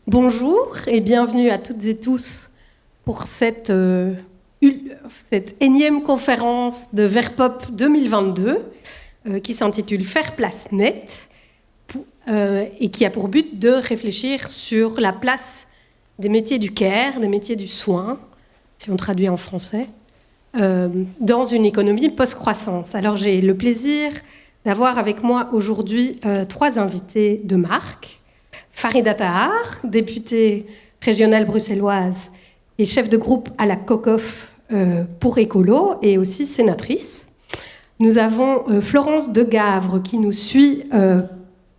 Bonjour et bienvenue à toutes et tous pour cette énième conférence de Verpop 2022 qui s'intitule Faire place nette et qui a pour but de réfléchir sur la place des métiers du care, des métiers du soin, si on traduit en français, dans une économie post-croissance. Alors j'ai le plaisir d'avoir avec moi aujourd'hui trois invités de marque. Farida Tahar, députée régionale bruxelloise et chef de groupe à la COCOF pour Écolo et aussi sénatrice. Nous avons Florence Degavre qui nous suit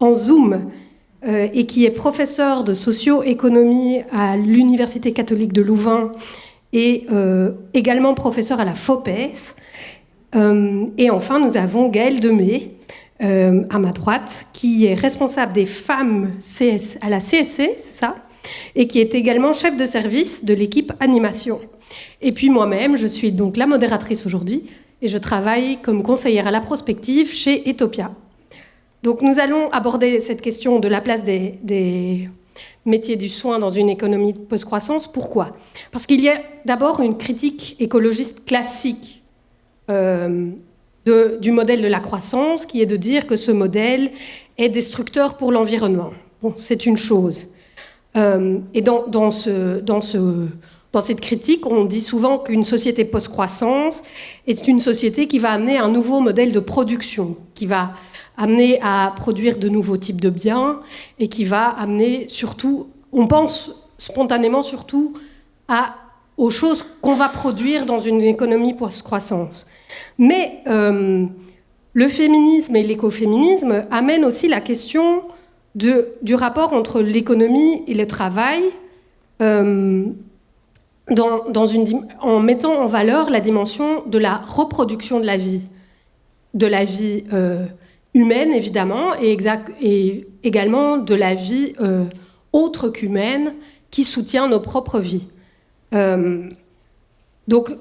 en Zoom et qui est professeure de socio-économie à l'Université catholique de Louvain et également professeure à la FOPES. Et enfin, nous avons Gaëlle Demey, à ma droite, qui est responsable des femmes à la CSC, c'est ça, et qui est également chef de service de l'équipe animation. Et puis moi-même, je suis donc la modératrice aujourd'hui, et je travaille comme conseillère à la prospective chez Etopia. Donc nous allons aborder cette question de la place des métiers du soin dans une économie de post-croissance. Pourquoi ? Parce qu'il y a d'abord une critique écologiste classique du modèle de la croissance, qui est de dire que ce modèle est destructeur pour l'environnement. Bon, c'est une chose. Et dans cette critique, on dit souvent qu'une société post-croissance est une société qui va amener un nouveau modèle de production, qui va amener à produire de nouveaux types de biens et qui va amener surtout, on pense spontanément surtout aux choses qu'on va produire dans une économie post-croissance. Mais le féminisme et l'écoféminisme amènent aussi la question du rapport entre l'économie et le travail en mettant en valeur la dimension de la reproduction de la vie humaine évidemment, et également de la vie autre qu'humaine qui soutient nos propres vies. Donc,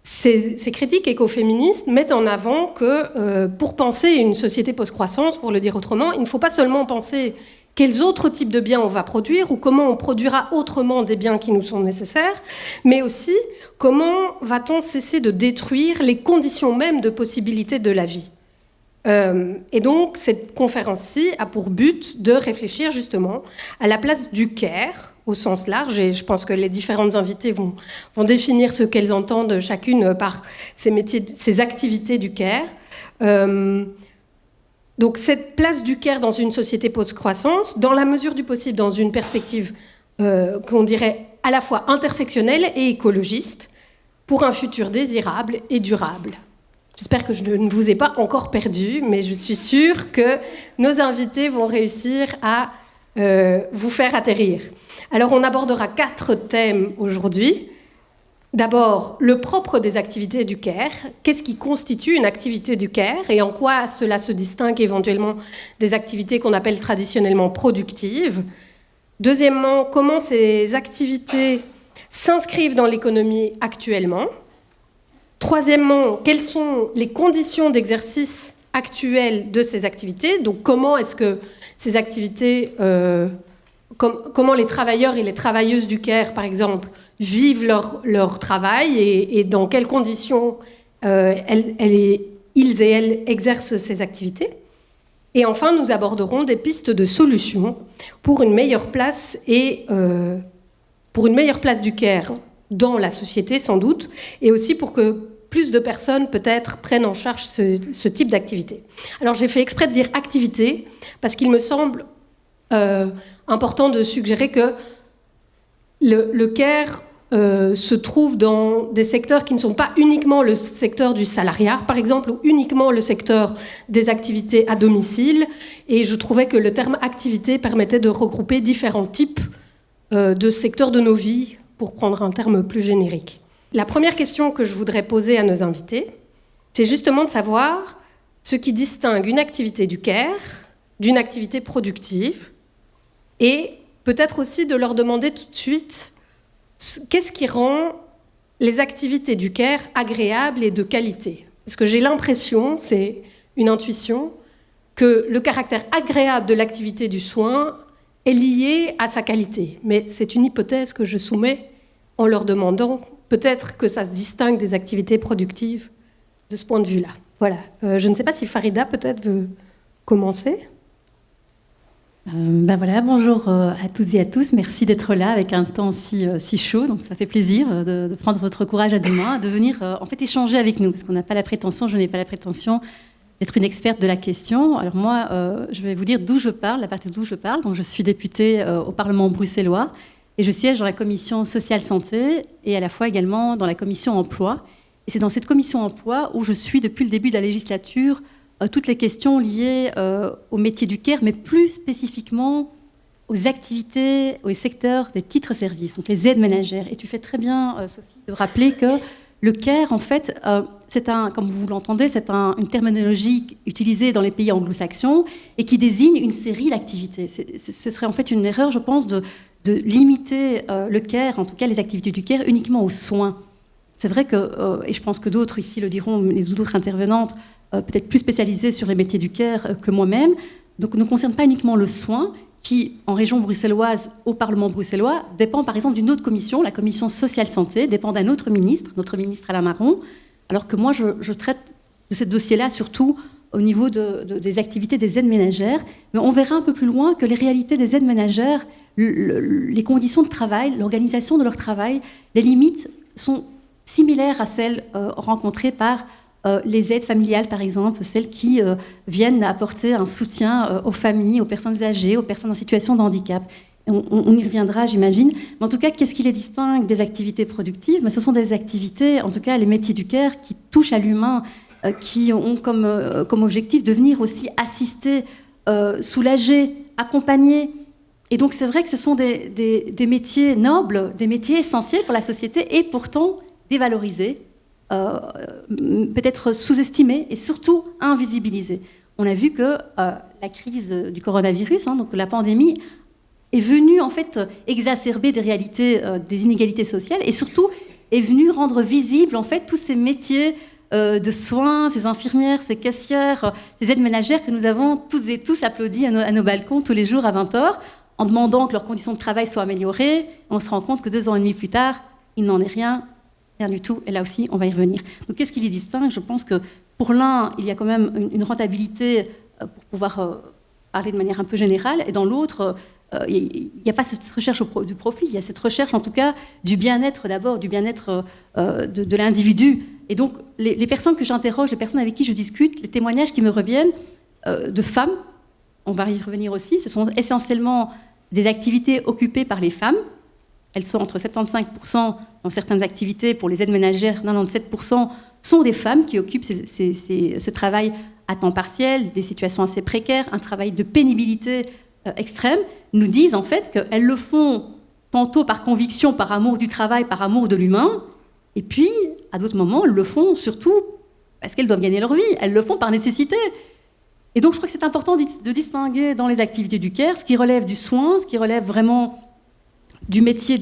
ces critiques écoféministes mettent en avant que pour penser une société post-croissance, pour le dire autrement, il ne faut pas seulement penser quels autres types de biens on va produire ou comment on produira autrement des biens qui nous sont nécessaires, mais aussi comment va-t-on cesser de détruire les conditions mêmes de possibilité de la vie. Et donc, cette conférence-ci a pour but de réfléchir justement à la place du care, au sens large, et je pense que les différentes invitées vont définir ce qu'elles entendent chacune par ces métiers, ces activités du care. Donc, cette place du care dans une société post-croissance, dans la mesure du possible, dans une perspective qu'on dirait à la fois intersectionnelle et écologiste, pour un futur désirable et durable. J'espère que je ne vous ai pas encore perdu, mais je suis sûre que nos invités vont réussir à vous faire atterrir. Alors, on abordera 4 thèmes aujourd'hui. D'abord, le propre des activités du care. Qu'est-ce qui constitue une activité du care et en quoi cela se distingue éventuellement des activités qu'on appelle traditionnellement productives. Deuxièmement, comment ces activités s'inscrivent dans l'économie actuellement. Troisièmement, quelles sont les conditions d'exercice actuelles de ces activités? Donc, comment est-ce que ces activités, comment les travailleurs et les travailleuses du care, par exemple, vivent leur travail et dans quelles conditions ils et elles exercent ces activités? Et enfin, nous aborderons des pistes de solutions pour une meilleure place du care dans la société, sans doute, et aussi pour que plus de personnes, peut-être, prennent en charge ce type d'activité. Alors, j'ai fait exprès de dire activité, parce qu'il me semble important de suggérer que le care se trouve dans des secteurs qui ne sont pas uniquement le secteur du salariat, par exemple, ou uniquement le secteur des activités à domicile, et je trouvais que le terme activité permettait de regrouper différents types de secteurs de nos vies, pour prendre un terme plus générique. La première question que je voudrais poser à nos invités, c'est justement de savoir ce qui distingue une activité du care d'une activité productive et peut-être aussi de leur demander tout de suite qu'est-ce qui rend les activités du care agréables et de qualité. Parce que j'ai l'impression, c'est une intuition, que le caractère agréable de l'activité du soin est lié à sa qualité. Mais c'est une hypothèse que je soumets en leur demandant peut-être que ça se distingue des activités productives de ce point de vue-là. Voilà. Je ne sais pas si Farida peut-être veut commencer. Voilà, bonjour à toutes et à tous. Merci d'être là avec un temps si chaud. Donc ça fait plaisir de prendre votre courage à deux mains, de venir en fait échanger avec nous, parce qu'on n'a pas la prétention, je n'ai pas la prétention d'être une experte de la question. Alors moi, je vais vous dire d'où je parle, la partie d'où je parle. Donc je suis députée au Parlement bruxellois et je siège dans la commission sociale santé et à la fois également dans la commission emploi. Et c'est dans cette commission emploi où je suis depuis le début de la législature toutes les questions liées au métier du care, mais plus spécifiquement aux activités, aux secteurs des titres-services, donc les aides ménagères. Et tu fais très bien, Sophie, de rappeler que le care, en fait, comme vous l'entendez, c'est une terminologie utilisée dans les pays anglo-saxons et qui désigne une série d'activités. Ce serait en fait une erreur, je pense, de limiter le care, en tout cas les activités du care, uniquement aux soins. C'est vrai que, et je pense que d'autres ici le diront, les autres intervenantes, peut-être plus spécialisées sur les métiers du care que moi-même, donc ne concerne pas uniquement le soin, qui, en région bruxelloise, au Parlement bruxellois, dépend par exemple d'une autre commission, la commission sociale santé, dépend d'un autre ministre, notre ministre Alain Marron, alors que moi, je traite de ce dossier-là surtout au niveau des activités des aides ménagères. Mais on verra un peu plus loin que les réalités des aides ménagères, les conditions de travail, l'organisation de leur travail, les limites sont similaires à celles rencontrées par les aides familiales, par exemple, celles qui viennent apporter un soutien aux familles, aux personnes âgées, aux personnes en situation de handicap. On y reviendra, j'imagine. Mais en tout cas, qu'est-ce qui les distingue des activités productives ? Ce sont des activités, en tout cas les métiers du care, qui touchent à l'humain, qui ont comme objectif de venir aussi assister, soulager, accompagner. Et donc c'est vrai que ce sont des métiers nobles, des métiers essentiels pour la société et pourtant dévalorisés, peut-être sous-estimés et surtout invisibilisés. On a vu que la crise du coronavirus, donc la pandémie, est venue en fait exacerber des réalités, des inégalités sociales et surtout est venue rendre visibles en fait tous ces métiers de soins, ces infirmières, ces caissières, ces aides ménagères que nous avons toutes et tous applaudis à nos balcons tous les jours à 20h en demandant que leurs conditions de travail soient améliorées. On se rend compte que 2 ans et demi plus tard, il n'en est rien du tout. Et là aussi, on va y revenir. Donc qu'est-ce qui les distingue ? Je pense que pour l'un, il y a quand même une rentabilité pour pouvoir parler de manière un peu générale, et dans l'autre, il n'y a pas cette recherche du profit, il y a cette recherche en tout cas du bien-être d'abord, du bien-être de l'individu. Et donc les personnes que j'interroge, les personnes avec qui je discute, les témoignages qui me reviennent de femmes, on va y revenir aussi, ce sont essentiellement des activités occupées par les femmes. Elles sont entre 75% dans certaines activités, pour les aides ménagères, 97% sont des femmes qui occupent ce travail à temps partiel, des situations assez précaires, un travail de pénibilité extrême, nous disent en fait qu'elles le font tantôt par conviction, par amour du travail, par amour de l'humain, et puis à d'autres moments, elles le font surtout parce qu'elles doivent gagner leur vie, elles le font par nécessité. Et donc je crois que c'est important de distinguer dans les activités du care ce qui relève du soin, ce qui relève vraiment du métier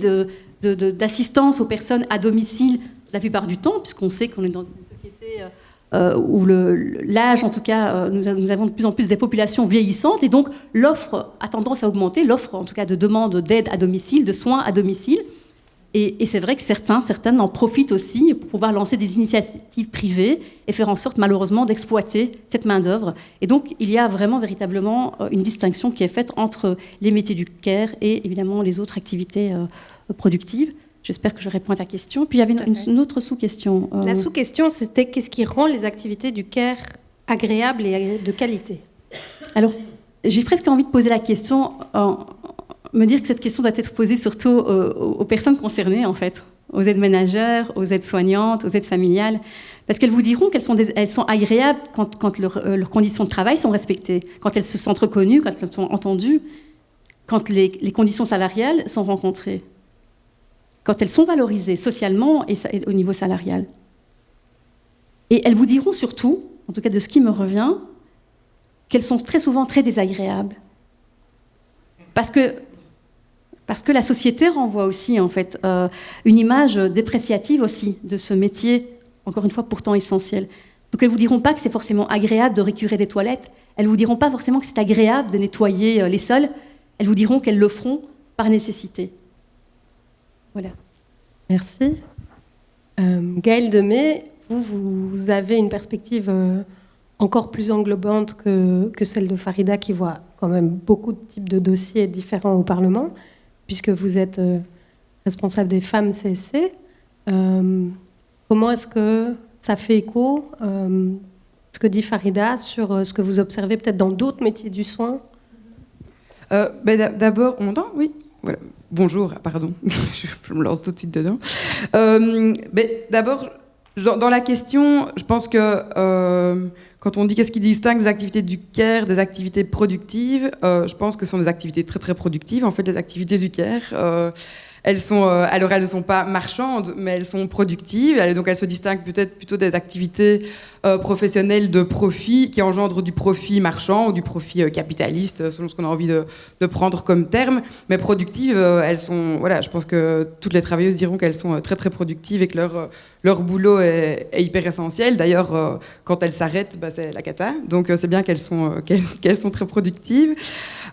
d'assistance aux personnes à domicile la plupart du temps, puisqu'on sait qu'on est dans une société où l'âge, en tout cas, nous avons de plus en plus des populations vieillissantes, et donc l'offre a tendance à augmenter, l'offre en tout cas de demande d'aide à domicile, de soins à domicile. Et c'est vrai que certaines en profitent aussi pour pouvoir lancer des initiatives privées et faire en sorte malheureusement d'exploiter cette main-d'œuvre. Et donc il y a vraiment véritablement une distinction qui est faite entre les métiers du care et évidemment les autres activités productives. J'espère que je réponds à ta question. Puis il y avait une autre sous-question. La sous-question, c'était qu'est-ce qui rend les activités du care agréables et de qualité ? Alors, j'ai presque envie de poser la question, me dire que cette question doit être posée surtout aux personnes concernées, en fait, aux aides ménagères, aux aides soignantes, aux aides familiales, parce qu'elles vous diront qu'elles sont agréables quand leurs conditions de travail sont respectées, quand elles se sentent reconnues, quand elles sont entendues, quand les conditions salariales sont rencontrées, quand elles sont valorisées socialement et au niveau salarial. Et elles vous diront surtout, en tout cas de ce qui me revient, qu'elles sont très souvent très désagréables. Parce que la société renvoie aussi, en fait, une image dépréciative aussi de ce métier, encore une fois, pourtant essentiel. Donc elles ne vous diront pas que c'est forcément agréable de récurer des toilettes, elles ne vous diront pas forcément que c'est agréable de nettoyer les sols, elles vous diront qu'elles le feront par nécessité. Voilà. Merci. Gaëlle Demey, vous avez une perspective encore plus englobante que celle de Farida, qui voit quand même beaucoup de types de dossiers différents au Parlement, puisque vous êtes responsable des femmes CSC. Comment est-ce que ça fait écho, ce que dit Farida, sur ce que vous observez peut-être dans d'autres métiers du soin? D'abord, on m'entend? Oui. Voilà. Bonjour, pardon, je me lance tout de suite dedans. D'abord, dans la question, je pense que quand on dit qu'est-ce qui distingue les activités du care des activités productives, je pense que ce sont des activités très très productives. En fait, les activités du care, elles ne sont pas marchandes, mais elles sont productives. Donc elles se distinguent peut-être plutôt des activités professionnelles de profit qui engendrent du profit marchand ou du profit capitaliste, selon ce qu'on a envie de prendre comme terme. Mais productives, elles sont... Voilà, je pense que toutes les travailleuses diront qu'elles sont très très productives et que leur boulot est hyper essentiel. D'ailleurs, quand elles s'arrêtent, c'est la cata. Donc c'est bien qu'elles sont très productives.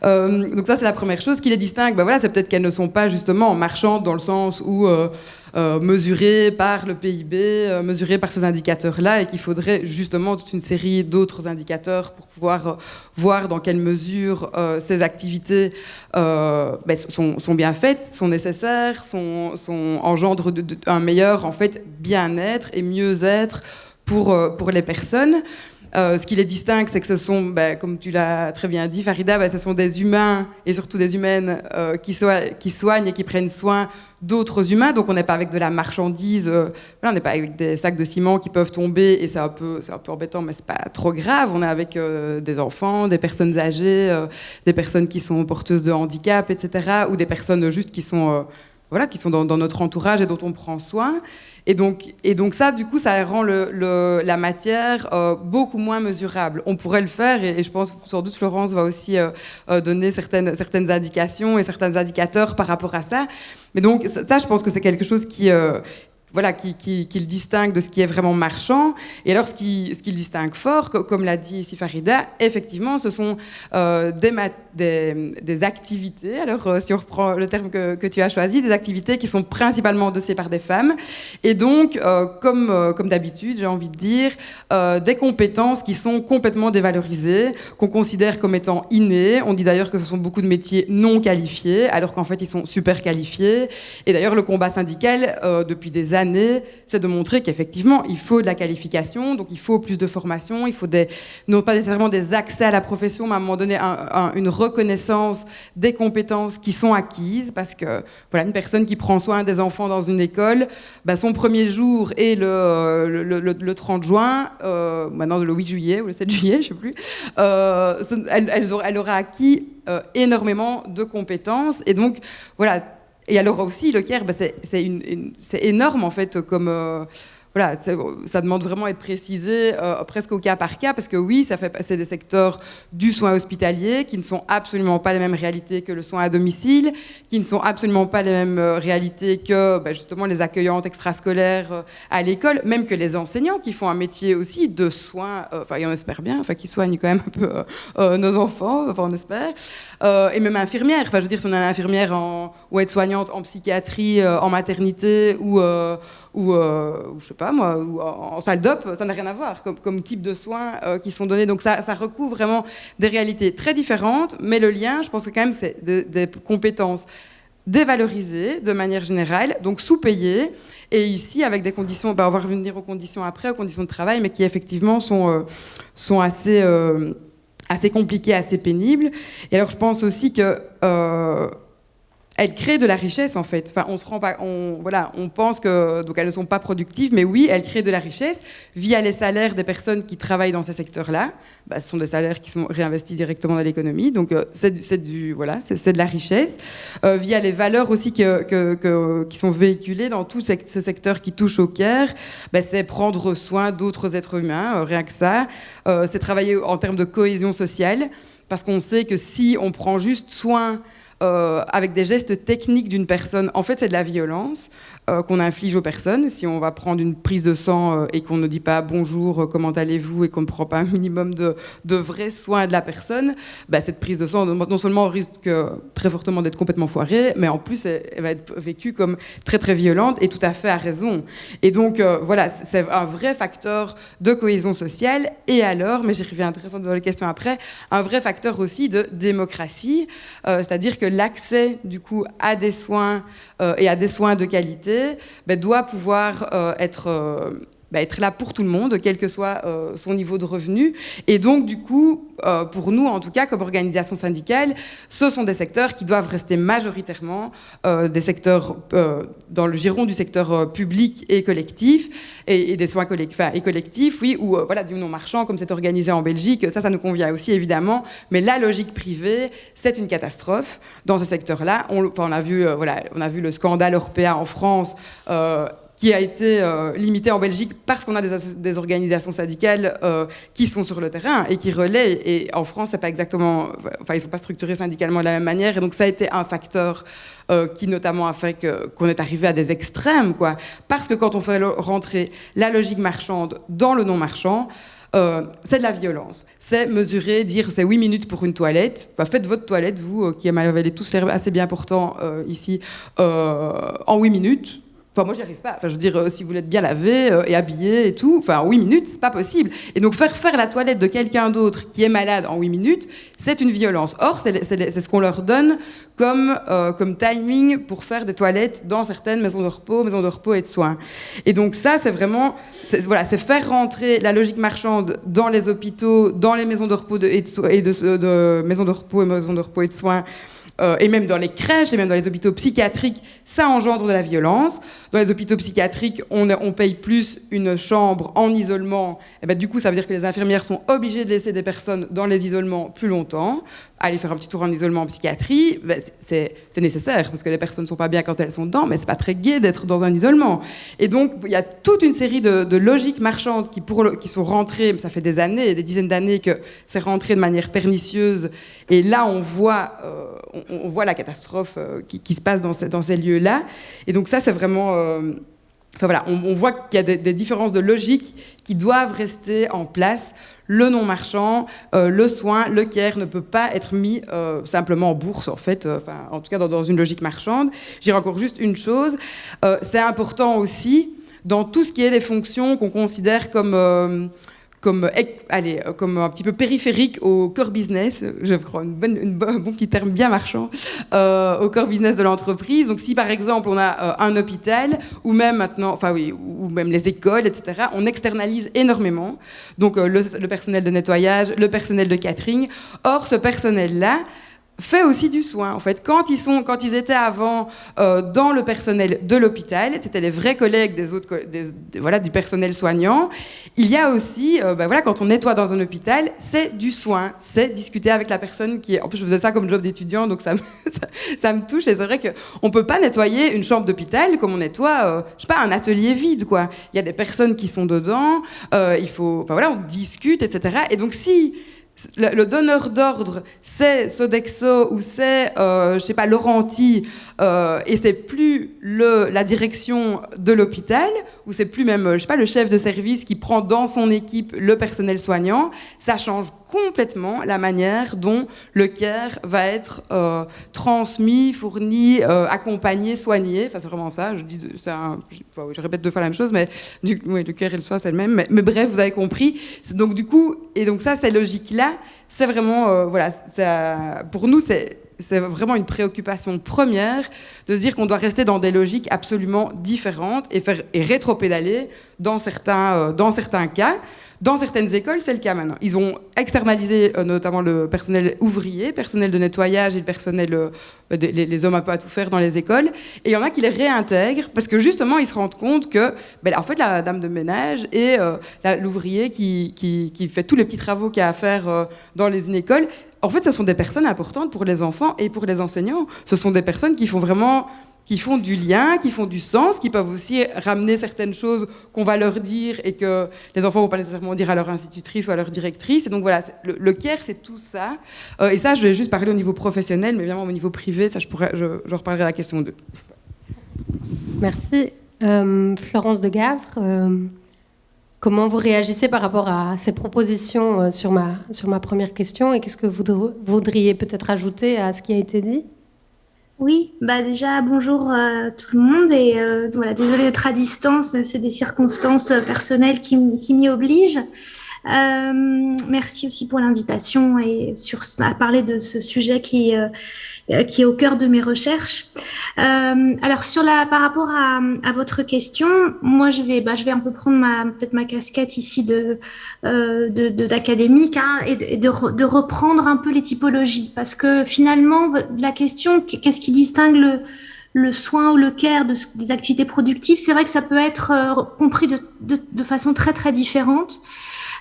Donc ça, c'est la première chose qui les distingue. C'est peut-être qu'elles ne sont pas justement marchandes dans le sens où mesurées par le PIB, mesurées par ces indicateurs-là, et qu'il faudrait justement toute une série d'autres indicateurs pour pouvoir voir dans quelle mesure ces activités sont bien faites, sont nécessaires, engendrent un meilleur en fait, bien-être et mieux-être pour les personnes. Ce qui les distingue, c'est que ce sont, comme tu l'as très bien dit, Farida, ce sont des humains et surtout des humaines qui soignent et qui prennent soin d'autres humains. Donc on n'est pas avec de la marchandise, on n'est pas avec des sacs de ciment qui peuvent tomber et c'est un peu embêtant, mais c'est pas trop grave. On est avec des enfants, des personnes âgées, des personnes qui sont porteuses de handicap, etc. Ou des personnes juste qui sont dans notre entourage et dont on prend soin. Et donc ça, du coup, ça rend la matière beaucoup moins mesurable. On pourrait le faire, et je pense sans doute Florence va aussi donner certaines indications et certains indicateurs par rapport à ça. Mais donc ça, je pense que c'est quelque chose qui le distingue de ce qui est vraiment marchand. Et alors, ce qui le distingue fort, comme l'a dit ici Farida, effectivement, ce sont des activités, alors si on reprend le terme que tu as choisi, des activités qui sont principalement endossées par des femmes. Et donc, comme d'habitude, j'ai envie de dire, des compétences qui sont complètement dévalorisées, qu'on considère comme étant innées. On dit d'ailleurs que ce sont beaucoup de métiers non qualifiés, alors qu'en fait, ils sont super qualifiés. Et d'ailleurs, le combat syndical, depuis des années, c'est de montrer qu'effectivement, il faut de la qualification, donc il faut plus de formation, il faut non pas nécessairement des accès à la profession, mais à un moment donné, une reconnaissance des compétences qui sont acquises, parce que une personne qui prend soin des enfants dans une école, son premier jour est le 30 juin, maintenant le 8 juillet ou le 7 juillet, je ne sais plus, elle aura acquis énormément de compétences, et donc voilà. Et alors aussi, le care, c'est énorme en fait, comme ça demande vraiment à être précisé presque au cas par cas, parce que oui, c'est des secteurs du soin hospitalier qui ne sont absolument pas les mêmes réalités que le soin à domicile, qui ne sont absolument pas les mêmes réalités que justement les accueillantes extrascolaires à l'école, même que les enseignants qui font un métier aussi de soin, et on espère bien, qui soignent quand même un peu nos enfants, on espère, et même infirmières, je veux dire, si on a une infirmière ou aide-soignante en psychiatrie, en maternité ou je sais pas moi, ou en salle d'op, ça n'a rien à voir comme type de soins qui sont donnés. Donc ça recouvre vraiment des réalités très différentes, mais le lien, je pense que quand même, c'est des compétences dévalorisées de manière générale, donc sous-payées, et ici avec des conditions, on va revenir aux conditions après, aux conditions de travail, mais qui effectivement sont assez compliquées, assez pénibles. Et alors je pense aussi que elles créent de la richesse en fait. On pense que donc elles ne sont pas productives, mais oui, elles créent de la richesse via les salaires des personnes qui travaillent dans ces secteurs-là. Ce sont des salaires qui sont réinvestis directement dans l'économie, donc c'est de la richesse. Via les valeurs aussi qui sont véhiculées dans tous ces secteurs qui touchent au care, c'est prendre soin d'autres êtres humains, rien que ça. C'est travailler en termes de cohésion sociale, parce qu'on sait que si on prend juste soin avec des gestes techniques d'une personne, en fait c'est de la violence. qu'on inflige aux personnes. Si on va prendre une prise de sang et qu'on ne dit pas bonjour, comment allez-vous, et qu'on ne prend pas un minimum de vrais soins de la personne, cette prise de sang, non seulement risque très fortement d'être complètement foirée, mais en plus elle va être vécue comme très très violente, et tout à fait à raison. Et donc voilà, c'est un vrai facteur de cohésion sociale, et alors, mais j'y reviendrai dans les questions après, un vrai facteur aussi de démocratie, c'est-à-dire que l'accès du coup à des soins et à des soins de qualité doit pouvoir être là pour tout le monde, quel que soit son niveau de revenu. Et donc, du coup, pour nous, en tout cas, comme organisation syndicale, ce sont des secteurs qui doivent rester majoritairement des secteurs dans le giron du secteur public et collectif, et des soins collectifs, oui, ou du non marchand, comme c'est organisé en Belgique. Ça nous convient aussi, évidemment. Mais la logique privée, c'est une catastrophe dans ces secteurs-là. On a vu le scandale Orpea en France, qui a été limité en Belgique parce qu'on a des organisations syndicales qui sont sur le terrain et qui relaient. Et en France, c'est pas exactement, ils sont pas structurés syndicalement de la même manière. Et donc ça a été un facteur qui notamment a fait qu'on est arrivé à des extrêmes, quoi. Parce que quand on fait rentrer la logique marchande dans le non marchand, c'est de la violence. C'est mesurer, dire c'est 8 minutes pour une toilette. Faites votre toilette, vous qui avez tous l'air assez bien portants ici, en 8 minutes. Moi, j'y arrive pas. Je veux dire, si vous voulez être bien lavé et habillé et tout, en 8 minutes, c'est pas possible. Et donc, faire la toilette de quelqu'un d'autre qui est malade en 8 minutes, c'est une violence. Or, c'est ce qu'on leur donne comme timing pour faire des toilettes dans certaines maisons de repos et de soins. Et donc, ça, c'est vraiment... c'est faire rentrer la logique marchande dans les hôpitaux, dans les maisons de repos maisons de repos et de soins, et même dans les crèches et même dans les hôpitaux psychiatriques, ça engendre de la violence. Dans les hôpitaux psychiatriques, on paye plus une chambre en isolement. Et du coup, ça veut dire que les infirmières sont obligées de laisser des personnes dans les isolements plus longtemps. Aller faire un petit tour en isolement en psychiatrie, c'est nécessaire, parce que les personnes ne sont pas bien quand elles sont dedans, mais c'est pas très gai d'être dans un isolement. Et donc, il y a toute une série de logiques marchandes qui sont rentrées, ça fait des années, des dizaines d'années que c'est rentré de manière pernicieuse. Et là, on voit la catastrophe qui se passe dans ces lieux-là. Et donc ça, c'est vraiment... on voit qu'il y a des différences de logique qui doivent rester en place. Le non-marchand, le soin, le care ne peut pas être mis simplement en bourse, en fait, en tout cas dans une logique marchande. Je dirais encore juste une chose, c'est important aussi, dans tout ce qui est les fonctions qu'on considère comme un petit peu périphérique au core business, je crois, un bon petit terme bien marchand, au core business de l'entreprise. Donc si par exemple on a un hôpital, ou même maintenant, ou même les écoles, etc., on externalise énormément. Donc le personnel de nettoyage, le personnel de catering. Or ce personnel-là fait aussi du soin, en fait. Quand ils étaient avant dans le personnel de l'hôpital, c'était les vrais collègues du personnel soignant. Il y a aussi, quand on nettoie dans un hôpital, c'est du soin, c'est discuter avec la personne qui est... En plus, je faisais ça comme job d'étudiant, donc ça me touche. Et c'est vrai qu'on peut pas nettoyer une chambre d'hôpital comme on nettoie, un atelier vide, quoi. Il y a des personnes qui sont dedans, on discute, etc. Et donc, si... le donneur d'ordre, c'est Sodexo ou c'est, Laurenti, et c'est plus la direction de l'hôpital, ou c'est plus même, le chef de service qui prend dans son équipe le personnel soignant, ça change complètement la manière dont le care va être transmis, fourni, accompagné, soigné. C'est vraiment ça. Je répète 2 fois la même chose, mais le care et le soin, c'est le même. Mais bref, vous avez compris. Donc du coup, et donc ça, cette logique-là, c'est vraiment, pour nous, c'est vraiment une préoccupation première de se dire qu'on doit rester dans des logiques absolument différentes et rétropédaler dans certains cas. Dans certaines écoles, c'est le cas maintenant. Ils ont externalisé notamment le personnel ouvrier, personnel de nettoyage et le personnel, les hommes un peu à tout faire dans les écoles. Et il y en a qui les réintègrent parce que justement, ils se rendent compte que, en fait, la dame de ménage et l'ouvrier qui fait tous les petits travaux qu'il y a à faire dans les écoles, en fait, ce sont des personnes importantes pour les enfants et pour les enseignants. Ce sont des personnes qui font du lien, qui font du sens, qui peuvent aussi ramener certaines choses qu'on va leur dire et que les enfants ne vont pas nécessairement dire à leur institutrice ou à leur directrice. Et donc voilà, le care, c'est tout ça. Et ça, je vais juste parler au niveau professionnel, mais évidemment au niveau privé, ça, j'en reparlerai à la question 2. Merci. Florence de Gavre, comment vous réagissez par rapport à ces propositions sur ma première question et qu'est-ce que vous voudriez peut-être ajouter à ce qui a été dit? Oui, déjà bonjour à tout le monde et voilà, désolée d'être à distance, c'est des circonstances personnelles qui m'y obligent. Merci aussi pour l'invitation et à parler de ce sujet qui est au cœur de mes recherches. Alors par rapport à votre question, moi je vais un peu prendre peut-être ma casquette ici d'académique et de reprendre un peu les typologies, parce que finalement la question qu'est-ce qui distingue le soin ou le care des activités productives, c'est vrai que ça peut être compris de façon très très différente.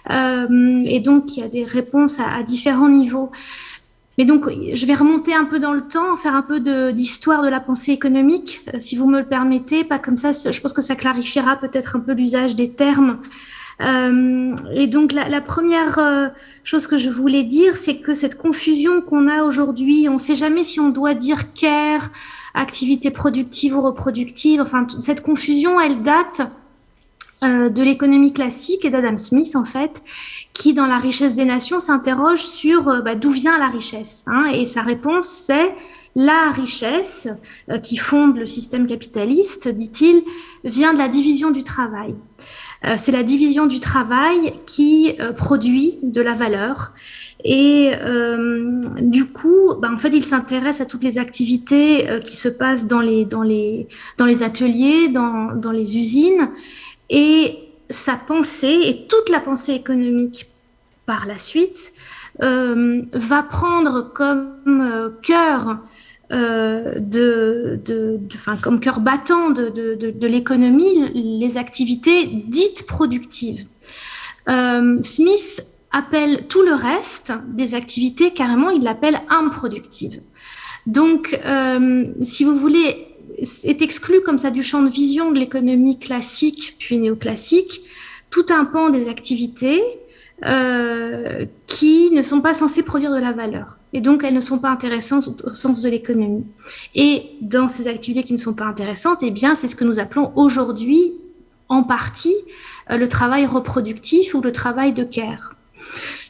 Et donc, il y a des réponses à différents niveaux. Mais donc, je vais remonter un peu dans le temps, faire un peu d'histoire de la pensée économique, si vous me le permettez. Pas comme ça, je pense que ça clarifiera peut-être un peu l'usage des termes. Et donc, la première chose que je voulais dire, c'est que cette confusion qu'on a aujourd'hui, on ne sait jamais si on doit dire care, activité productive ou reproductive. Enfin, cette confusion, elle date de l'économie classique et d'Adam Smith, en fait, qui, dans La richesse des nations, s'interroge sur d'où vient la richesse. Et sa réponse, c'est la richesse qui fonde le système capitaliste, dit-il, vient de la division du travail. C'est la division du travail qui produit de la valeur. Et du coup, en fait, il s'intéresse à toutes les activités qui se passent dans les ateliers, dans les usines. Et sa pensée, et toute la pensée économique par la suite, va prendre comme cœur comme cœur battant de l'économie les activités dites productives. Smith appelle tout le reste des activités, carrément, il l'appelle improductives. Donc, si vous voulez, est exclu comme ça du champ de vision de l'économie classique puis néoclassique tout un pan des activités qui ne sont pas censées produire de la valeur. Et donc, elles ne sont pas intéressantes au sens de l'économie. Et dans ces activités qui ne sont pas intéressantes, eh bien, c'est ce que nous appelons aujourd'hui, en partie, le travail reproductif ou le travail de care.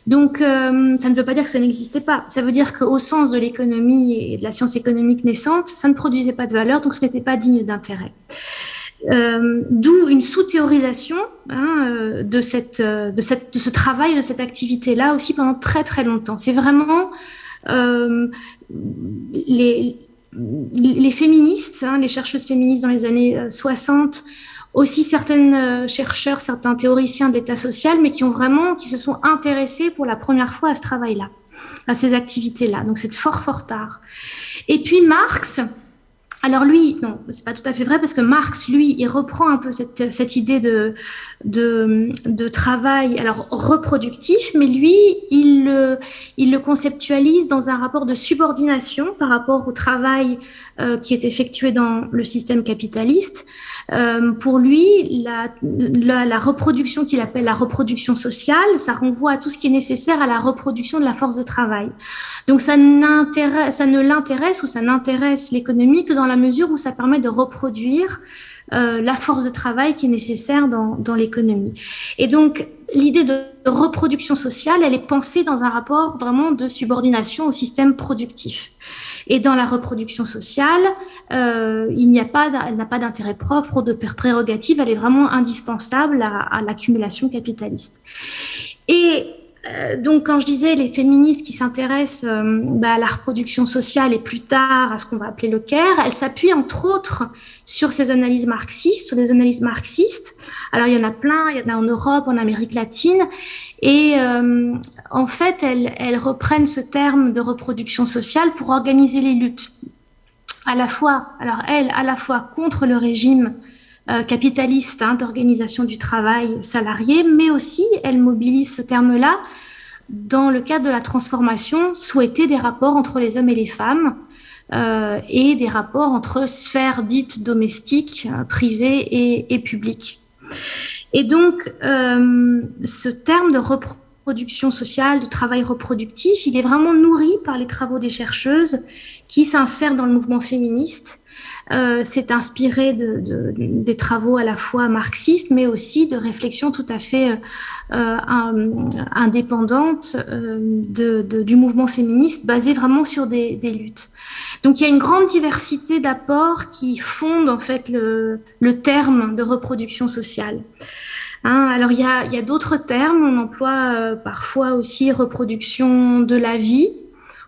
Donc, ça ne veut pas dire que ça n'existait pas. Ça veut dire qu'au sens de l'économie et de la science économique naissante, ça ne produisait pas de valeur, donc ce n'était pas digne d'intérêt. D'où une sous-théorisation de ce travail, de cette activité-là aussi pendant très très longtemps. C'est vraiment les féministes, les chercheuses féministes dans les années 60, aussi certains chercheurs, certains théoriciens de l'état social, mais qui se sont intéressés pour la première fois à ce travail-là, à ces activités-là. Donc c'est fort fort tard. Et puis Marx. Alors lui, non, c'est pas tout à fait vrai, parce que Marx, lui, il reprend un peu cette idée de travail, alors reproductif, mais lui, il le conceptualise dans un rapport de subordination par rapport au travail qui est effectué dans le système capitaliste. Pour lui, la reproduction qu'il appelle la reproduction sociale, ça renvoie à tout ce qui est nécessaire à la reproduction de la force de travail. Donc ça ne l'intéresse ou ça n'intéresse l'économie que dans la mesure où ça permet de reproduire la force de travail qui est nécessaire dans l'économie. Et donc l'idée de reproduction sociale, elle est pensée dans un rapport vraiment de subordination au système productif. Et dans la reproduction sociale, elle n'a pas d'intérêt propre ou de prérogative, elle est vraiment indispensable à l'accumulation capitaliste. Et donc, quand je disais les féministes qui s'intéressent à la reproduction sociale et plus tard à ce qu'on va appeler le care, elles s'appuient entre autres sur ces analyses marxistes, sur des analyses marxistes. Alors, il y en a plein, il y en a en Europe, en Amérique latine. Et en fait, elles reprennent ce terme de reproduction sociale pour organiser les luttes. À la fois contre le régime capitaliste d'organisation du travail salarié, mais aussi elles mobilisent ce terme-là dans le cadre de la transformation souhaitée des rapports entre les hommes et les femmes et des rapports entre sphères dites domestiques, privées et publiques. Et donc, ce terme de reproduction sociale, de travail reproductif, il est vraiment nourri par les travaux des chercheuses qui s'insèrent dans le mouvement féministe s'est inspiré des travaux à la fois marxistes, mais aussi de réflexions tout à fait indépendantes du mouvement féministe, basées vraiment sur des luttes. Donc il y a une grande diversité d'apports qui fondent en fait le terme de reproduction sociale. Alors il y a d'autres termes, on emploie parfois aussi reproduction de la vie,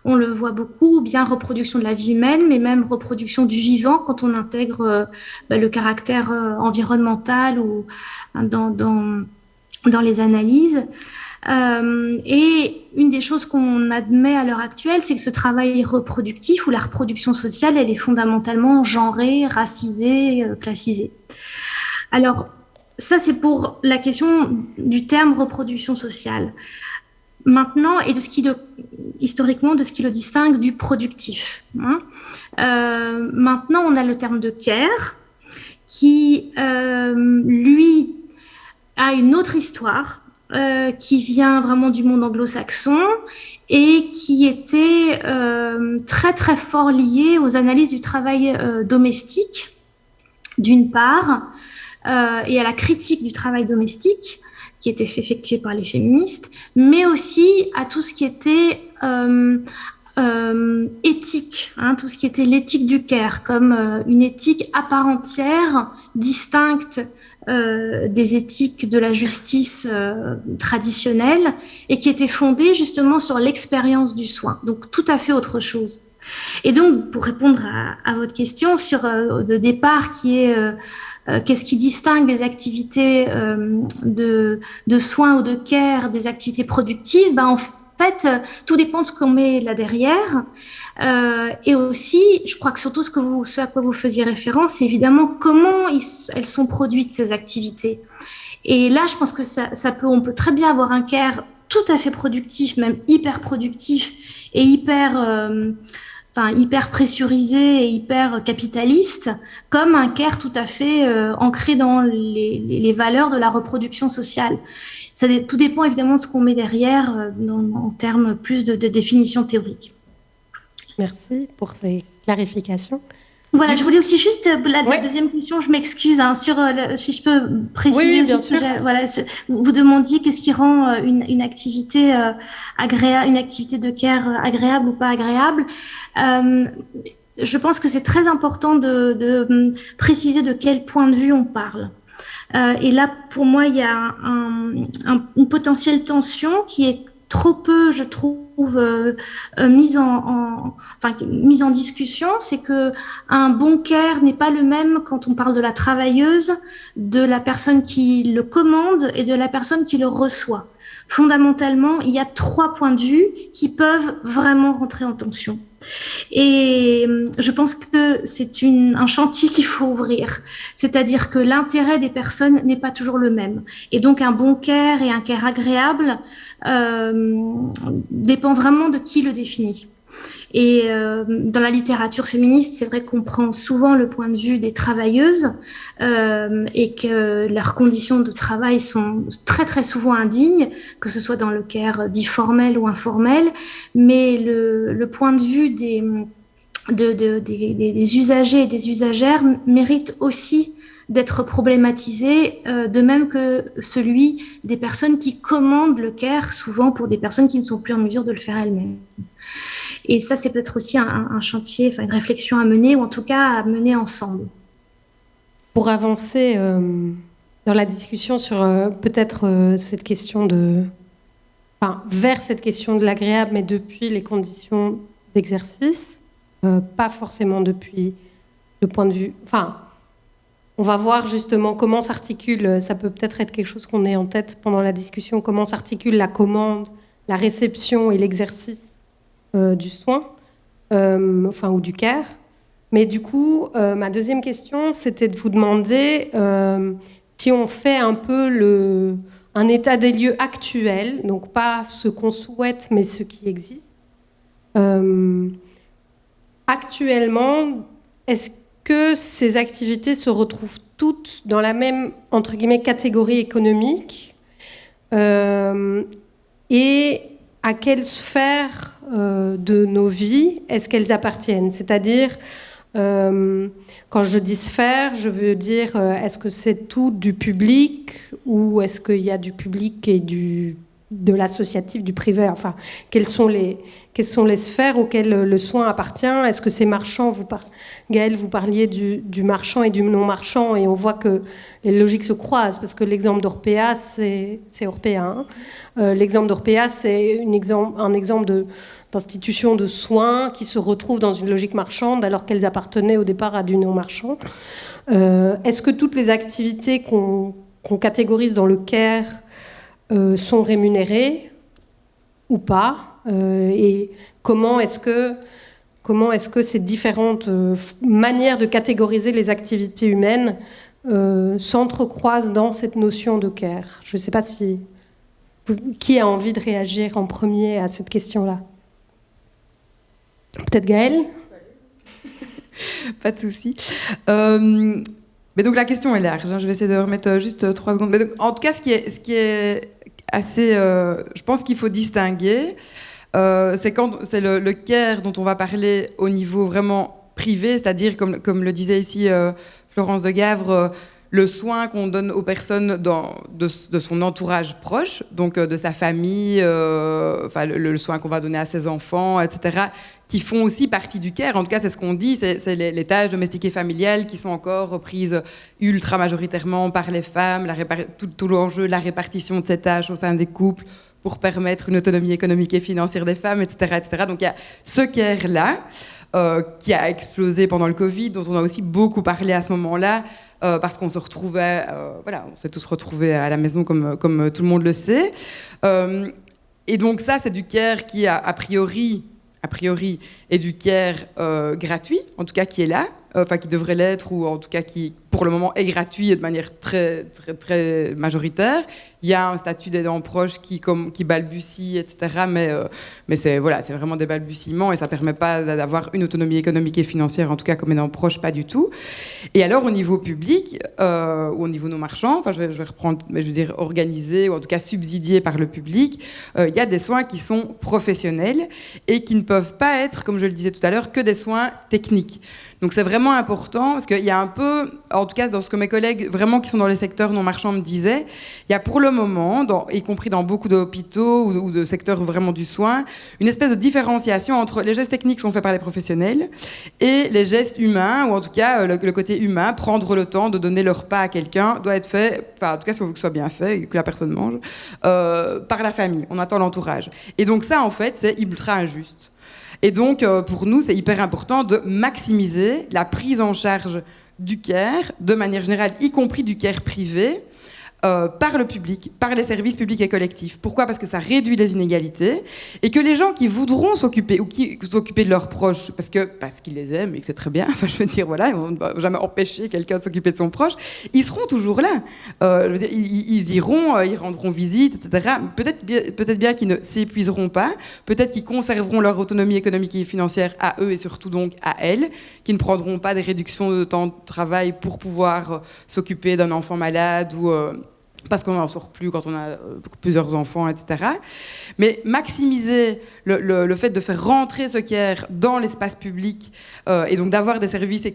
on le voit beaucoup, ou bien reproduction de la vie humaine, mais même reproduction du vivant quand on intègre le caractère environnemental ou dans les analyses. Et une des choses qu'on admet à l'heure actuelle, c'est que ce travail reproductif ou la reproduction sociale, elle est fondamentalement genrée, racisée, classisée. Alors, ça, c'est pour la question du terme reproduction sociale. Maintenant, et historiquement, de ce qui le distingue du productif. Maintenant, on a le terme de care, qui, lui, a une autre histoire, qui vient vraiment du monde anglo-saxon et qui était très, très fort lié aux analyses du travail domestique, d'une part, et à la critique du travail domestique qui était effectué par les féministes, mais aussi à tout ce qui était éthique, tout ce qui était l'éthique du care, comme une éthique à part entière, distincte des éthiques de la justice traditionnelle, et qui était fondée justement sur l'expérience du soin, donc tout à fait autre chose. Et donc, pour répondre à votre question sur de départ qui est qu'est-ce qui distingue les activités de soins ou de care des activités productives, en fait, tout dépend de ce qu'on met là derrière. Et aussi, je crois que surtout ce à quoi vous faisiez référence, c'est évidemment comment elles sont produites, ces activités. Et là, je pense que on peut très bien avoir un care tout à fait productif, même hyper productif et hyper pressurisé et hyper capitaliste, comme un care tout à fait ancré dans les valeurs de la reproduction sociale. Tout dépend évidemment de ce qu'on met derrière en termes plus de définition théorique. Merci pour ces clarifications. Voilà, je voulais aussi juste la deuxième question, je m'excuse, si je peux préciser. Oui, bien sûr. Vous demandiez qu'est-ce qui rend une activité agréable, une activité de care agréable ou pas agréable. Je pense que c'est très important de préciser de quel point de vue on parle. Et là, pour moi, il y a une potentielle tension qui est trop peu, je trouve, mise en discussion. C'est que un bon care n'est pas le même quand on parle de la travailleuse, de la personne qui le commande et de la personne qui le reçoit. Fondamentalement, il y a 3 points de vue qui peuvent vraiment rentrer en tension. Et je pense que c'est un chantier qu'il faut ouvrir. C'est-à-dire que l'intérêt des personnes n'est pas toujours le même. Et donc un bon care et un care agréable dépend vraiment de qui le définit. Et dans la littérature féministe, c'est vrai qu'on prend souvent le point de vue des travailleuses et que leurs conditions de travail sont très très souvent indignes, que ce soit dans le care dit formel ou informel, mais le point de vue des usagers et des usagères mérite aussi d'être problématisé, de même que celui des personnes qui commandent le care, souvent pour des personnes qui ne sont plus en mesure de le faire elles-mêmes. Et ça, c'est peut-être aussi un chantier, une réflexion à mener, ou en tout cas à mener ensemble. Pour avancer dans la discussion sur peut-être cette question vers cette question de l'agréable, mais depuis les conditions d'exercice, pas forcément depuis le point de vue... on va voir justement comment s'articule, ça peut peut-être être quelque chose qu'on ait en tête pendant la discussion, comment s'articule la commande, la réception et l'exercice du soin, ou du care. Mais du coup, ma deuxième question, c'était de vous demander si on fait un peu un état des lieux actuel, donc pas ce qu'on souhaite, mais ce qui existe. Actuellement, est-ce que ces activités se retrouvent toutes dans la même, entre guillemets, catégorie économique et à quelle sphère de nos vies est-ce qu'elles appartiennent ? C'est-à-dire, Quand je dis sphère, je veux dire, est-ce que c'est tout du public ou est-ce qu'il y a du public et de l'associatif, du privé? Enfin, quelles sont les sphères auxquelles le soin appartient? Est-ce que c'est marchand? Gaëlle, vous parliez du marchand et du non-marchand, et on voit que les logiques se croisent, parce que l'exemple d'Orpea, c'est Orpea. Hein. L'exemple d'Orpea, c'est un exemple d'institutions de soins qui se retrouvent dans une logique marchande alors qu'elles appartenaient au départ à du non-marchand. Est-ce que toutes les activités qu'on catégorise dans le care sont rémunérées ou pas, et comment est-ce que ces différentes manières de catégoriser les activités humaines s'entrecroisent dans cette notion de care? Je ne sais pas qui a envie de réagir en premier à cette question-là. Peut-être Gaëlle? Pas de souci. Mais donc la question est large. Hein. Je vais essayer de remettre juste 3 secondes. Mais donc, en tout cas, ce qui est assez, je pense qu'il faut distinguer, c'est le care dont on va parler au niveau vraiment privé, c'est-à-dire comme le disait ici Florence de Gavre, le soin qu'on donne aux personnes de son entourage proche, donc de sa famille, le soin qu'on va donner à ses enfants, etc., qui font aussi partie du care. En tout cas, c'est ce qu'on dit, c'est les tâches domestiques et familiales qui sont encore reprises ultra majoritairement par les femmes, tout l'enjeu, la répartition de ces tâches au sein des couples pour permettre une autonomie économique et financière des femmes, etc. etc. Donc il y a ce care-là qui a explosé pendant le Covid, dont on a aussi beaucoup parlé à ce moment-là, parce qu'on se retrouvait, on s'est tous retrouvés à la maison comme tout le monde le sait. Et donc ça, c'est du care qui a priori est du care gratuit, en tout cas qui est là, qui devrait l'être, ou en tout cas qui, pour le moment, est gratuit et de manière très, très, très majoritaire. Il y a un statut d'aidant proche qui balbutie, etc. Mais c'est vraiment des balbutiements et ça ne permet pas d'avoir une autonomie économique et financière, en tout cas comme aidant proche, pas du tout. Et alors, au niveau public, ou au niveau non marchand, je vais reprendre, mais je veux dire organisé, ou en tout cas subsidié par le public, il y a des soins qui sont professionnels et qui ne peuvent pas être, comme je le disais tout à l'heure, que des soins techniques. Donc c'est vraiment important, parce qu'il y a un peu, en tout cas dans ce que mes collègues vraiment qui sont dans les secteurs non marchands me disaient, il y a pour le moment, y compris dans beaucoup d'hôpitaux ou de secteurs vraiment du soin, une espèce de différenciation entre les gestes techniques qui sont faits par les professionnels et les gestes humains, ou en tout cas le côté humain, prendre le temps de donner le repas à quelqu'un, doit être fait, en tout cas si on veut que ce soit bien fait et que la personne mange, par la famille, on attend l'entourage. Et donc ça en fait c'est ultra injuste. Et donc, pour nous, c'est hyper important de maximiser la prise en charge du care, de manière générale, y compris du care privé, par le public, par les services publics et collectifs. Pourquoi ? Parce que ça réduit les inégalités et que les gens qui voudront s'occuper de leurs proches, parce qu'ils les aiment et que c'est très bien, je veux dire, voilà, on ne va jamais empêcher quelqu'un de s'occuper de son proche, ils seront toujours là. Je veux dire, ils iront, ils rendront visite, etc. Peut-être bien qu'ils ne s'épuiseront pas, peut-être qu'ils conserveront leur autonomie économique et financière à eux et surtout donc à elles, qui ne prendront pas des réductions de temps de travail pour pouvoir s'occuper d'un enfant malade ou parce qu'on n'en sort plus quand on a plusieurs enfants, etc. Mais maximiser le fait de faire rentrer ce care dans l'espace public et donc d'avoir des services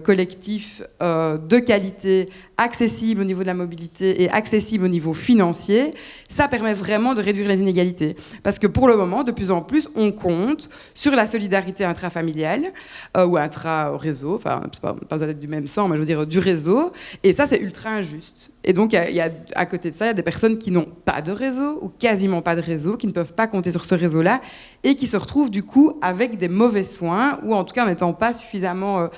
collectifs de qualité, accessibles au niveau de la mobilité et accessibles au niveau financier, ça permet vraiment de réduire les inégalités. Parce que pour le moment, de plus en plus, on compte sur la solidarité intrafamiliale ou intra-réseau, enfin, c'est pas besoin d'être du même sang, mais je veux dire du réseau, et ça, c'est ultra injuste. Et donc, à côté de ça, il y a des personnes qui n'ont pas de réseau ou quasiment pas de réseau, qui ne peuvent pas compter sur ce réseau-là et qui se retrouvent du coup avec des mauvais soins ou en tout cas en n'étant pas suffisamment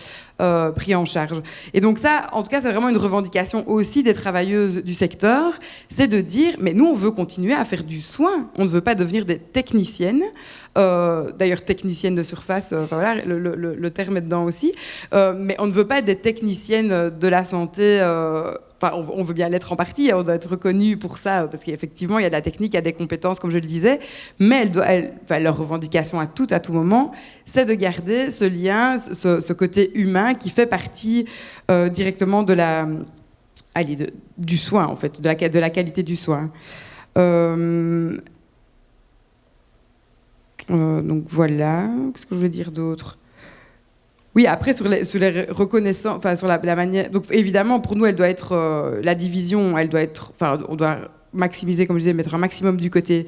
pris en charge. Et donc ça, en tout cas, c'est vraiment une revendication aussi des travailleuses du secteur, c'est de dire, mais nous, on veut continuer à faire du soin, on ne veut pas devenir des techniciennes, d'ailleurs techniciennes de surface, voilà, le terme est dedans aussi, mais on ne veut pas être des techniciennes de la santé. Enfin, on veut bien l'être en partie, on doit être reconnu pour ça, parce qu'effectivement, il y a de la technique, il y a des compétences, comme je le disais, mais leur revendication à tout moment, c'est de garder ce lien, ce côté humain qui fait partie directement de du soin, en fait, de la qualité du soin. Donc voilà, qu'est-ce que je voulais dire d'autre ? Oui, après, sur les reconnaissances, enfin, sur la manière. Donc, évidemment, pour nous, elle doit être. La division, elle doit être. Enfin, on doit maximiser, comme je disais, mettre un maximum du côté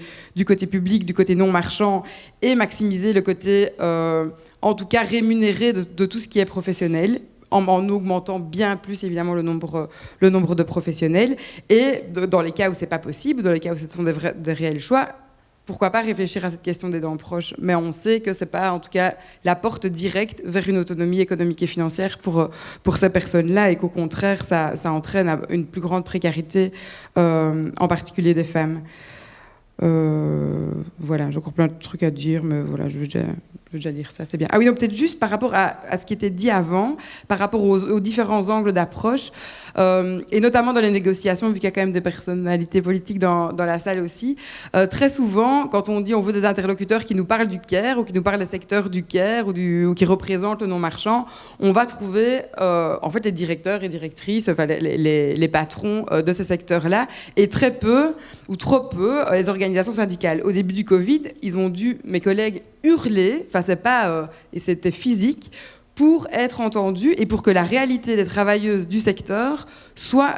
public, du côté non marchand, et maximiser le côté, en tout cas, rémunéré de tout ce qui est professionnel, en augmentant bien plus, évidemment, le nombre de professionnels. Et dans les cas où c'est pas possible, dans les cas où ce sont des réels choix, pourquoi pas réfléchir à cette question des dents proches, mais on sait que c'est pas, en tout cas, la porte directe vers une autonomie économique et financière pour ces personnes-là, et qu'au contraire, ça entraîne une plus grande précarité, en particulier des femmes. Voilà, j'ai encore plein de trucs à dire, mais voilà, je veux déjà dire ça, c'est bien. Ah oui, donc peut-être juste par rapport à ce qui était dit avant, par rapport aux différents angles d'approche, et notamment dans les négociations, vu qu'il y a quand même des personnalités politiques dans la salle aussi, très souvent, quand on dit on veut des interlocuteurs qui nous parlent du care, ou qui nous parlent des secteurs du care, ou qui représentent le non-marchand, on va trouver en fait les directeurs et directrices, enfin les patrons de ces secteurs-là, et très peu, ou trop peu, les organisations syndicales. Au début du Covid, ils ont dû, mes collègues, hurler, enfin c'est pas, et c'était physique, pour être entendus et pour que la réalité des travailleuses du secteur soit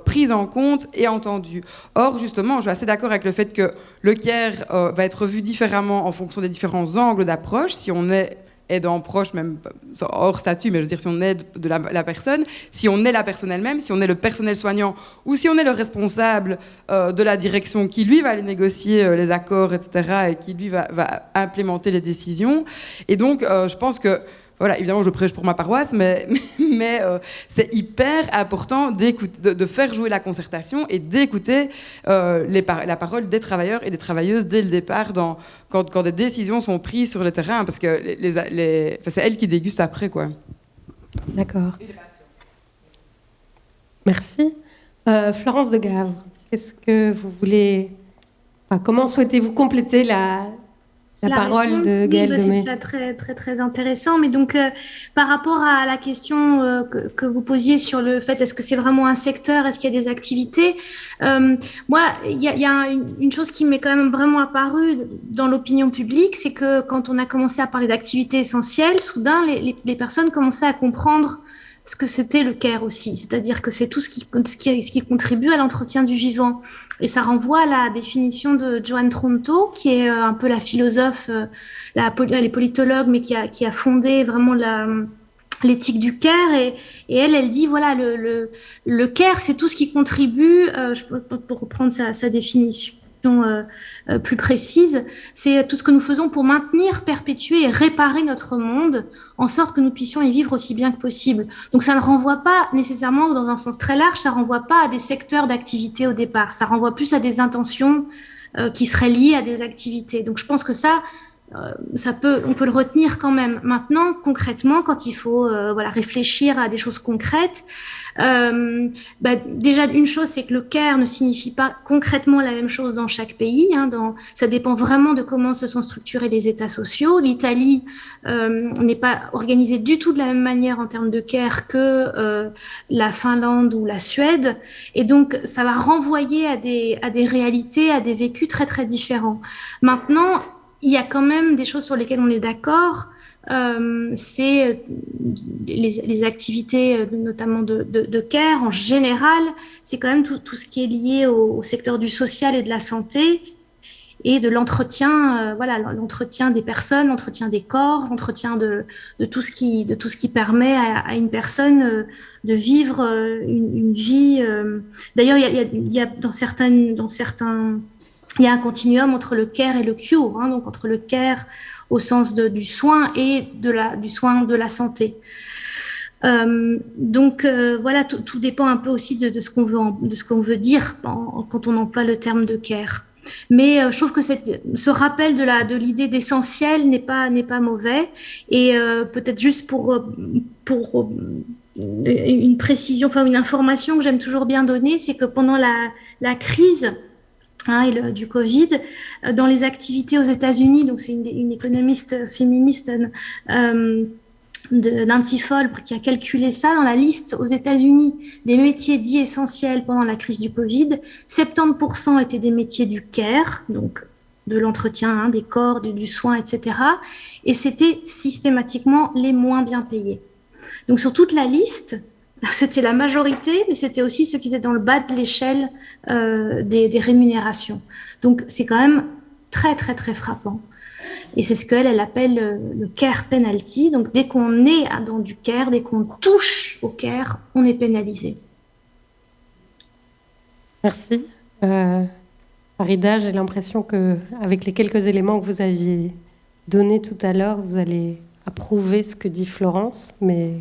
prise en compte et entendue. Or, justement, je suis assez d'accord avec le fait que le care va être vu différemment en fonction des différents angles d'approche, si on est aidant proche, même hors statut, mais je veux dire si on aide de la personne, si on est la personne elle-même, si on est le personnel soignant, ou si on est le responsable de la direction qui, lui, va aller négocier les accords, etc., et qui, lui, va implémenter les décisions. Et donc, je pense que voilà, évidemment, je prêche pour ma paroisse, mais c'est hyper important de faire jouer la concertation et d'écouter la parole des travailleurs et des travailleuses dès le départ quand des décisions sont prises sur le terrain, parce que c'est elles qui dégustent après, quoi. D'accord. Merci. Florence de Gavre, qu'est-ce que vous voulez... Enfin, comment souhaitez-vous compléter la parole réponse, de Gaëlle Demey? C'est déjà très, très, très intéressant. Mais donc, par rapport à la question que vous posiez sur le fait, est-ce que c'est vraiment un secteur, est-ce qu'il y a des activités, moi, il y a une chose qui m'est quand même vraiment apparue dans l'opinion publique, c'est que quand on a commencé à parler d'activités essentielles, soudain, les personnes commençaient à comprendre ce que c'était le care aussi, c'est-à-dire que c'est tout ce qui contribue à l'entretien du vivant. Et ça renvoie à la définition de Joan Tronto, qui est un peu la philosophe, elle est politologue, mais qui a fondé vraiment l'éthique du care. Et elle dit, voilà, le care, c'est tout ce qui contribue, pour reprendre sa définition plus précise, c'est tout ce que nous faisons pour maintenir, perpétuer et réparer notre monde, en sorte que nous puissions y vivre aussi bien que possible. Donc ça ne renvoie pas nécessairement, dans un sens très large, ça ne renvoie pas à des secteurs d'activité au départ, ça renvoie plus à des intentions qui seraient liées à des activités. Donc je pense que on peut le retenir quand même. Maintenant, concrètement, quand il faut réfléchir à des choses concrètes, déjà, une chose, c'est que le care ne signifie pas concrètement la même chose dans chaque pays. Ça dépend vraiment de comment se sont structurés les États sociaux. L'Italie n'est pas organisée du tout de la même manière en termes de care que la Finlande ou la Suède. Et donc, ça va renvoyer à des réalités, à des vécus très, très différents. Maintenant, il y a quand même des choses sur lesquelles on est d'accord. C'est les activités notamment de care en général, c'est quand même tout ce qui est lié au secteur du social et de la santé et de l'entretien, l'entretien des personnes, l'entretien des corps, l'entretien de tout ce qui permet à une personne de vivre une vie. D'ailleurs, il y a dans certains il y a un continuum entre le care et le cure, donc entre le care au sens du soin et du soin de la santé. Donc voilà, tout dépend un peu aussi de ce qu'on veut dire quand on emploie le terme de care. Mais je trouve que ce rappel de l'idée d'essentiel n'est pas mauvais. Et peut-être juste pour une précision, enfin une information que j'aime toujours bien donner, c'est que pendant la crise du Covid, dans les activités aux États-Unis, donc c'est une économiste féministe de Nancy Folbre qui a calculé ça, dans la liste aux États-Unis des métiers dits essentiels pendant la crise du Covid, 70% étaient des métiers du care, donc de l'entretien des corps, du soin, etc. Et c'était systématiquement les moins bien payés. Donc sur toute la liste, c'était la majorité, mais c'était aussi ceux qui étaient dans le bas de l'échelle des rémunérations. Donc c'est quand même très, très, très frappant. Et c'est ce qu'elle appelle le care penalty. Donc dès qu'on est dans du care, dès qu'on touche au care, on est pénalisé. Merci. Farida, j'ai l'impression qu'avec les quelques éléments que vous aviez donnés tout à l'heure, vous allez approuver ce que dit Florence, mais...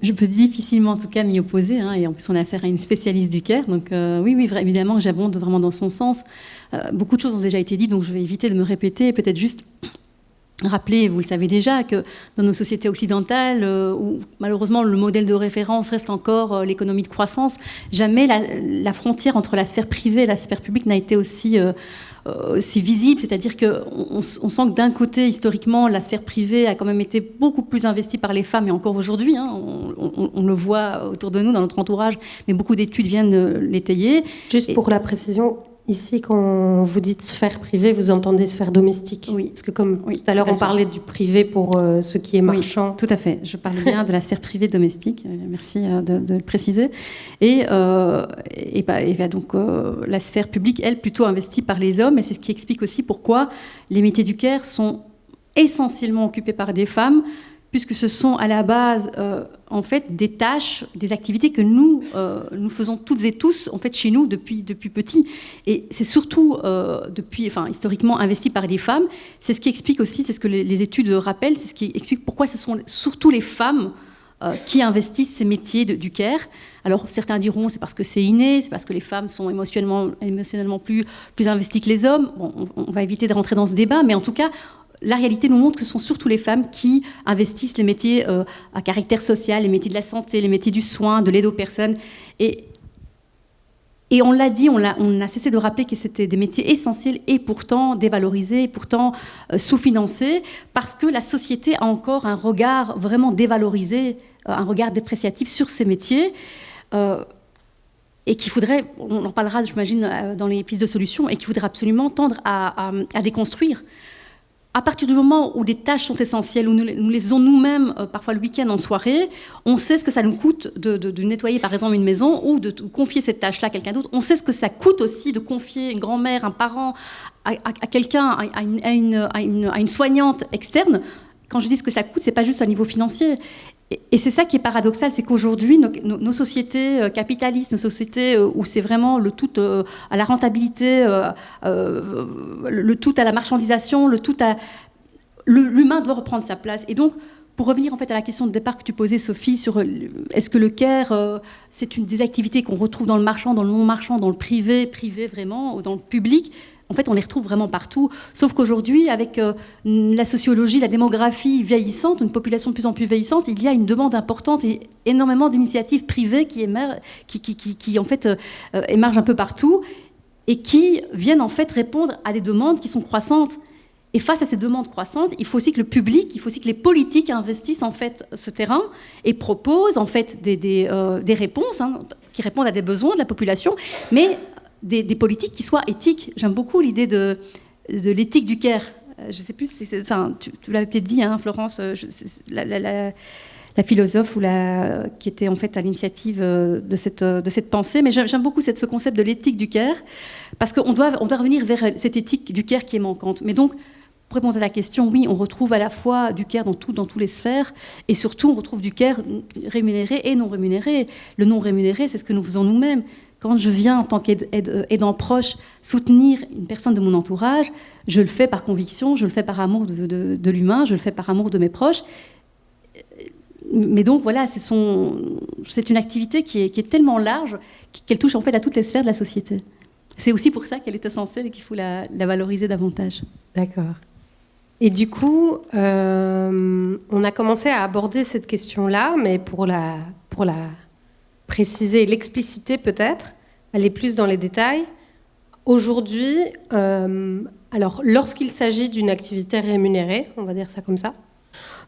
Je peux difficilement, en tout cas, m'y opposer, et en plus, on a affaire à une spécialiste du care, donc oui, évidemment, j'abonde vraiment dans son sens. Beaucoup de choses ont déjà été dites, donc je vais éviter de me répéter, peut-être juste rappeler, vous le savez déjà, que dans nos sociétés occidentales, où malheureusement le modèle de référence reste encore l'économie de croissance, jamais la frontière entre la sphère privée et la sphère publique n'a été aussi visible, c'est-à-dire qu'on sent que d'un côté, historiquement, la sphère privée a quand même été beaucoup plus investie par les femmes, et encore aujourd'hui, on le voit autour de nous, dans notre entourage, mais beaucoup d'études viennent l'étayer. Juste pour la précision, ici, quand vous dites sphère privée, vous entendez sphère domestique. Oui. Parce que comme tout à l'heure, on parlait du privé pour ce qui est marchand. Oui, tout à fait. Je parle bien de la sphère privée domestique. Merci de le préciser. Et donc, la sphère publique, elle, plutôt investie par les hommes. Et c'est ce qui explique aussi pourquoi les métiers du care sont essentiellement occupés par des femmes, puisque ce sont à la base, en fait, des tâches, des activités que nous faisons toutes et tous, en fait, chez nous depuis petit. Et c'est surtout, historiquement, investi par des femmes. C'est ce qui explique aussi, c'est ce que les études rappellent, c'est ce qui explique pourquoi ce sont surtout les femmes qui investissent ces métiers du care. Alors, certains diront, c'est parce que c'est inné, c'est parce que les femmes sont émotionnellement plus investies que les hommes. Bon, on va éviter de rentrer dans ce débat, mais en tout cas, la réalité nous montre que ce sont surtout les femmes qui investissent les métiers à caractère social, les métiers de la santé, les métiers du soin, de l'aide aux personnes. Et on l'a dit, on a cessé de rappeler que c'était des métiers essentiels et pourtant dévalorisés, et pourtant sous-financés, parce que la société a encore un regard vraiment dévalorisé, un regard dépréciatif sur ces métiers. Et qu'il faudrait, on en parlera, j'imagine, dans les pistes de solutions, et qu'il faudrait absolument tendre à déconstruire. À partir du moment où des tâches sont essentielles, où nous les faisons nous-mêmes, parfois le week-end en soirée, on sait ce que ça nous coûte de nettoyer par exemple une maison ou de confier cette tâche-là à quelqu'un d'autre. On sait ce que ça coûte aussi de confier une grand-mère, un parent à quelqu'un, à une soignante externe. Quand je dis ce que ça coûte, c'est pas juste à niveau financier. Et c'est ça qui est paradoxal, c'est qu'aujourd'hui, nos sociétés capitalistes, nos sociétés où c'est vraiment le tout à la rentabilité, le tout à la marchandisation, le tout à... L'humain doit reprendre sa place. Et donc, pour revenir en fait à la question de départ que tu posais, Sophie, sur est-ce que le care, c'est une des activités qu'on retrouve dans le marchand, dans le non-marchand, dans le privé vraiment, ou dans le public. En fait, on les retrouve vraiment partout. Sauf qu'aujourd'hui, avec la sociologie, la démographie vieillissante, une population de plus en plus vieillissante, il y a une demande importante et énormément d'initiatives privées qui en fait, émergent un peu partout et qui viennent en fait répondre à des demandes qui sont croissantes. Et face à ces demandes croissantes, il faut aussi que le public, il faut aussi que les politiques investissent en fait ce terrain et proposent en fait des réponses qui répondent à des besoins de la population, mais des politiques qui soient éthiques. J'aime beaucoup l'idée de l'éthique du care. Je ne sais plus, tu l'avais peut-être dit, Florence, la philosophe qui était en fait à l'initiative de cette pensée. Mais j'aime beaucoup ce concept de l'éthique du care, parce qu'on doit revenir vers cette éthique du care qui est manquante. Mais donc, pour répondre à la question, oui, on retrouve à la fois du care dans toutes les sphères, et surtout, on retrouve du care rémunéré et non rémunéré. Le non rémunéré, c'est ce que nous faisons nous-mêmes. Quand je viens en tant qu'aidant proche soutenir une personne de mon entourage, je le fais par conviction, je le fais par amour de l'humain, je le fais par amour de mes proches. Mais donc voilà, c'est une activité qui est tellement large qu'elle touche en fait à toutes les sphères de la société. C'est aussi pour ça qu'elle est essentielle et qu'il faut la valoriser davantage. D'accord. Et du coup, on a commencé à aborder cette question-là, mais pour la préciser, l'expliciter peut-être, aller plus dans les détails. Aujourd'hui, alors lorsqu'il s'agit d'une activité rémunérée, on va dire ça comme ça,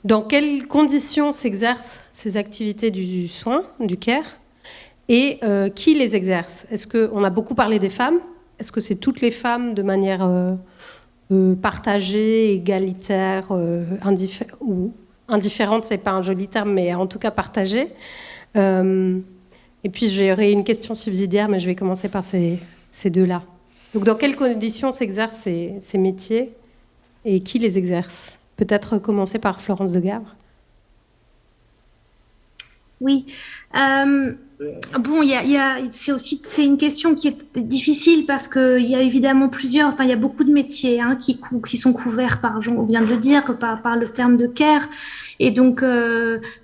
dans quelles conditions s'exercent ces activités du soin, du care, et qui les exerce ? Est-ce qu'on a beaucoup parlé des femmes ? est-ce que c'est toutes les femmes de manière partagée, égalitaire, ou indifférente, c'est pas un joli terme, mais en tout cas partagée. Et puis j'aurais une question subsidiaire, mais je vais commencer par ces deux-là. Donc dans quelles conditions s'exercent ces métiers et qui les exerce? Peut-être commencer par Florence de Gavre. Oui. Bon, c'est une question qui est difficile parce qu'il y a évidemment il y a beaucoup de métiers qui sont couverts on vient de le dire, par le terme de care. Et donc,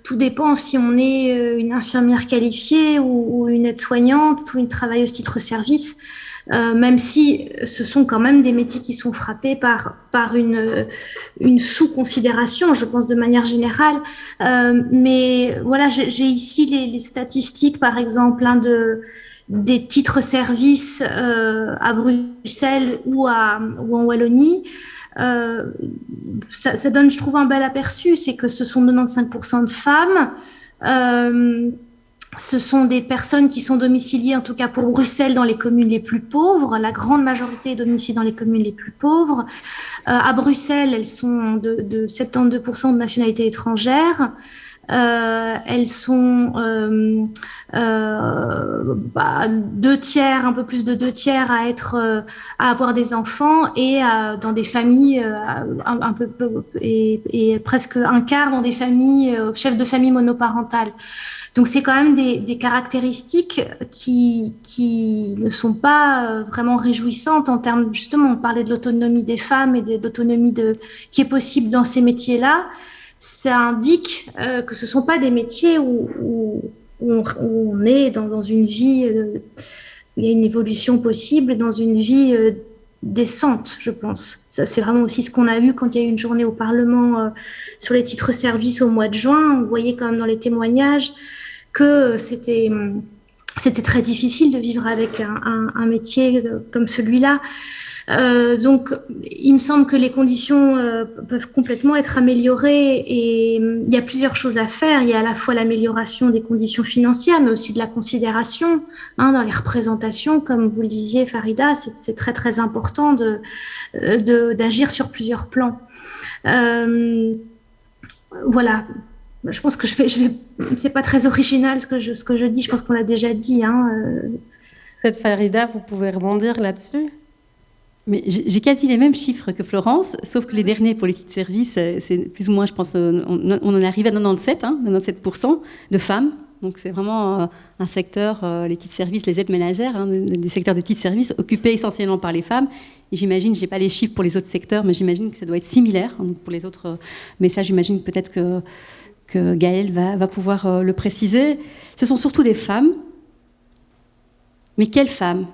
tout dépend si on est une infirmière qualifiée ou une aide-soignante ou une travailleuse titre-service. Même si ce sont quand même des métiers qui sont frappés par une sous-considération, je pense, de manière générale. Mais voilà, j'ai ici les statistiques, par exemple, des titres-services à Bruxelles ou en Wallonie. Ça donne, je trouve, un bel aperçu, c'est que ce sont 95% de femmes. Ce sont des personnes qui sont domiciliées, en tout cas pour Bruxelles, dans les communes les plus pauvres. La grande majorité est domiciliée dans les communes les plus pauvres. À Bruxelles, elles sont de 72% de nationalité étrangère. Elles sont deux tiers, un peu plus de 2/3 à avoir des enfants et dans des familles un peu et presque un quart dans des familles chefs de famille monoparentales. Donc c'est quand même des caractéristiques qui ne sont pas vraiment réjouissantes en termes, justement, on parlait de l'autonomie des femmes et de l'autonomie qui est possible dans ces métiers-là. Ça indique que ce ne sont pas des métiers où on est dans une vie, il y a une évolution possible, dans une vie décente, je pense. Ça, c'est vraiment aussi ce qu'on a vu quand il y a eu une journée au Parlement sur les titres-services au mois de juin. On voyait quand même dans les témoignages que c'était très difficile de vivre avec un métier comme celui-là. Donc, il me semble que les conditions peuvent complètement être améliorées et il y a plusieurs choses à faire. Il y a à la fois l'amélioration des conditions financières, mais aussi de la considération dans les représentations. Comme vous le disiez, Farida, c'est très, très important d'agir sur plusieurs plans. Voilà. Je pense que c'est pas très original ce que je dis. Je pense qu'on l'a déjà dit. Peut-être Farida, vous pouvez rebondir là-dessus. Mais j'ai quasi les mêmes chiffres que Florence, sauf que les derniers pour les titres services, c'est plus ou moins, je pense, on en arrive à 97% de femmes. Donc c'est vraiment un secteur, les titres services, les aides ménagères, du secteur des titres services, occupé essentiellement par les femmes. Et j'imagine, je n'ai pas les chiffres pour les autres secteurs, mais j'imagine que ça doit être similaire pour les autres. Mais ça, j'imagine peut-être que Gaëlle va pouvoir le préciser. Ce sont surtout des femmes. Mais quelles femmes ?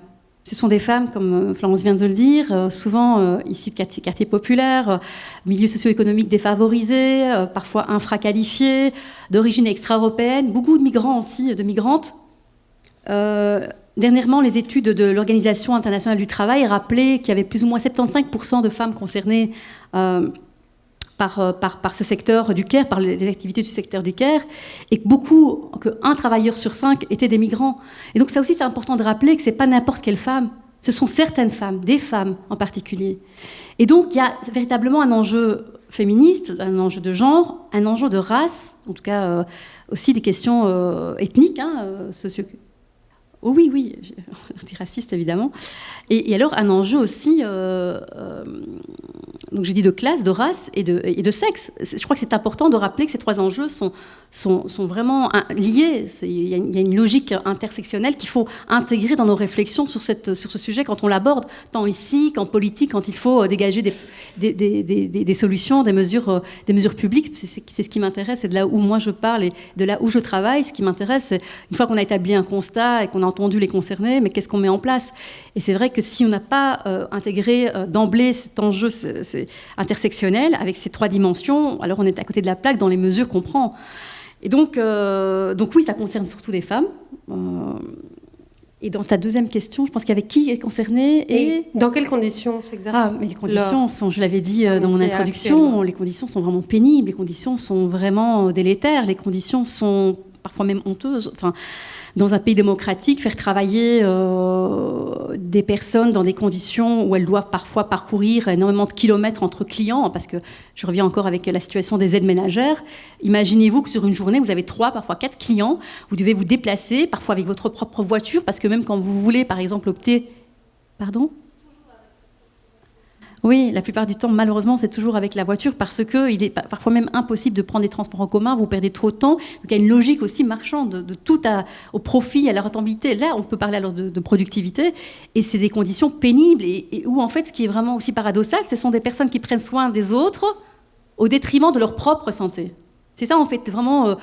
Ce sont des femmes, comme Florence vient de le dire, souvent issues de quartiers populaires, milieux socio-économiques défavorisés, parfois infraqualifiés, d'origine extra-européenne, beaucoup de migrants aussi, de migrantes. Dernièrement, les études de l'Organisation internationale du travail rappelaient qu'il y avait plus ou moins 75% de femmes concernées par ce secteur du care, par les activités du secteur du care, et qu'un travailleur sur 5 était des migrants. Et donc ça aussi, c'est important de rappeler que ce n'est pas n'importe quelle femme, ce sont certaines femmes, des femmes en particulier. Et donc il y a véritablement un enjeu féministe, un enjeu de genre, un enjeu de race, en tout cas aussi des questions ethniques, Oh oui, antiraciste évidemment. Et alors un enjeu aussi, donc j'ai dit de classe, de race et de sexe. Je crois que c'est important de rappeler que ces trois enjeux sont vraiment liés. Il y a une logique intersectionnelle qu'il faut intégrer dans nos réflexions sur ce sujet quand on l'aborde, tant ici qu'en politique, quand il faut dégager des solutions, des mesures publiques. C'est ce qui m'intéresse, c'est de là où moi je parle et de là où je travaille. Ce qui m'intéresse, c'est une fois qu'on a établi un constat et qu'on a entendu les concernés, mais qu'est-ce qu'on met en place ? Et c'est vrai que si on n'a pas intégré d'emblée cet enjeu intersectionnel avec ces trois dimensions, alors on est à côté de la plaque dans les mesures qu'on prend. Et donc oui, ça concerne surtout les femmes. Et dans ta deuxième question, je pense qu'il y avait qui est concerné et dans quelles conditions s'exerce mais les conditions sont, je l'avais dit dans mon introduction, les conditions sont vraiment pénibles, les conditions sont vraiment délétères, les conditions sont parfois même honteuses. Enfin, dans un pays démocratique, faire travailler des personnes dans des conditions où elles doivent parfois parcourir énormément de kilomètres entre clients, parce que je reviens encore avec la situation des aides ménagères. Imaginez-vous que sur une journée, vous avez 3, parfois 4 clients, vous devez vous déplacer, parfois avec votre propre voiture, parce que même quand vous voulez, par exemple, opter... Pardon ? Oui, la plupart du temps, malheureusement, c'est toujours avec la voiture parce qu'il est parfois même impossible de prendre des transports en commun, vous perdez trop de temps. Donc il y a une logique aussi marchande de tout au profit, à la rentabilité. Là, on peut parler alors de productivité et c'est des conditions pénibles et où en fait, ce qui est vraiment aussi paradoxal, ce sont des personnes qui prennent soin des autres au détriment de leur propre santé. C'est ça en fait vraiment...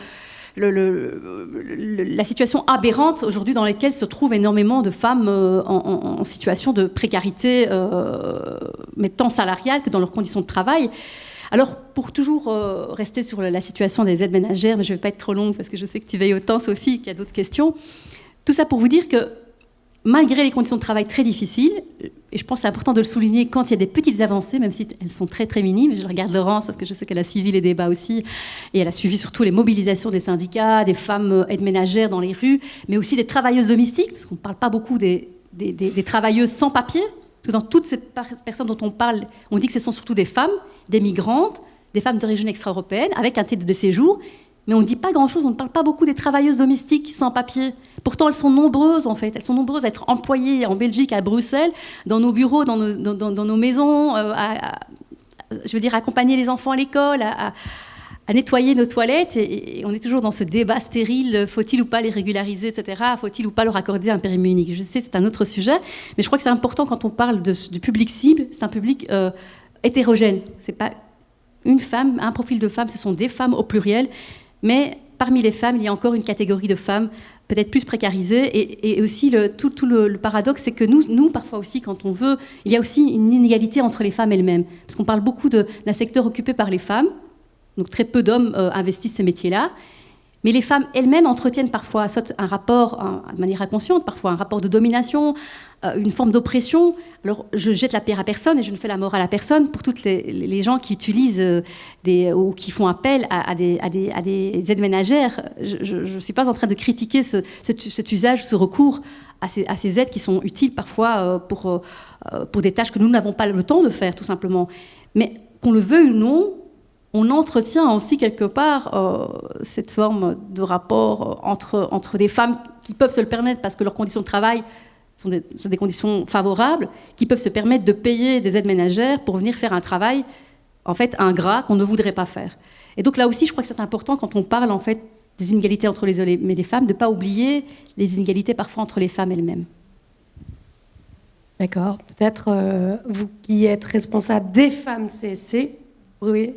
la situation aberrante aujourd'hui dans laquelle se trouvent énormément de femmes en situation de précarité, mais tant salariale que dans leurs conditions de travail. Alors, pour toujours rester sur la situation des aides ménagères, mais je ne vais pas être trop longue parce que je sais que tu veilles autant, Sophie, qu'il y a d'autres questions. Tout ça pour vous dire que malgré les conditions de travail très difficiles, et je pense que c'est important de le souligner quand il y a des petites avancées, même si elles sont très très minimes, je regarde Laurence parce que je sais qu'elle a suivi les débats aussi, et elle a suivi surtout les mobilisations des syndicats, des femmes aides ménagères dans les rues, mais aussi des travailleuses domestiques, parce qu'on ne parle pas beaucoup des travailleuses sans papier, parce que dans toutes ces personnes dont on parle, on dit que ce sont surtout des femmes, des migrantes, des femmes d'origine extra-européenne, avec un titre de séjour, mais on ne dit pas grand-chose, on ne parle pas beaucoup des travailleuses domestiques sans papier. Pourtant, elles sont nombreuses, en fait. Elles sont nombreuses à être employées en Belgique, à Bruxelles, dans nos bureaux, dans nos maisons, je veux dire, accompagner les enfants à l'école, à nettoyer nos toilettes. Et on est toujours dans ce débat stérile, faut-il ou pas les régulariser, etc. Faut-il ou pas leur accorder un périmètre unique. Je sais, c'est un autre sujet, mais je crois que c'est important quand on parle du public cible, c'est un public hétérogène. C'est pas une femme, un profil de femme, ce sont des femmes au pluriel. Mais parmi les femmes, il y a encore une catégorie de femmes peut-être plus précarisées. Et aussi, tout le paradoxe, c'est que nous, parfois aussi, quand on veut, il y a aussi une inégalité entre les femmes elles-mêmes. Parce qu'on parle beaucoup d'un secteur occupé par les femmes, donc très peu d'hommes investissent ces métiers-là. Mais les femmes elles-mêmes entretiennent parfois soit un rapport, de manière inconsciente, parfois un rapport de domination, une forme d'oppression. Alors, je jette la pierre à personne et je ne fais la morale à personne pour toutes les gens qui utilisent ou qui font appel à des aides ménagères. Je ne suis pas en train de critiquer cet usage, ce recours à ces aides qui sont utiles parfois pour des tâches que nous n'avons pas le temps de faire, tout simplement. Mais qu'on le veuille ou non, on entretient aussi quelque part cette forme de rapport entre des femmes qui peuvent se le permettre parce que leurs conditions de travail sont des conditions favorables, qui peuvent se permettre de payer des aides ménagères pour venir faire un travail en fait ingrat qu'on ne voudrait pas faire. Et donc là aussi, je crois que c'est important quand on parle en fait des inégalités entre les hommes et les femmes, de ne pas oublier les inégalités parfois entre les femmes elles-mêmes. D'accord. Peut-être vous qui êtes responsable des femmes CSC, oui.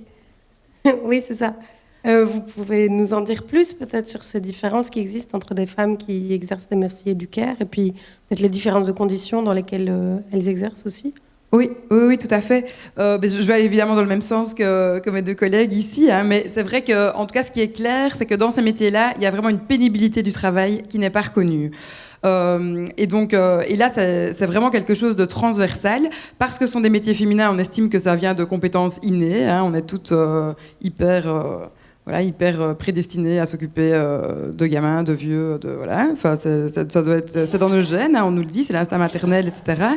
Oui, c'est ça. Vous pouvez nous en dire plus peut-être sur ces différences qui existent entre des femmes qui exercent des métiers du care et puis peut-être les différences de conditions dans lesquelles elles exercent aussi. Oui, tout à fait. Je vais aller évidemment dans le même sens que mes deux collègues ici, hein, mais c'est vrai qu'en tout cas, ce qui est clair, c'est que dans ces métiers-là, il y a vraiment une pénibilité du travail qui n'est pas reconnue. Et là, c'est vraiment quelque chose de transversal. Parce que ce sont des métiers féminins, on estime que ça vient de compétences innées. Hein, on est toutes hyper prédestinées à s'occuper de gamins, de vieux, voilà. Enfin, c'est dans nos gènes, hein, on nous le dit, c'est l'instinct maternel, etc.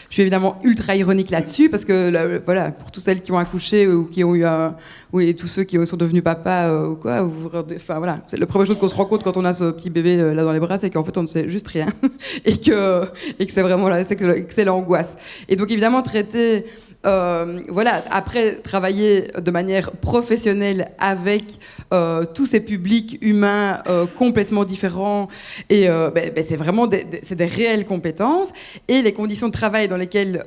Je suis évidemment ultra ironique là-dessus parce que voilà, pour toutes celles qui ont accouché ou qui ont eu et tous ceux qui sont devenus papas ou quoi, enfin voilà, c'est la première chose qu'on se rend compte quand on a ce petit bébé là dans les bras, c'est qu'en fait on ne sait juste rien et que c'est vraiment là, c'est l'angoisse. Et donc évidemment traiter après travailler de manière professionnelle avec tous ces publics humains complètement différents et c'est vraiment c'est des réelles compétences et les conditions de travail dans lesquelles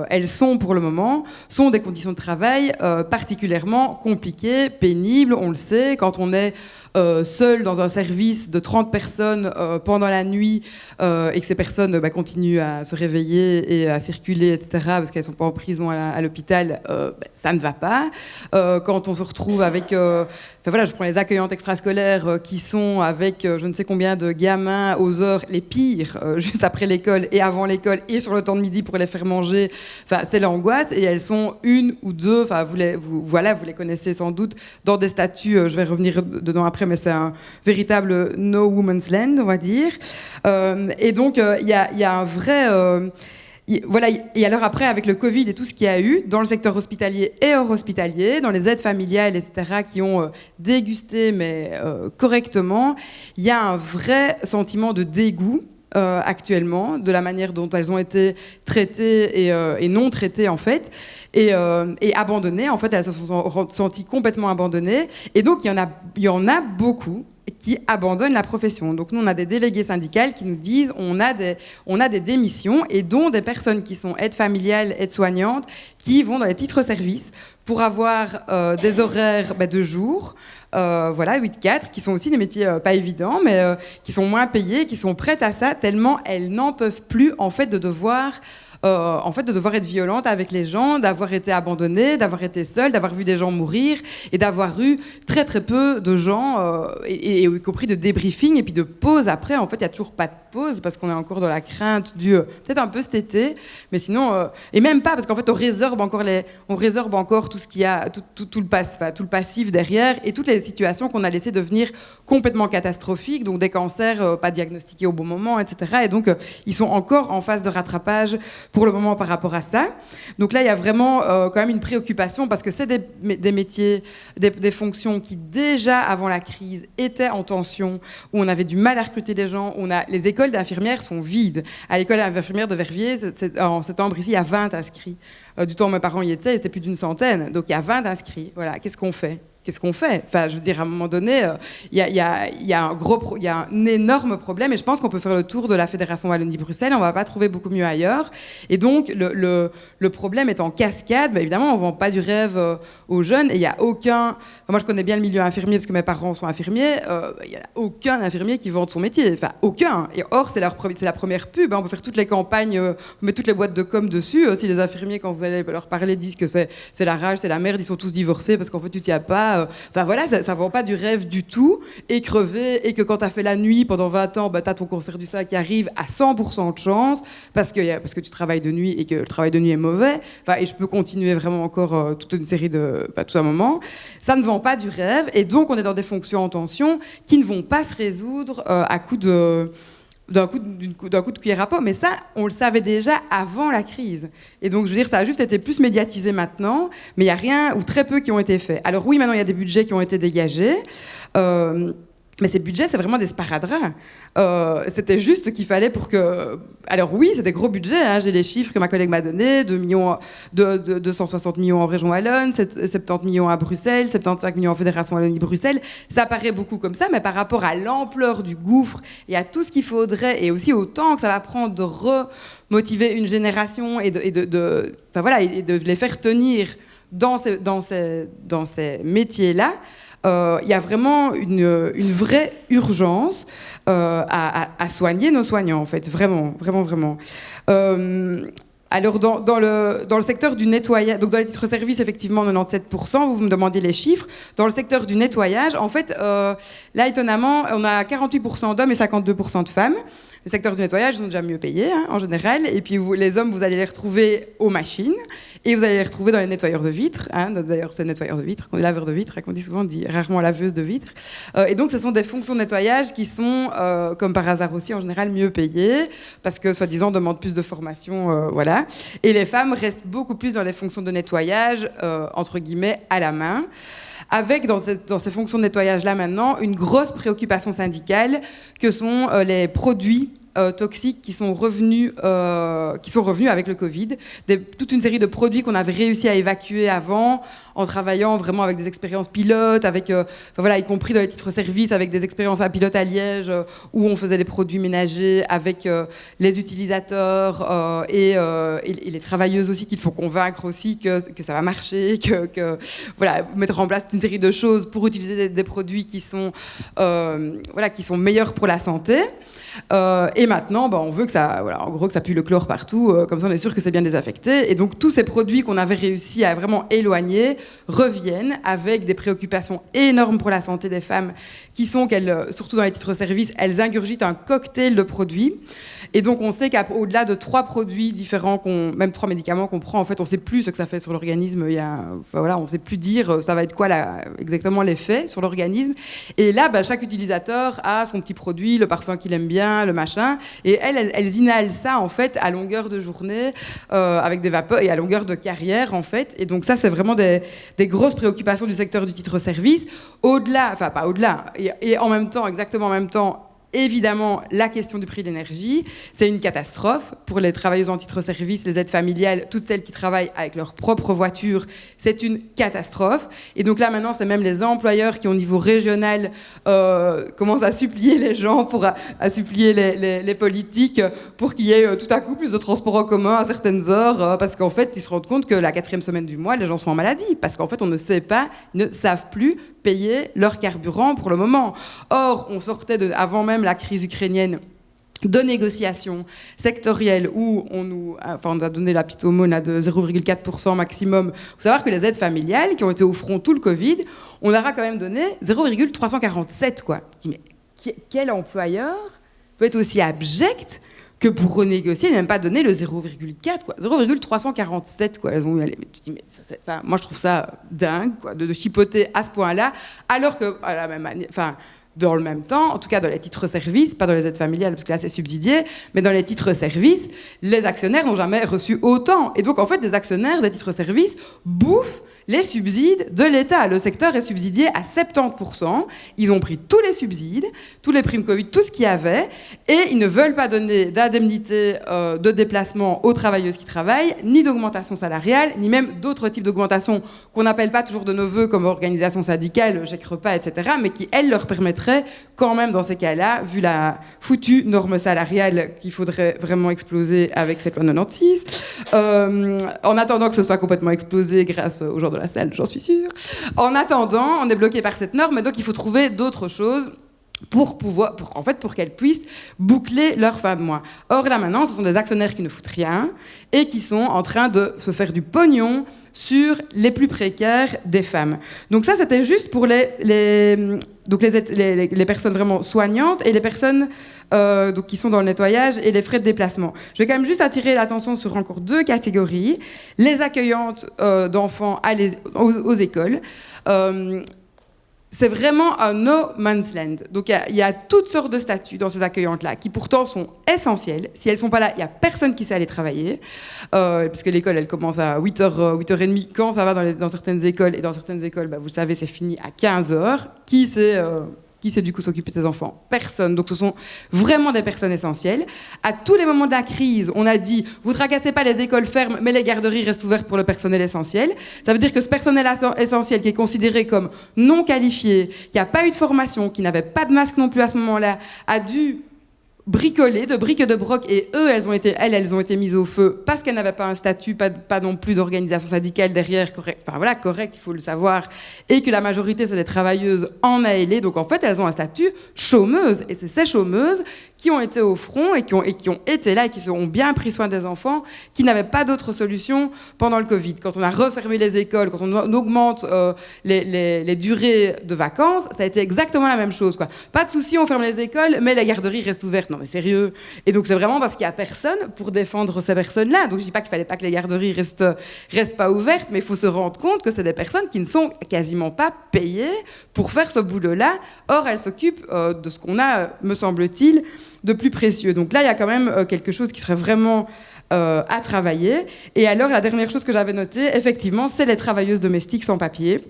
elles sont pour le moment sont des conditions de travail particulièrement compliquées, pénibles, on le sait, quand on est seul dans un service de 30 personnes pendant la nuit et que ces personnes continuent à se réveiller et à circuler, etc., parce qu'elles ne sont pas en prison à l'hôpital, ça ne va pas. Quand on se retrouve avec... je prends les accueillantes extrascolaires qui sont avec je ne sais combien de gamins aux heures les pires, juste après l'école et avant l'école et sur le temps de midi pour les faire manger. C'est l'angoisse et elles sont une ou deux, vous les connaissez sans doute, dans des statuts, je vais revenir dedans après, après, mais c'est un véritable no woman's land, on va dire. Et donc, il y a un vrai... voilà, et alors après, avec le Covid et tout ce qu'il y a eu dans le secteur hospitalier et hors hospitalier, dans les aides familiales, etc., qui ont dégusté, mais correctement, il y a un vrai sentiment de dégoût actuellement, de la manière dont elles ont été traitées et non traitées, en fait, et abandonnées. En fait, elles se sont senties complètement abandonnées. Et donc, il y en a beaucoup qui abandonnent la profession. Donc nous, on a des délégués syndicales qui nous disent on a des démissions, et dont des personnes qui sont aides familiales, aides-soignantes, qui vont dans les titres-services pour avoir des horaires de jour, voilà, 8-4, qui sont aussi des métiers pas évidents, mais qui sont moins payés, qui sont prêtes à ça, tellement elles n'en peuvent plus, en fait, de devoir être violente avec les gens, d'avoir été abandonnée, d'avoir été seule, d'avoir vu des gens mourir, et d'avoir eu très très peu de gens, et y compris de débriefing et puis de pause après. En fait, il n'y a toujours pas de pause parce qu'on est encore dans la crainte du peut-être un peu cet été, mais sinon et même pas, parce qu'en fait on résorbe encore tout ce qu'il y a, tout le passif derrière, et toutes les situations qu'on a laissé devenir complètement catastrophiques, donc des cancers pas diagnostiqués au bon moment, etc. Et donc ils sont encore en phase de rattrapage pour le moment par rapport à ça. Donc là, il y a vraiment quand même une préoccupation, parce que c'est des métiers, des fonctions qui déjà avant la crise étaient en tension, où on avait du mal à recruter des gens, les écoles d'infirmières sont vides. À l'école d'infirmières de Verviers, en septembre ici, il y a 20 inscrits. Du temps où mes parents y étaient, c'était plus d'une centaine. Donc il y a 20 inscrits. Voilà, qu'est-ce qu'on fait ? Enfin, je veux dire, à un moment donné, il y a un énorme problème, et je pense qu'on peut faire le tour de la Fédération Wallonie-Bruxelles, on ne va pas trouver beaucoup mieux ailleurs. Et donc, le problème est en cascade. Évidemment, on ne vend pas du rêve aux jeunes, et il n'y a aucun... Moi, je connais bien le milieu infirmier, parce que mes parents sont infirmiers. Il n'y a aucun infirmier qui vende son métier. Enfin, aucun. Et or, c'est la première pub. On peut faire toutes les campagnes, on met toutes les boîtes de com dessus. Si les infirmiers, quand vous allez leur parler, disent que c'est la rage, c'est la merde, ils sont tous divorcés, parce qu'en fait, tu t'y as pas... Enfin voilà, ça vend pas du rêve du tout, et crever, et que quand tu as fait la nuit pendant 20 ans, tu as ton cancer du sein qui arrive à 100% de chance, parce que tu travailles de nuit et que le travail de nuit est mauvais. Enfin, et je peux continuer vraiment encore toute une série de... tout un moment. Ça ne vend pas du rêve, et donc on est dans des fonctions en tension qui ne vont pas se résoudre à coup d'un coup de cuillère à peau, mais ça, on le savait déjà avant la crise. Et donc, je veux dire, ça a juste été plus médiatisé maintenant, mais il n'y a rien ou très peu qui ont été faits. Alors oui, maintenant, il y a des budgets qui ont été dégagés, mais ces budgets, c'est vraiment des sparadraps. C'était juste ce qu'il fallait pour que... Alors oui, c'est des gros budgets, hein, j'ai les chiffres que ma collègue m'a donnés, 260 millions en région Wallonne, 70 millions à Bruxelles, 75 millions en Fédération Wallonie-Bruxelles. Ça paraît beaucoup comme ça, mais par rapport à l'ampleur du gouffre et à tout ce qu'il faudrait, et aussi au temps que ça va prendre de remotiver une génération et de les faire tenir dans ces métiers-là, il y a vraiment une vraie urgence à soigner nos soignants, en fait, vraiment, vraiment, vraiment. Alors, dans le secteur du nettoyage, donc dans les titres-services, effectivement, 97%, vous me demandez les chiffres. Dans le secteur du nettoyage, en fait, là, étonnamment, on a 48% d'hommes et 52% de femmes. Les secteurs du nettoyage sont déjà mieux payés, hein, en général. Et puis, les hommes, vous allez les retrouver aux machines. Et vous allez les retrouver dans les nettoyeurs de vitres. Hein. D'ailleurs, c'est nettoyeur de vitres, laveur de vitres, qu'on dit souvent, on dit rarement laveuse de vitres. Et donc, ce sont des fonctions de nettoyage qui sont, comme par hasard aussi, en général, mieux payées, parce que, soi-disant, demandent plus de formation, voilà. Et les femmes restent beaucoup plus dans les fonctions de nettoyage, entre guillemets, à la main. Avec, dans ces fonctions de nettoyage-là maintenant, une grosse préoccupation syndicale que sont les produits toxiques qui sont revenus avec le Covid. Toute une série de produits qu'on avait réussi à évacuer avant, en travaillant vraiment avec des expériences pilotes, y compris dans les titres-services, avec des expériences à pilote à Liège, où on faisait les produits ménagers avec les utilisateurs et les travailleuses aussi, qu'il faut convaincre aussi que ça va marcher, mettre en place toute une série de choses pour utiliser des produits qui sont meilleurs pour la santé. Et maintenant, on veut que ça pue le chlore partout, comme ça on est sûr que c'est bien désaffecté. Et donc tous ces produits qu'on avait réussi à vraiment éloigner reviennent avec des préoccupations énormes pour la santé des femmes, qui sont qu'elles, surtout dans les titres-services, elles ingurgitent un cocktail de produits. Et donc, on sait qu'au-delà de 3 produits différents, même 3 médicaments qu'on prend, en fait, on ne sait plus ce que ça fait sur l'organisme. On ne sait plus dire ça va être quoi exactement l'effet sur l'organisme. Et là, chaque utilisateur a son petit produit, le parfum qu'il aime bien, le machin. Et elles inhalent ça, en fait, à longueur de journée, avec des vapeurs, et à longueur de carrière, en fait. Et donc, ça, c'est vraiment des grosses préoccupations du secteur du titre-service. Pas au-delà, et en même temps, exactement en même temps, évidemment, la question du prix de l'énergie, c'est une catastrophe pour les travailleuses en titre-service, les aides familiales, toutes celles qui travaillent avec leur propre voiture, c'est une catastrophe. Et donc là, maintenant, c'est même les employeurs qui, au niveau régional, commencent à supplier les gens, à supplier les politiques pour qu'il y ait tout à coup plus de transports en commun à certaines heures, parce qu'en fait, ils se rendent compte que la 4e semaine du mois, les gens sont en maladie, parce qu'en fait, on ne savent plus payer leur carburant pour le moment. Or, on sortait avant même la crise ukrainienne de négociations sectorielles où on a donné la petite aumône de 0,4% maximum. Il faut savoir que les aides familiales qui ont été au front tout le Covid, on leur a quand même donné 0,347 quoi. Je dis, mais quel employeur peut être aussi abject que pour renégocier, ils n'ont même pas donné le 0,4, quoi. 0,347, quoi. Elles ont eu, tu dis, mais moi, je trouve ça dingue, quoi, de chipoter à ce point-là, alors que, dans le même temps, en tout cas dans les titres-services, pas dans les aides familiales, parce que là, c'est subsidié, mais dans les titres-services, les actionnaires n'ont jamais reçu autant. Et donc, en fait, les actionnaires des titres-services bouffent les subsides de l'État. Le secteur est subsidié à 70%. Ils ont pris tous les subsides, tous les primes Covid, tout ce qu'il y avait, et ils ne veulent pas donner d'indemnité de déplacement aux travailleuses qui travaillent, ni d'augmentation salariale, ni même d'autres types d'augmentation qu'on n'appelle pas toujours de nos voeux comme organisation syndicale, chèque repas, etc., mais qui, elles, leur permettraient quand même, dans ces cas-là, vu la foutue norme salariale qu'il faudrait vraiment exploser avec cette loi 96, en attendant que ce soit complètement explosé grâce aux gens de la salle, j'en suis sûre. En attendant, on est bloqué par cette norme, et donc il faut trouver d'autres choses pour qu'elles puissent boucler leur fin de mois. Or, là, maintenant, ce sont des actionnaires qui ne foutent rien et qui sont en train de se faire du pognon sur les plus précaires des femmes. Donc ça, c'était juste pour les personnes vraiment soignantes et les personnes qui sont dans le nettoyage et les frais de déplacement. Je vais quand même juste attirer l'attention sur encore 2 catégories. Les accueillantes d'enfants aux écoles. C'est vraiment un no man's land. Donc il y a toutes sortes de statuts dans ces accueillantes-là qui pourtant sont essentielles. Si elles ne sont pas là, il n'y a personne qui sait aller travailler. Parce que l'école, elle commence à 8h, 8h30 quand ça va dans certaines écoles. Et dans certaines écoles, vous le savez, c'est fini à 15h. Qui sait du coup s'occuper de ses enfants? Personne. Donc ce sont vraiment des personnes essentielles. À tous les moments de la crise, on a dit vous tracassez pas, les écoles ferment, mais les garderies restent ouvertes pour le personnel essentiel. Ça veut dire que ce personnel essentiel qui est considéré comme non qualifié, qui n'a pas eu de formation, qui n'avait pas de masque non plus à ce moment-là, a dû bricolées, de briques et de broc, et elles ont été mises au feu parce qu'elles n'avaient pas un statut, pas non plus d'organisation syndicale derrière, correct, il faut le savoir, et que la majorité, c'est des travailleuses en ALE, donc en fait, elles ont un statut chômeuse, et c'est ces chômeuses qui ont été au front et qui ont été là et qui ont bien pris soin des enfants, qui n'avaient pas d'autre solution pendant le Covid. Quand on a refermé les écoles, quand on augmente les durées de vacances, ça a été exactement la même chose, quoi. Pas de souci, on ferme les écoles, mais les garderies restent ouvertes. Non, mais sérieux. Et donc c'est vraiment parce qu'il n'y a personne pour défendre ces personnes-là. Donc je dis pas qu'il fallait pas que les garderies restent pas ouvertes, mais il faut se rendre compte que c'est des personnes qui ne sont quasiment pas payées pour faire ce boulot-là. Or, elles s'occupent de ce qu'on a, me semble-t-il, de plus précieux. Donc là, il y a quand même quelque chose qui serait vraiment à travailler. Et alors, la dernière chose que j'avais notée, effectivement, c'est les travailleuses domestiques sans papier,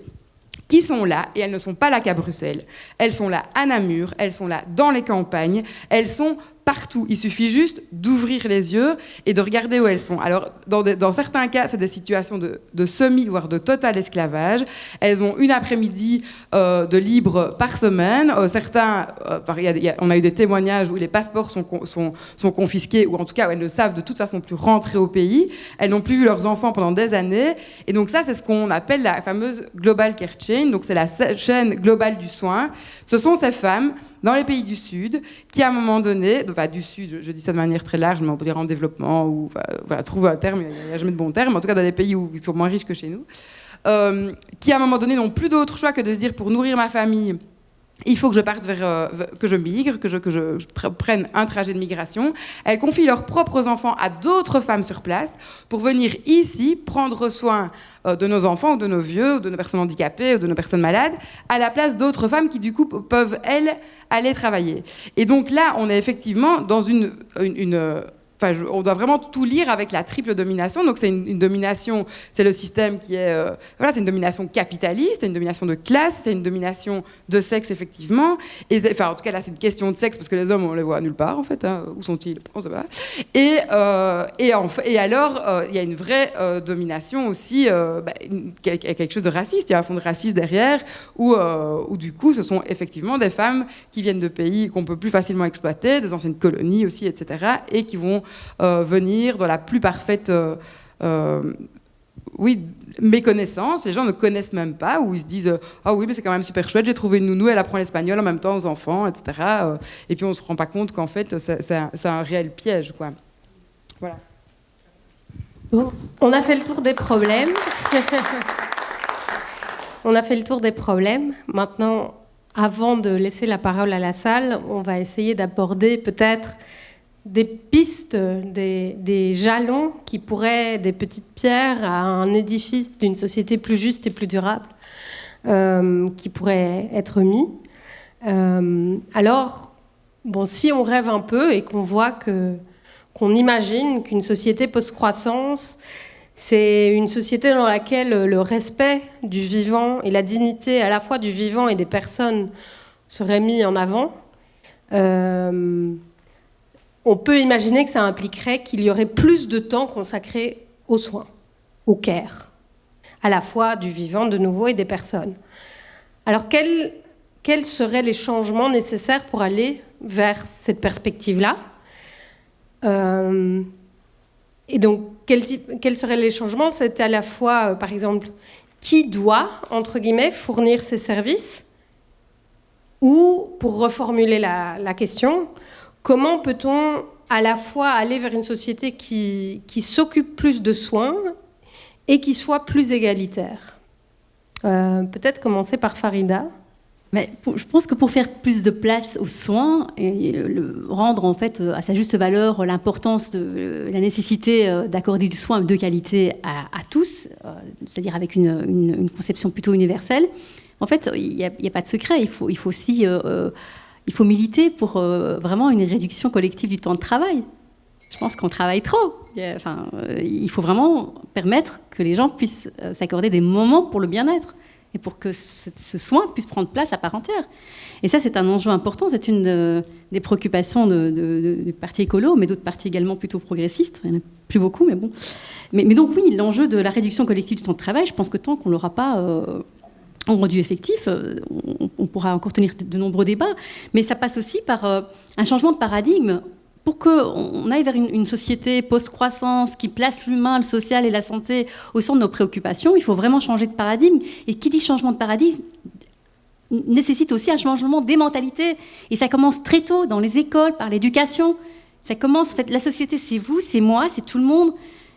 qui sont là, et elles ne sont pas là qu'à Bruxelles. Elles sont là à Namur, elles sont là dans les campagnes, elles sont partout. Il suffit juste d'ouvrir les yeux et de regarder où elles sont. Alors, dans certains cas, c'est des situations de semi, voire de total esclavage. Elles ont une après-midi de libre par semaine. On a eu des témoignages où les passeports sont confisqués, ou en tout cas, où elles ne savent de toute façon plus rentrer au pays. Elles n'ont plus vu leurs enfants pendant des années. Et donc ça, c'est ce qu'on appelle la fameuse Global Care Chain. Donc c'est la chaîne globale du soin. Ce sont ces femmes dans les pays du Sud, qui à un moment donné, du Sud, je dis ça de manière très large, mais on peut dire en développement, ou trouver un terme, il n'y a jamais de bon terme, en tout cas dans les pays où ils sont moins riches que chez nous, qui à un moment donné n'ont plus d'autre choix que de se dire pour nourrir ma famille, il faut que je parte que je migre, que je prenne un trajet de migration. Elles confient leurs propres enfants à d'autres femmes sur place pour venir ici prendre soin de nos enfants ou de nos vieux, ou de nos personnes handicapées ou de nos personnes malades, à la place d'autres femmes qui du coup peuvent, elles, aller travailler. Et donc là, on est effectivement dans on doit vraiment tout lire avec la triple domination. Donc c'est une domination, c'est le système qui est... c'est une domination capitaliste, c'est une domination de classe, c'est une domination de sexe, effectivement. Et, en tout cas, là, c'est une question de sexe, parce que les hommes, on les voit nulle part, en fait. Hein. Où sont-ils? On ne sait pas. Et alors, il y a une vraie domination aussi, quelque chose de raciste. Il y a un fond de racisme derrière, où du coup, ce sont effectivement des femmes qui viennent de pays qu'on peut plus facilement exploiter, des anciennes colonies aussi, etc., et qui vont venir dans la plus parfaite méconnaissance. Les gens ne connaissent même pas, ou ils se disent ah oui, mais c'est quand même super chouette, j'ai trouvé une nounou, elle apprend l'espagnol en même temps aux enfants, etc. Et puis on se rend pas compte qu'en fait c'est un réel piège, quoi. Voilà. Bon, on a fait le tour des problèmes. On a fait le tour des problèmes. Maintenant, avant de laisser la parole à la salle, on va essayer d'aborder peut-être des pistes, des jalons qui pourraient, des petites pierres à un édifice d'une société plus juste et plus durable, qui pourraient être mis. Alors, bon, si on rêve un peu et qu'on voit qu'on imagine qu'une société post-croissance, c'est une société dans laquelle le respect du vivant et la dignité à la fois du vivant et des personnes seraient mis en avant, on peut imaginer que ça impliquerait qu'il y aurait plus de temps consacré aux soins, au care, à la fois du vivant de nouveau et des personnes. Alors quels seraient les changements nécessaires pour aller vers cette perspective-là ? Et donc, quels seraient les changements ? C'est à la fois, par exemple, qui doit, entre guillemets, fournir ces services ? Ou, pour reformuler la question, comment peut-on à la fois aller vers une société qui s'occupe plus de soins et qui soit plus égalitaire ? Peut-être commencer par Farida. Mais je pense que pour faire plus de place aux soins et rendre en fait à sa juste valeur l'importance de la nécessité d'accorder du soin de qualité à tous, c'est-à-dire avec une conception plutôt universelle, en fait, il n'y a pas de secret. Il faut aussi militer pour vraiment une réduction collective du temps de travail. Je pense qu'on travaille trop. Il faut vraiment permettre que les gens puissent s'accorder des moments pour le bien-être et pour que ce soin puisse prendre place à part entière. Et ça, c'est un enjeu important. C'est une des préoccupations du Parti écolo, mais d'autres partis également plutôt progressistes. Il n'y en a plus beaucoup, mais bon. Mais donc oui, l'enjeu de la réduction collective du temps de travail, je pense que tant qu'on ne l'aura pas rendu effectif, on pourra encore tenir de nombreux débats. Mais ça passe aussi par un changement de paradigme. Pour qu'on aille vers une société post-croissance qui place l'humain, le social et la santé au centre de nos préoccupations, il faut vraiment changer de paradigme. Et qui dit changement de paradigme nécessite aussi un changement des mentalités. Et ça commence très tôt, dans les écoles, par l'éducation. Ça commence, en fait, la société, c'est vous, c'est moi, c'est tout le monde.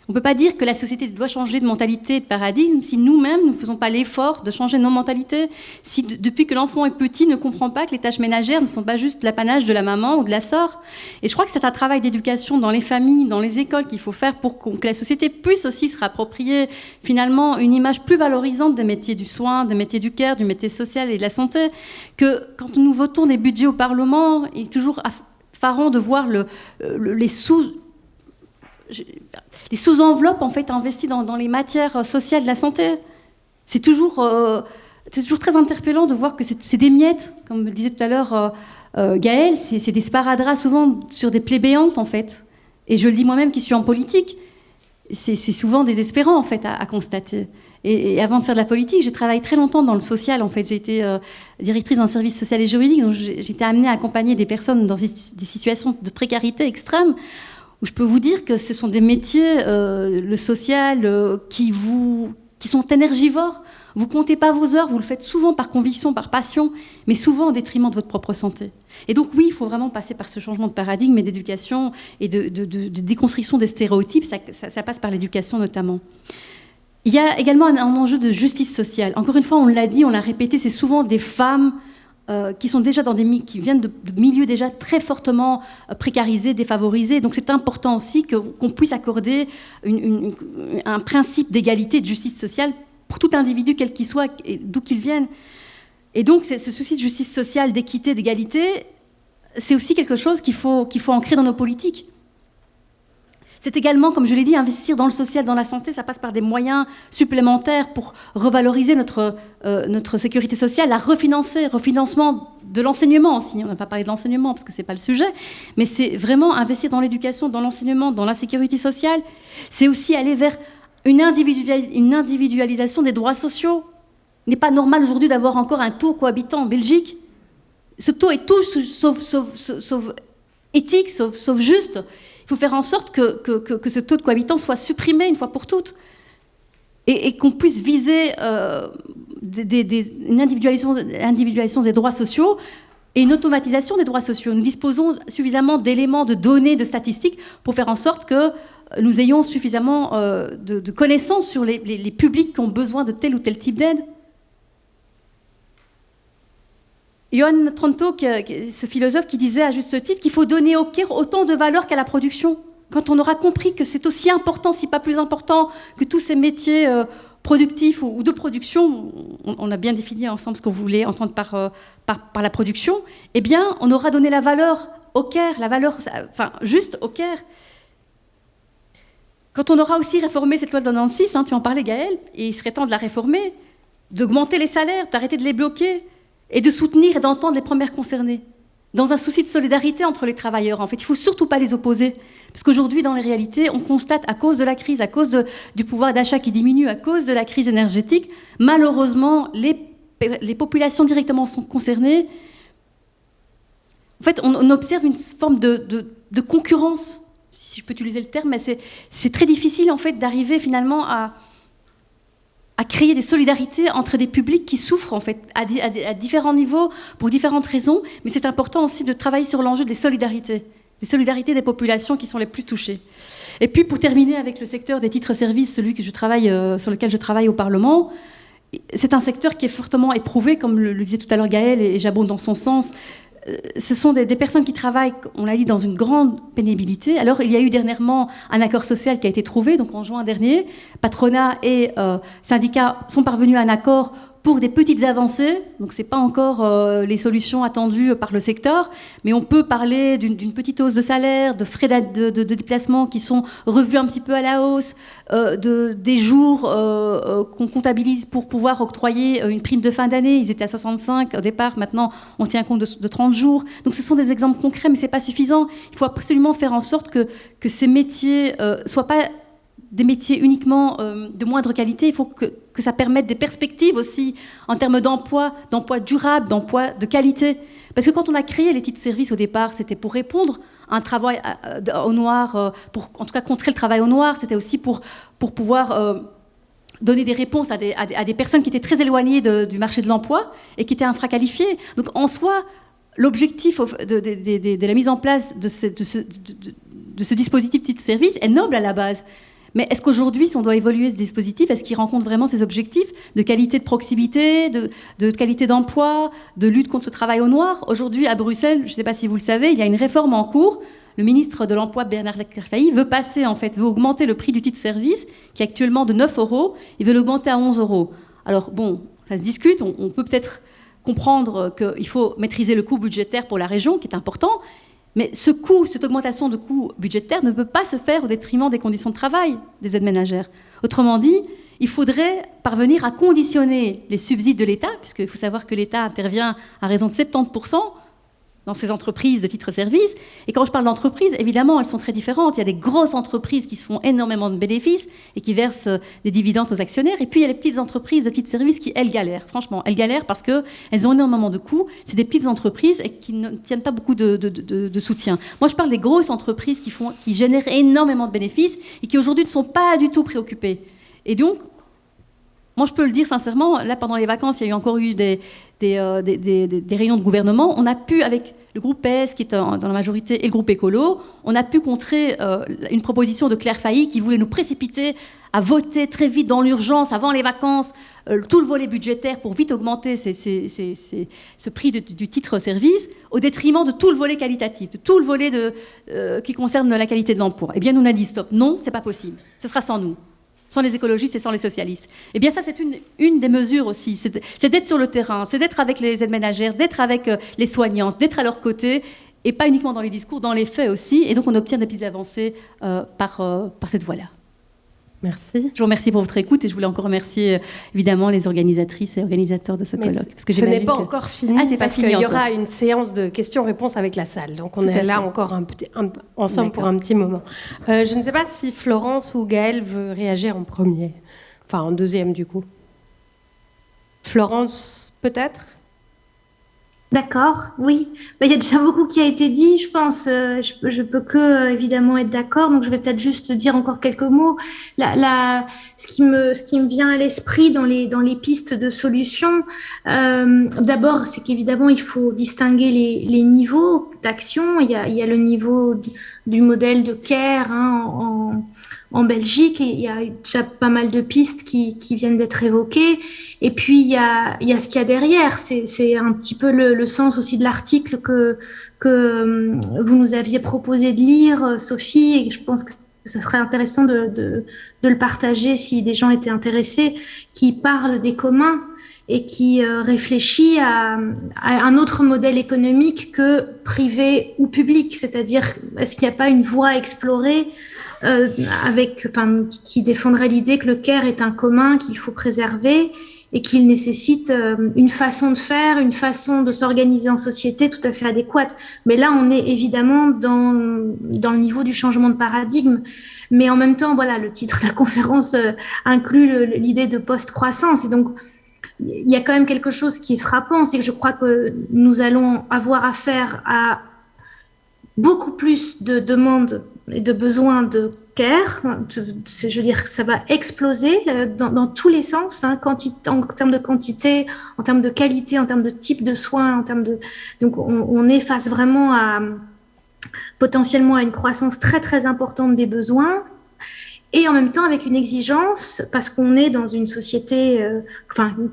On ne peut pas dire que la société doit changer de mentalité, de paradigme, si nous-mêmes ne faisons pas l'effort de changer nos mentalités. Si depuis que l'enfant est petit, ne comprend pas que les tâches ménagères ne sont pas juste l'apanage de la maman ou de la sœur. Et je crois que c'est un travail d'éducation dans les familles, dans les écoles qu'il faut faire pour que la société puisse aussi se réapproprier finalement une image plus valorisante des métiers du soin, des métiers du care, du métier social et de la santé. Que quand nous votons des budgets au Parlement, il est toujours effarant de voir les sous-enveloppes en fait investies dans les matières sociales de la santé. C'est toujours très interpellant de voir que c'est des miettes, comme le disait tout à l'heure Gaëlle, c'est des sparadraps souvent sur des plaies béantes en fait. Et je le dis moi-même qui suis en politique, c'est souvent désespérant en fait à constater. Et avant de faire de la politique, j'ai travaillé très longtemps dans le social en fait. J'ai été directrice d'un service social et juridique, donc j'étais amenée à accompagner des personnes dans des situations de précarité extrême. Où je peux vous dire que ce sont des métiers, le social, qui sont énergivores. Vous ne comptez pas vos heures, vous le faites souvent par conviction, par passion, mais souvent au détriment de votre propre santé. Et donc oui, il faut vraiment passer par ce changement de paradigme et d'éducation et de déconstruction des stéréotypes. Ça passe par l'éducation notamment. Il y a également un enjeu de justice sociale. Encore une fois, on l'a dit, on l'a répété, c'est souvent des femmes qui sont déjà qui viennent de milieux déjà très fortement précarisés, défavorisés. Donc c'est important aussi qu'on puisse accorder un principe d'égalité et de justice sociale pour tout individu, quel qu'il soit, d'où qu'il vienne. Et donc ce souci de justice sociale, d'équité, d'égalité, c'est aussi quelque chose qu'il faut ancrer dans nos politiques. C'est également, comme je l'ai dit, investir dans le social, dans la santé, ça passe par des moyens supplémentaires pour revaloriser notre sécurité sociale, la refinancer, refinancement de l'enseignement aussi. On n'a pas parlé de l'enseignement parce que ce n'est pas le sujet, mais c'est vraiment investir dans l'éducation, dans l'enseignement, dans la sécurité sociale. C'est aussi aller vers une individualisation des droits sociaux. Il n'est pas normal aujourd'hui d'avoir encore un taux cohabitant en Belgique. Ce taux est tout sauf éthique, sauf juste. Il faut faire en sorte que ce taux de cohabitant soit supprimé une fois pour toutes et qu'on puisse viser une individualisation des droits sociaux et une automatisation des droits sociaux. Nous disposons suffisamment d'éléments, de données, de statistiques pour faire en sorte que nous ayons suffisamment de connaissances sur les publics qui ont besoin de tel ou tel type d'aide. Johan Tronto, ce philosophe qui disait à juste titre qu'il faut donner au care autant de valeur qu'à la production. Quand on aura compris que c'est aussi important, si pas plus important, que tous ces métiers productifs ou de production, on a bien défini ensemble ce qu'on voulait entendre par la production, eh bien, on aura donné la valeur au care, juste au care. Quand on aura aussi réformé cette loi de 96, tu en parlais Gaëlle, et il serait temps de la réformer, d'augmenter les salaires, d'arrêter de les bloquer, et de soutenir et d'entendre les premières concernées, dans un souci de solidarité entre les travailleurs. En fait, il ne faut surtout pas les opposer, parce qu'aujourd'hui, dans les réalités, on constate, à cause de la crise, à cause du pouvoir d'achat qui diminue, à cause de la crise énergétique, malheureusement, les populations directement sont concernées. En fait, on observe une forme de concurrence, si je peux utiliser le terme, mais c'est très difficile, en fait, d'arriver finalement à créer des solidarités entre des publics qui souffrent en fait à différents niveaux pour différentes raisons, mais c'est important aussi de travailler sur l'enjeu des solidarités des populations qui sont les plus touchées. Et puis pour terminer avec le secteur des titres-services, celui que sur lequel je travaille au Parlement, c'est un secteur qui est fortement éprouvé, comme le disait tout à l'heure Gaëlle, et j'abonde dans son sens. Ce sont des personnes qui travaillent, on l'a dit, dans une grande pénibilité. Alors, il y a eu dernièrement un accord social qui a été trouvé, donc en juin dernier. Patronat et syndicats sont parvenus à un accord pour des petites avancées. Donc, ce n'est pas encore les solutions attendues par le secteur, mais on peut parler d'une petite hausse de salaire, de frais de déplacement qui sont revus un petit peu à la hausse, des jours qu'on comptabilise pour pouvoir octroyer une prime de fin d'année. Ils étaient à 65 au départ, maintenant on tient compte de 30 jours. Donc ce sont des exemples concrets, mais ce n'est pas suffisant. Il faut absolument faire en sorte que ces métiers ne soient pas des métiers uniquement de moindre qualité. Il faut que ça permette des perspectives aussi en termes d'emploi durable, d'emploi de qualité. Parce que quand on a créé les titres-services au départ, c'était pour répondre à un travail au noir, pour en tout cas contrer le travail au noir, c'était aussi pour pouvoir donner des réponses à des personnes qui étaient très éloignées du marché de l'emploi et qui étaient infraqualifiées. Donc en soi, l'objectif de la mise en place de ce dispositif titre-service est noble à la base. Mais est-ce qu'aujourd'hui, si on doit évoluer ce dispositif, est-ce qu'il rencontre vraiment ces objectifs de qualité de proximité, de qualité d'emploi, de lutte contre le travail au noir? Aujourd'hui, à Bruxelles, je ne sais pas si vous le savez, il y a une réforme en cours. Le ministre de l'Emploi, Bernard Leclerc-Failly, veut augmenter le prix du titre-service, qui est actuellement de 9 €, il veut l'augmenter à 11 €. Alors bon, ça se discute, on peut peut-être comprendre qu'il faut maîtriser le coût budgétaire pour la région, qui est important. Mais cette augmentation de coût budgétaire ne peut pas se faire au détriment des conditions de travail des aides ménagères. Autrement dit, il faudrait parvenir à conditionner les subsides de l'État, puisqu'il faut savoir que l'État intervient à raison de 70% dans ces entreprises de titres-services. Et quand je parle d'entreprises, évidemment, elles sont très différentes. Il y a des grosses entreprises qui se font énormément de bénéfices et qui versent des dividendes aux actionnaires. Et puis, il y a les petites entreprises de titres-services qui, elles, galèrent. Franchement, elles galèrent parce qu'elles ont énormément de coûts. C'est des petites entreprises et qui ne tiennent pas beaucoup de soutien. Moi, je parle des grosses entreprises qui génèrent énormément de bénéfices et qui, aujourd'hui, ne sont pas du tout préoccupées. Et donc, Moi, je peux le dire sincèrement, là, pendant les vacances, il y a encore eu des réunions de gouvernement. On a pu, avec le groupe PS, qui est dans la majorité, et le groupe écolo, on a pu contrer une proposition de Claire Failly qui voulait nous précipiter à voter très vite, dans l'urgence, avant les vacances, tout le volet budgétaire pour vite augmenter ce prix du titre-service, au détriment de tout le volet qualitatif, de tout le volet qui concerne la qualité de l'emploi. Eh bien, nous, on a dit stop, non, c'est pas possible. Ce sera sans nous. Sans les écologistes et sans les socialistes. Eh bien, ça, c'est une des mesures aussi. C'est d'être sur le terrain, c'est d'être avec les aides ménagères, d'être avec les soignantes, d'être à leur côté, et pas uniquement dans les discours, dans les faits aussi. Et donc, on obtient des petites avancées par cette voie-là. Merci. Je vous remercie pour votre écoute et je voulais encore remercier évidemment les organisatrices et organisateurs de ce colloque. Parce que ce n'est pas encore fini, c'est parce qu'il y aura une séance de questions-réponses avec la salle. Donc on est là encore ensemble pour un petit moment. Je ne sais pas si Florence ou Gaëlle veut réagir en premier. Enfin, en deuxième du coup. Florence, peut-être ? D'accord, oui. Il y a déjà beaucoup qui a été dit, je pense. Je peux que évidemment être d'accord. Donc je vais peut-être juste dire encore quelques mots. Ce qui me vient à l'esprit dans les pistes de solutions, d'abord, c'est qu'évidemment il faut distinguer les niveaux d'action. Il y a le niveau du modèle de CARE en Belgique, et il y a déjà pas mal de pistes qui viennent d'être évoquées. Et puis, il y a ce qu'il y a derrière. C'est un petit peu le sens aussi de l'article que vous nous aviez proposé de lire, Sophie, et je pense que ça serait intéressant de le partager si des gens étaient intéressés, qui parle des communs et qui réfléchit à un autre modèle économique que privé ou public. C'est-à-dire, est-ce qu'il n'y a pas une voie à explorer qui défendrait l'idée que le CARE est un commun qu'il faut préserver et qu'il nécessite une façon de faire, une façon de s'organiser en société tout à fait adéquate. Mais là, on est évidemment dans le niveau du changement de paradigme. Mais en même temps, voilà, le titre de la conférence inclut l'idée de post-croissance. Et donc, il y a quand même quelque chose qui est frappant, c'est que je crois que nous allons avoir affaire à beaucoup plus de demandes et de besoins de CARE. Je veux dire que ça va exploser dans tous les sens, en termes de quantité, en termes de qualité, en termes de type de soins, donc on est face vraiment potentiellement à une croissance très très importante des besoins. Et en même temps avec une exigence, parce qu'on est dans une société,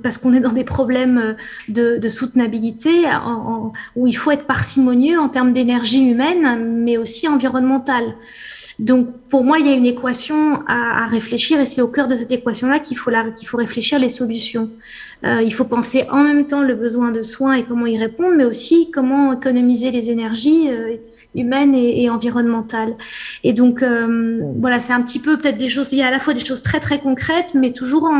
parce qu'on est dans des problèmes de soutenabilité, où il faut être parcimonieux en termes d'énergie humaine, mais aussi environnementale. Donc pour moi, il y a une équation à réfléchir, et c'est au cœur de cette équation-là qu'il faut réfléchir les solutions. Il faut penser en même temps le besoin de soins et comment y répondre, mais aussi comment économiser les énergies humaines et environnementales. Et donc, voilà, c'est un petit peu peut-être des choses, il y a à la fois des choses très très concrètes, mais toujours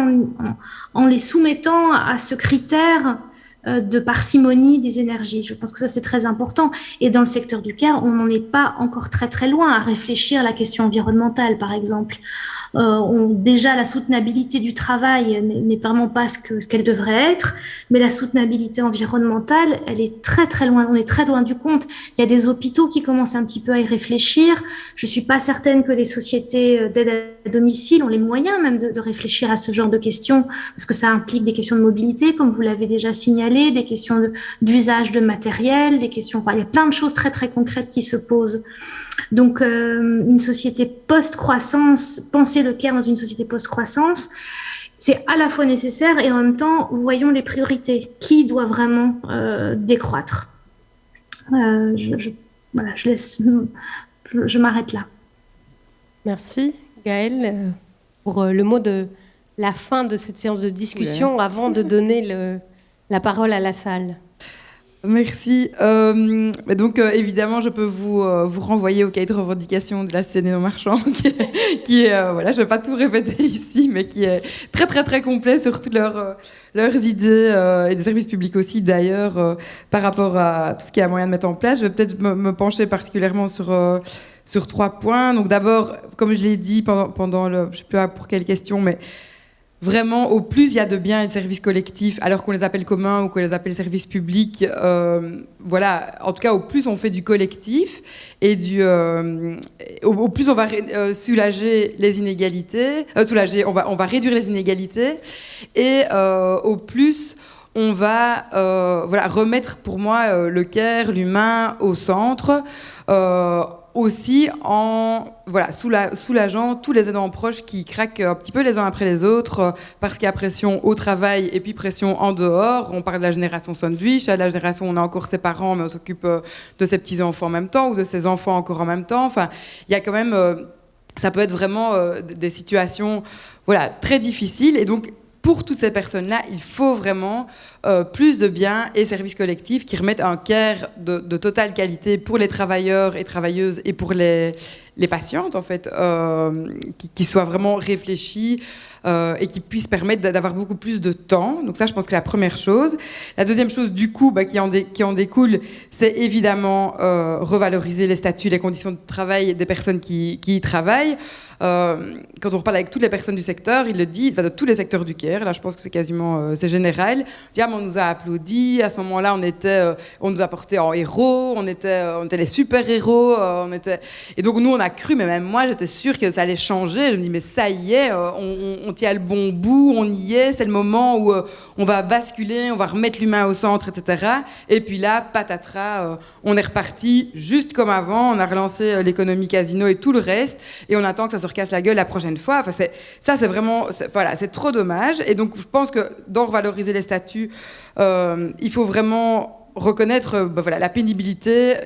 en les soumettant à ce critère de parcimonie des énergies. Je pense que ça, c'est très important. Et dans le secteur du CARE, on n'en est pas encore très très loin à réfléchir à la question environnementale, par exemple. Déjà, la soutenabilité du travail n'est vraiment pas ce qu'elle devrait être, mais la soutenabilité environnementale, elle est très très loin. On est très loin du compte. Il y a des hôpitaux qui commencent un petit peu à y réfléchir. Je suis pas certaine que les sociétés d'aide à domicile ont les moyens même de réfléchir à ce genre de questions, parce que ça implique des questions de mobilité, comme vous l'avez déjà signalé, des questions d'usage de matériel, des questions. Il y a plein de choses très très concrètes qui se posent. Donc, une société post-croissance, penser le CARE dans une société post-croissance, c'est à la fois nécessaire et en même temps, voyons les priorités. Qui doit vraiment décroître ? Je m'arrête là. Merci, Gaëlle, pour le mot de la fin de cette séance de discussion, avant de donner la parole à la salle. Merci. Donc, évidemment, je peux vous renvoyer au cahier de revendication de la CNO Marchand, qui est voilà, je ne vais pas tout répéter ici, mais qui est très, très, très complet sur toutes leurs idées, et des services publics aussi, d'ailleurs, par rapport à tout ce qu'il y a moyen de mettre en place. Je vais peut-être me pencher particulièrement sur 3 points. Donc, d'abord, comme je l'ai dit pendant je ne sais plus pour quelle question, mais vraiment, au plus il y a de biens et de services collectifs, alors qu'on les appelle communs ou qu'on les appelle services publics, voilà, en tout cas, au plus on fait du collectif et au plus on va soulager les inégalités, on va réduire les inégalités, et au plus on va voilà, remettre pour moi le care, l'humain au centre, aussi en voilà, soulageant tous les aidants proches qui craquent un petit peu les uns après les autres parce qu'il y a pression au travail et puis pression en dehors. On parle de la génération sandwich, à la génération où on a encore ses parents mais on s'occupe de ses petits-enfants en même temps ou de ses enfants encore en même temps. Enfin, il y a quand même... ça peut être vraiment des situations voilà, très difficiles et donc pour toutes ces personnes-là, il faut vraiment plus de biens et services collectifs qui remettent un care de totale qualité pour les travailleurs et travailleuses et pour les patientes, en fait, qui soient vraiment réfléchis et qui puissent permettre d'avoir beaucoup plus de temps. Donc ça, je pense que c'est la première chose. La deuxième chose, du coup, qui en découle, c'est évidemment revaloriser les statuts, les conditions de travail des personnes qui y travaillent. Quand on reparle avec toutes les personnes du secteur, il le dit, enfin, de tous les secteurs du care, là je pense que c'est quasiment c'est général. On nous a applaudi, à ce moment-là on nous a portés en héros, on était les super-héros, et donc nous on a cru, mais même moi j'étais sûre que ça allait changer. Je me dis mais ça y est, on tient le bon bout, on y est, c'est le moment où on va basculer, on va remettre l'humain au centre, etc. Et puis là, patatras, on est reparti juste comme avant, on a relancé l'économie casino et tout le reste, et on attend que ça se recasse la gueule la prochaine fois. Enfin, c'est vraiment, voilà, c'est trop dommage. Et donc je pense que dans revaloriser les statuts, il faut vraiment reconnaître voilà, la pénibilité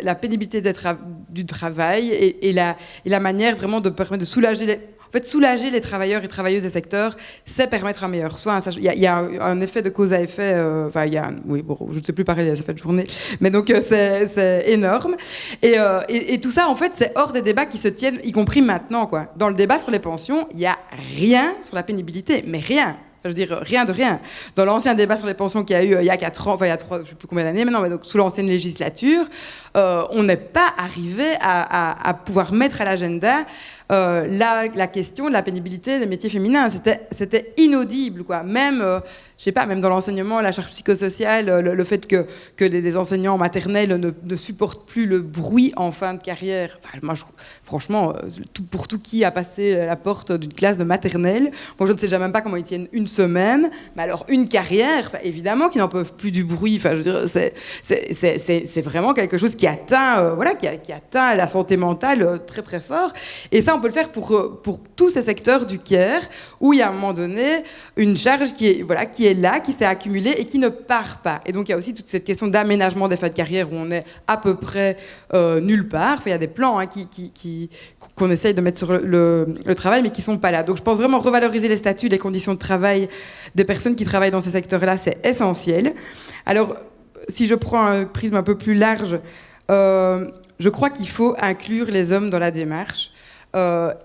du travail et la manière vraiment de permettre de soulager les travailleurs et travailleuses des secteurs, c'est permettre un meilleur soin. Il y a un effet de cause à effet, je ne sais plus parler, ça fait une journée, mais donc c'est énorme. Et tout ça, en fait, c'est hors des débats qui se tiennent, y compris maintenant, quoi. Dans le débat sur les pensions, il n'y a rien sur la pénibilité, mais rien. Je veux dire, rien de rien. Dans l'ancien débat sur les pensions qu'il y a eu il y a 4 ans, enfin il y a 3, je ne sais plus combien d'années maintenant, mais donc sous l'ancienne législature, on n'est pas arrivé à pouvoir mettre à l'agenda la question de la pénibilité des métiers féminins. C'était inaudible, quoi. Même, je sais pas, même dans l'enseignement, la charge psychosociale, le fait que les enseignants maternels ne supportent plus le bruit en fin de carrière. Enfin, moi, franchement, pour tout qui a passé la porte d'une classe de maternelle, moi, je ne sais jamais même pas comment ils tiennent une semaine, mais alors une carrière, évidemment qu'ils n'en peuvent plus du bruit. Enfin, je veux dire, c'est vraiment quelque chose qui atteint, qui atteint la santé mentale très très fort. Et ça, on peut le faire pour tous ces secteurs du care où il y a à un moment donné une charge qui est là, qui s'est accumulée et qui ne part pas. Et donc il y a aussi toute cette question d'aménagement des fins de carrière où on est à peu près nulle part. Enfin, il y a des plans qu'on essaye de mettre sur le travail mais qui ne sont pas là. Donc je pense vraiment revaloriser les statuts, les conditions de travail des personnes qui travaillent dans ces secteurs-là, c'est essentiel. Alors si je prends un prisme un peu plus large, je crois qu'il faut inclure les hommes dans la démarche.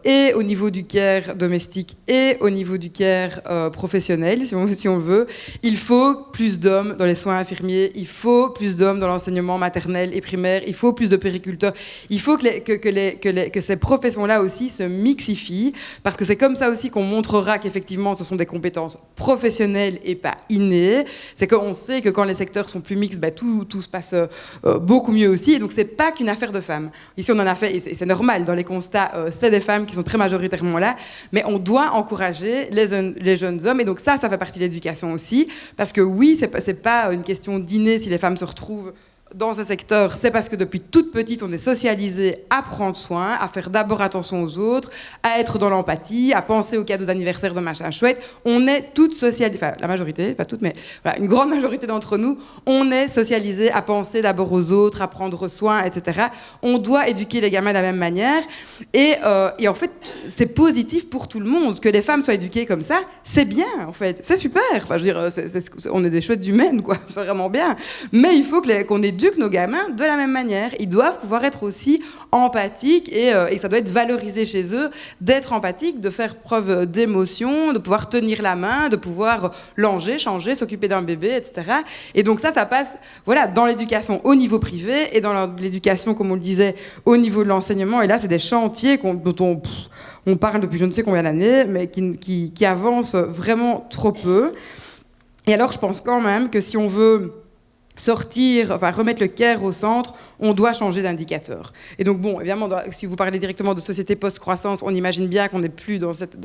Et au niveau du care domestique et au niveau du care professionnel, si on le veut, il faut plus d'hommes dans les soins infirmiers, il faut plus d'hommes dans l'enseignement maternel et primaire, il faut plus de périculteurs, il faut que ces professions-là aussi se mixifient, parce que c'est comme ça aussi qu'on montrera qu'effectivement ce sont des compétences professionnelles et pas innées. C'est qu'on sait que quand les secteurs sont plus mixtes, tout se passe beaucoup mieux aussi, et donc c'est pas qu'une affaire de femmes. Ici on en a fait, et c'est normal dans les constats, c'est des femmes qui sont très majoritairement là, mais on doit encourager les jeunes hommes, et donc ça fait partie de l'éducation aussi, parce que oui, c'est pas une question d'inné si les femmes se retrouvent dans ce secteur, c'est parce que depuis toute petite, on est socialisé à prendre soin, à faire d'abord attention aux autres, à être dans l'empathie, à penser aux cadeaux d'anniversaire de machin chouette. On est toutes socialisées, enfin la majorité, pas toutes, mais voilà, une grande majorité d'entre nous, on est socialisé à penser d'abord aux autres, à prendre soin, etc. On doit éduquer les gamins de la même manière. Et en fait, c'est positif pour tout le monde. Que les femmes soient éduquées comme ça, c'est bien, en fait. C'est super. Enfin, je veux dire, on est des chouettes humaines, quoi. C'est vraiment bien. Mais il faut qu'on éduque éduque nos gamins de la même manière. Ils doivent pouvoir être aussi empathiques et ça doit être valorisé chez eux d'être empathiques, de faire preuve d'émotion, de pouvoir tenir la main, de pouvoir langer, changer, s'occuper d'un bébé, etc. Et donc ça passe dans l'éducation au niveau privé et dans l'éducation, comme on le disait, au niveau de l'enseignement. Et là, c'est des chantiers dont on parle depuis je ne sais combien d'années, mais qui avancent vraiment trop peu. Et alors, je pense quand même que si on veut remettre le care au centre, on doit changer d'indicateur. Et donc, bon, évidemment, si vous parlez directement de société post-croissance, on imagine bien qu'on n'est plus dans cette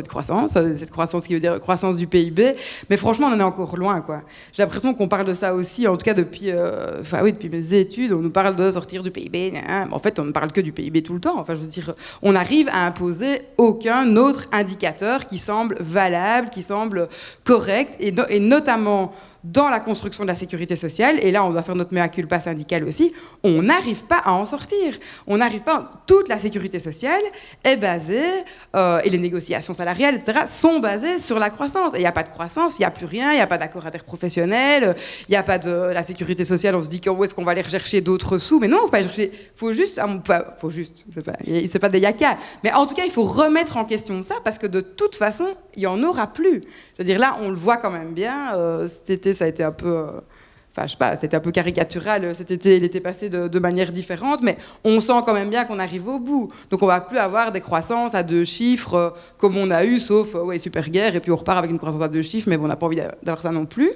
croissance, cette croissance qui veut dire croissance du PIB, mais franchement, on en est encore loin, quoi. J'ai l'impression qu'on parle de ça aussi, en tout cas depuis mes études, on nous parle de sortir du PIB, en fait, on ne parle que du PIB tout le temps. Enfin, je veux dire, on arrive à imposer aucun autre indicateur qui semble valable, qui semble correct, et notamment dans la construction de la sécurité sociale, et là on doit faire notre mea culpa syndical aussi, on n'arrive pas à en sortir. On n'arrive pas. Toute la sécurité sociale est basée, et les négociations salariales, etc., sont basées sur la croissance. Et il n'y a pas de croissance, il n'y a plus rien, il n'y a pas d'accord interprofessionnel, il n'y a pas de la sécurité sociale, on se dit où est-ce qu'on va aller rechercher d'autres sous, mais non, il ne faut pas aller chercher, c'est pas des yakas, mais en tout cas il faut remettre en question ça, parce que de toute façon, il n'y en aura plus. Je veux dire, là, on le voit quand même bien. Cet été, ça a été un peu... c'était un peu caricatural. Cet été, il était passé de manière différente, mais on sent quand même bien qu'on arrive au bout. Donc, on ne va plus avoir des croissances à 2 chiffres comme on a eu, sauf super guerre, et puis on repart avec une croissance à 2 chiffres, mais bon, on n'a pas envie d'avoir ça non plus.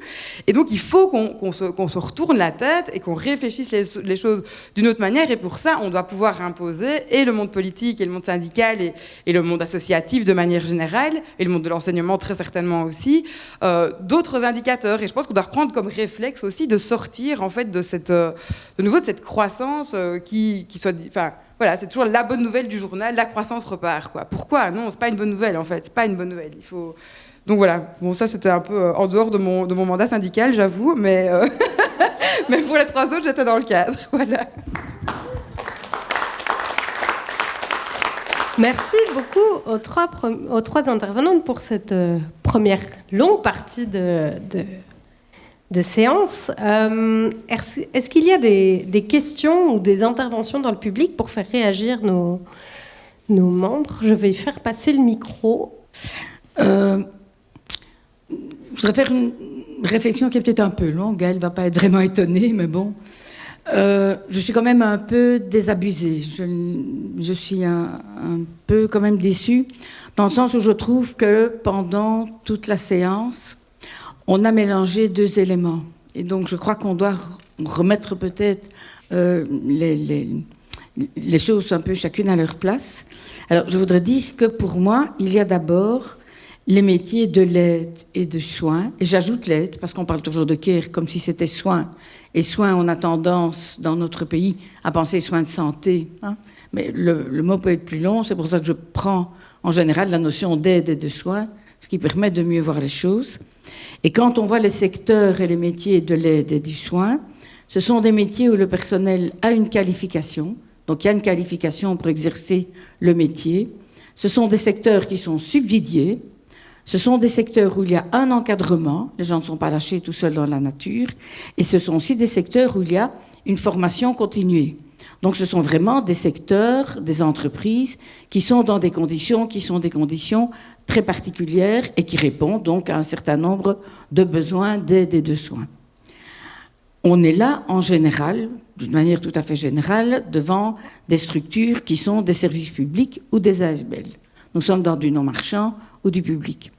Et donc, il faut qu'on se retourne la tête et qu'on réfléchisse les choses d'une autre manière. Et pour ça, on doit pouvoir imposer, et le monde politique, et le monde syndical, et le monde associatif de manière générale, et le monde de l'enseignement très certainement aussi, d'autres indicateurs. Et je pense qu'on doit reprendre comme réflexe aussi de sortir en fait de nouveau de cette croissance qui soit, c'est toujours la bonne nouvelle du journal, la croissance repart, quoi. Pourquoi? Non, c'est pas une bonne nouvelle en fait, c'est pas une bonne nouvelle. Il faut donc voilà. Bon, ça c'était un peu en dehors de mon mandat syndical, j'avoue, mais mais pour les 3 autres, j'étais dans le cadre. Voilà. Merci beaucoup aux 3 intervenantes pour cette première longue partie de séance. Est-ce qu'il y a des questions ou des interventions dans le public pour faire réagir nos membres? Je vais faire passer le micro. Je voudrais faire une réflexion qui est peut-être un peu longue. Elle ne va pas être vraiment étonnée, mais bon. Je suis quand même un peu désabusée. Je suis un peu quand même déçue, dans le sens où je trouve que pendant toute la séance, on a mélangé 2 éléments. Et donc, je crois qu'on doit remettre peut-être les choses un peu chacune à leur place. Alors, je voudrais dire que pour moi, il y a d'abord les métiers de l'aide et de soins. Et j'ajoute l'aide, parce qu'on parle toujours de care comme si c'était soins. Et soins, on a tendance, dans notre pays, à penser soins de santé. Hein. Mais le mot peut être plus long, c'est pour ça que je prends en général la notion d'aide et de soins, ce qui permet de mieux voir les choses. Et quand on voit les secteurs et les métiers de l'aide et du soin, ce sont des métiers où le personnel a une qualification. Donc il y a une qualification pour exercer le métier. Ce sont des secteurs qui sont subsidiés. Ce sont des secteurs où il y a un encadrement. Les gens ne sont pas lâchés tout seuls dans la nature. Et ce sont aussi des secteurs où il y a une formation continuée. Donc ce sont vraiment des secteurs, des entreprises qui sont dans des conditions très particulières et qui répondent donc à un certain nombre de besoins d'aide et de soins. On est là, en général, d'une manière tout à fait générale, devant des structures qui sont des services publics ou des ASBL. Nous sommes dans du non-marchand ou du public.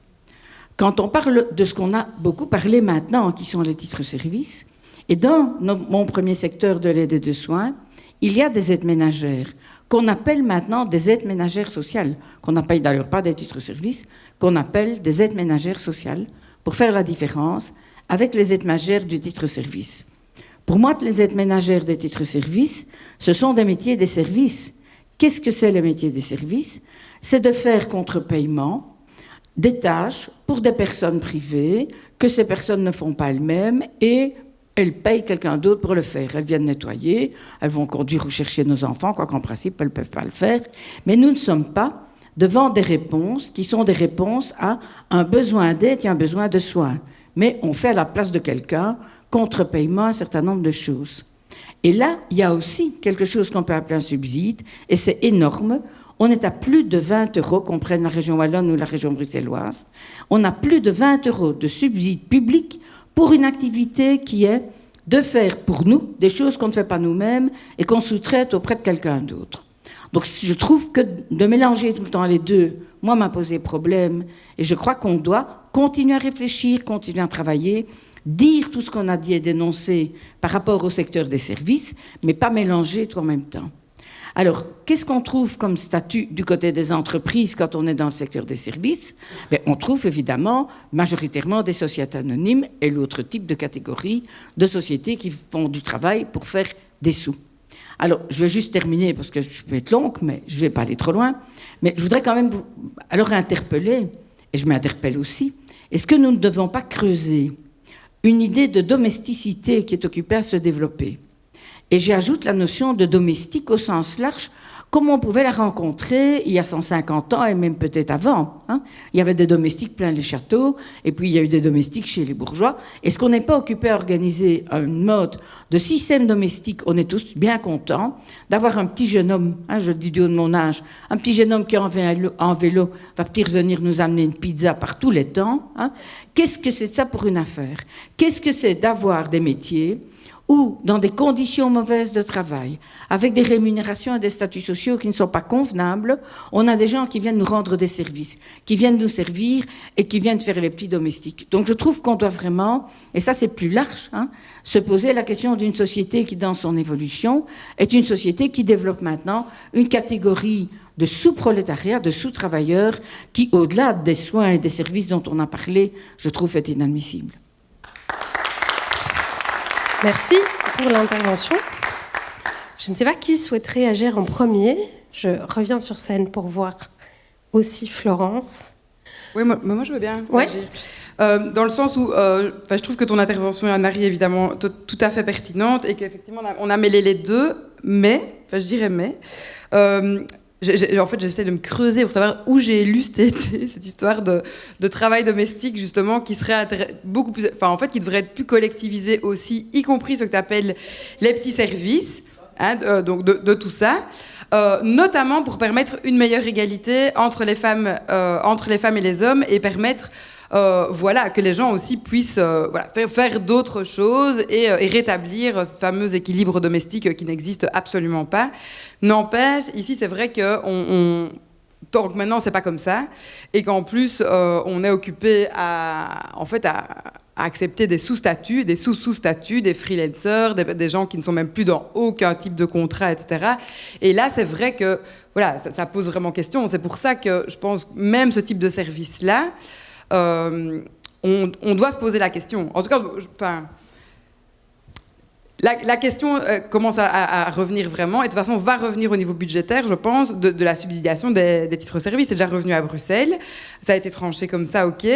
Quand on parle de ce qu'on a beaucoup parlé maintenant, qui sont les titres-services, et dans mon premier secteur de l'aide et de soins, il y a des aides ménagères, qu'on appelle maintenant des aides ménagères sociales, qu'on n'appelle d'ailleurs pas des titres-services, qu'on appelle des aides ménagères sociales, pour faire la différence avec les aides ménagères du titre-service. Pour moi, les aides ménagères des titres-services, ce sont des métiers des services. Qu'est-ce que c'est le métier des services? C'est de faire contre paiement des tâches pour des personnes privées, que ces personnes ne font pas elles-mêmes, et elles payent quelqu'un d'autre pour le faire. Elles viennent nettoyer, elles vont conduire ou chercher nos enfants, quoi qu'en principe, elles ne peuvent pas le faire. Mais nous ne sommes pas devant des réponses qui sont des réponses à un besoin d'aide et un besoin de soins. Mais on fait à la place de quelqu'un contre-paiement, un certain nombre de choses. Et là, il y a aussi quelque chose qu'on peut appeler un subside, et c'est énorme. On est à plus de 20 €, qu'on prenne la région wallonne ou la région bruxelloise. On a plus de 20 € de subside public pour une activité qui est de faire pour nous des choses qu'on ne fait pas nous-mêmes et qu'on sous-traite auprès de quelqu'un d'autre. Donc je trouve que de mélanger tout le temps les deux, moi, m'a posé problème. Et je crois qu'on doit continuer à réfléchir, continuer à travailler, dire tout ce qu'on a dit et dénoncer par rapport au secteur des services, mais pas mélanger tout en même temps. Alors, qu'est-ce qu'on trouve comme statut du côté des entreprises quand on est dans le secteur des services? Bien, on trouve évidemment majoritairement des sociétés anonymes et l'autre type de catégorie de sociétés qui font du travail pour faire des sous. Alors, je vais juste terminer parce que je vais être longue, mais je ne vais pas aller trop loin. Mais je voudrais quand même vous alors interpeller, et je m'interpelle aussi, est-ce que nous ne devons pas creuser une idée de domesticité qui est occupée à se développer? Et j'ajoute la notion de domestique au sens large, comme on pouvait la rencontrer il y a 150 ans et même peut-être avant. Il y avait des domestiques plein les châteaux, et puis il y a eu des domestiques chez les bourgeois. Est-ce qu'on n'est pas occupé à organiser un mode de système domestique? On est tous bien contents d'avoir un petit jeune homme, je le dis du haut de mon âge, un petit jeune homme qui en vélo va peut-être venir nous amener une pizza par tous les temps. Qu'est-ce que c'est ça pour une affaire? Qu'est-ce que c'est d'avoir des métiers ou dans des conditions mauvaises de travail, avec des rémunérations et des statuts sociaux qui ne sont pas convenables, on a des gens qui viennent nous rendre des services, qui viennent nous servir et qui viennent faire les petits domestiques. Donc je trouve qu'on doit vraiment, et ça c'est plus large, se poser la question d'une société qui, dans son évolution, est une société qui développe maintenant une catégorie de sous-prolétariat, de sous-travailleurs, qui, au-delà des soins et des services dont on a parlé, je trouve est inadmissible. Merci pour l'intervention. Je ne sais pas qui souhaiterait agir en premier. Je reviens sur scène pour voir aussi Florence. Oui, moi je veux bien agir. Dans le sens où je trouve que ton intervention, Anne-Marie, est évidemment tout à fait pertinente et qu'effectivement on a mêlé les deux, mais, je dirais mais, en fait, j'essaie de me creuser pour savoir où j'ai lu cette histoire de travail domestique, justement, qui serait beaucoup plus... en fait, qui devrait être plus collectivisé aussi, y compris ce que tu appelles les petits services, donc de tout ça, notamment pour permettre une meilleure égalité entre les femmes et les hommes et permettre... que les gens aussi puissent faire d'autres choses et rétablir ce fameux équilibre domestique qui n'existe absolument pas. N'empêche, ici, c'est vrai que tant que maintenant, c'est pas comme ça, et qu'en plus, on est occupé à accepter des sous-statuts, des sous-sous-statuts, des freelancers, des gens qui ne sont même plus dans aucun type de contrat, etc. Et là, c'est vrai que ça pose vraiment question. C'est pour ça que je pense même ce type de service-là, on doit se poser la question. En tout cas, la question commence à revenir vraiment, et de toute façon, va revenir au niveau budgétaire, je pense, de la subsidiation des titres-services. C'est déjà revenu à Bruxelles, ça a été tranché comme ça, ok,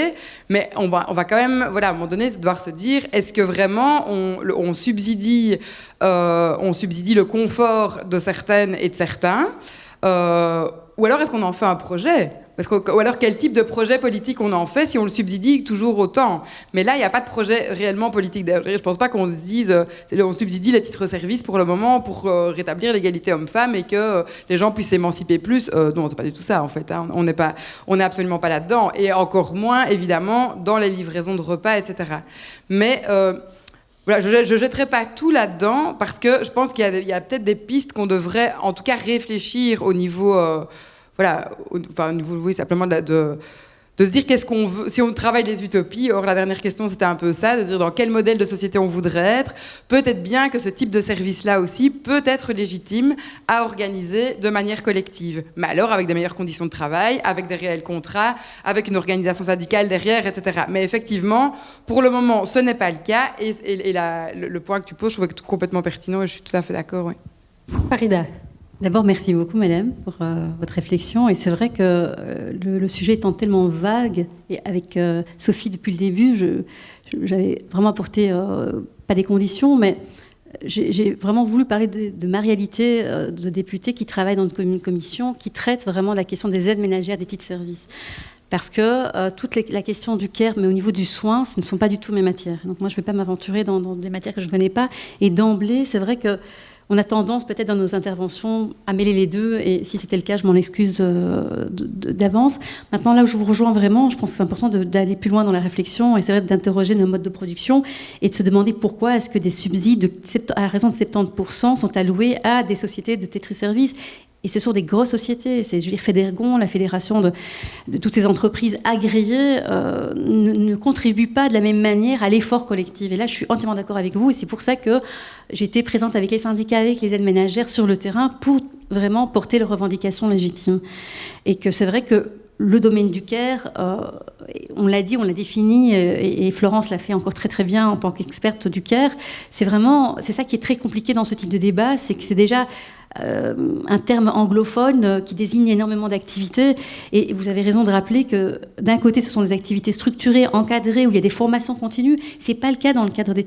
mais on va quand même, à un moment donné, devoir se dire, est-ce que vraiment on subsidie le confort de certaines et de certains, ou alors est-ce qu'on en fait un projet ? Ou alors, quel type de projet politique on en fait si on le subsidie toujours autant? Mais là, il n'y a pas de projet réellement politique. D'ailleurs, je ne pense pas qu'on se dise on subsidie les titres-services pour le moment pour rétablir l'égalité homme-femme et que les gens puissent s'émanciper plus. Non, c'est pas du tout ça, en fait. On n'est absolument pas là-dedans. Et encore moins, évidemment, dans les livraisons de repas, etc. Mais... je ne jetterai pas tout là-dedans parce que je pense qu'il y a peut-être des pistes qu'on devrait, en tout cas, réfléchir au niveau... simplement de se dire qu'est-ce qu'on veut, si on travaille les utopies. Or, la dernière question, c'était un peu ça, de se dire dans quel modèle de société on voudrait être. Peut-être bien que ce type de service-là aussi peut être légitime à organiser de manière collective. Mais alors, avec des meilleures conditions de travail, avec des réels contrats, avec une organisation syndicale derrière, etc. Mais effectivement, pour le moment, ce n'est pas le cas. Et le point que tu poses, je trouve complètement pertinent et je suis tout à fait d'accord. Oui. Farida. D'abord, merci beaucoup, madame, pour votre réflexion. Et c'est vrai que le sujet étant tellement vague, et avec Sophie, depuis le début, j'avais vraiment apporté, pas des conditions, mais j'ai vraiment voulu parler de ma réalité de députée qui travaille dans une commission qui traite vraiment la question des aides ménagères des titres-services. parce que toute la question du care, mais au niveau du soin, ce ne sont pas du tout mes matières. Donc moi, je ne vais pas m'aventurer dans des matières que je ne connais pas. Et d'emblée, c'est vrai qu'on a tendance, peut-être dans nos interventions, à mêler les deux. Et si c'était le cas, je m'en excuse d'avance. Maintenant, là où je vous rejoins vraiment, je pense que c'est important d'aller plus loin dans la réflexion. Et c'est vrai d'interroger nos modes de production et de se demander pourquoi est-ce que des subsides à raison de 70% sont alloués à des sociétés de Tetris-Services. Et ce sont des grosses sociétés. Je veux dire, Fédergon, la fédération de toutes ces entreprises agréées, ne contribuent pas de la même manière à l'effort collectif. Et là, je suis entièrement d'accord avec vous. Et c'est pour ça que j'étais présente avec les syndicats, avec les aides ménagères sur le terrain pour vraiment porter leurs revendications légitimes. Et que c'est vrai que le domaine du care, on l'a dit, on l'a défini, et Florence l'a fait encore très très bien en tant qu'experte du care. C'est ça qui est très compliqué dans ce type de débat, c'est que c'est déjà un terme anglophone qui désigne énormément d'activités. Et vous avez raison de rappeler que d'un côté, ce sont des activités structurées, encadrées, où il y a des formations continues. C'est pas le cas dans le cadre des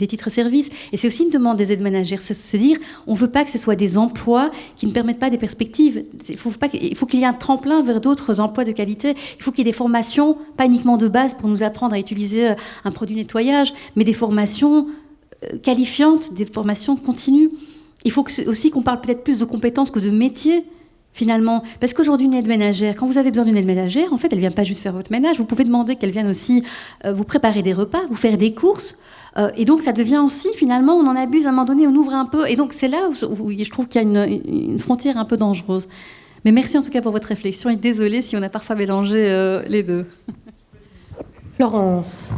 titres-services. Et c'est aussi une demande des aides ménagères, c'est se dire, on veut pas que ce soit des emplois qui ne permettent pas des perspectives. Il faut qu'il y ait un tremplin vers d'autres emplois de qualité. Il faut qu'il y ait des formations, pas uniquement de base pour nous apprendre à utiliser un produit nettoyage, mais des formations qualifiantes, des formations continues. Il faut aussi qu'on parle peut-être plus de compétences que de métiers, finalement. Parce qu'aujourd'hui, une aide ménagère, quand vous avez besoin d'une aide ménagère, en fait, elle ne vient pas juste faire votre ménage. Vous pouvez demander qu'elle vienne aussi vous préparer des repas, vous faire des courses. Et donc, ça devient aussi, finalement, on en abuse à un moment donné, on ouvre un peu. Et donc, c'est là où je trouve qu'il y a une frontière un peu dangereuse. Mais merci en tout cas pour votre réflexion. Et désolée si on a parfois mélangé les deux. Florence.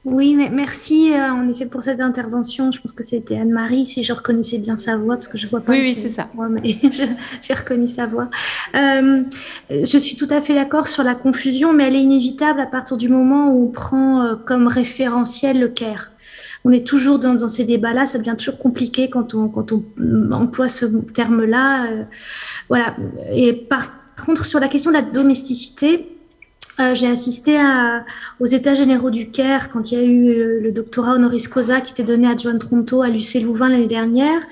Oui, mais merci en effet pour cette intervention. Je pense que c'était Anne-Marie, si je reconnaissais bien sa voix, parce que je vois pas. Oui, c'est ça. Voix, mais j'ai reconnu sa voix. Je suis tout à fait d'accord sur la confusion, mais elle est inévitable à partir du moment où on prend comme référentiel le care. On est toujours dans ces débats-là, ça devient toujours compliqué quand on emploie ce terme-là. Voilà. Et par contre, sur la question de la domesticité, j'ai assisté aux États généraux du care quand il y a eu le doctorat honoris causa qui était donné à Joan Tronto à l'UC Louvain l'année dernière.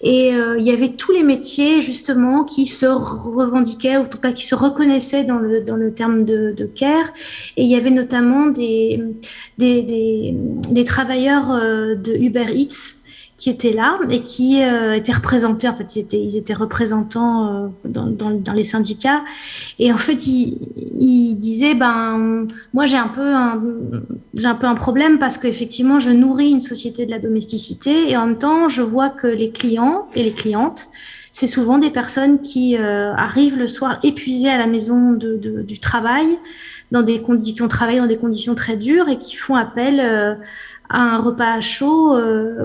Et il y avait tous les métiers justement qui se revendiquaient, ou en tout cas qui se reconnaissaient dans le terme de care. Et il y avait notamment des travailleurs de Uber Eats qui étaient là et qui étaient représentés. En fait, ils étaient représentants dans les syndicats. Et en fait, ils disaient, moi, j'ai un peu un problème parce qu'effectivement, je nourris une société de la domesticité et en même temps, je vois que les clients et les clientes, c'est souvent des personnes qui arrivent le soir épuisées à la maison du travail, qui ont travaillé dans des conditions très dures et qui font appel à un repas chaud.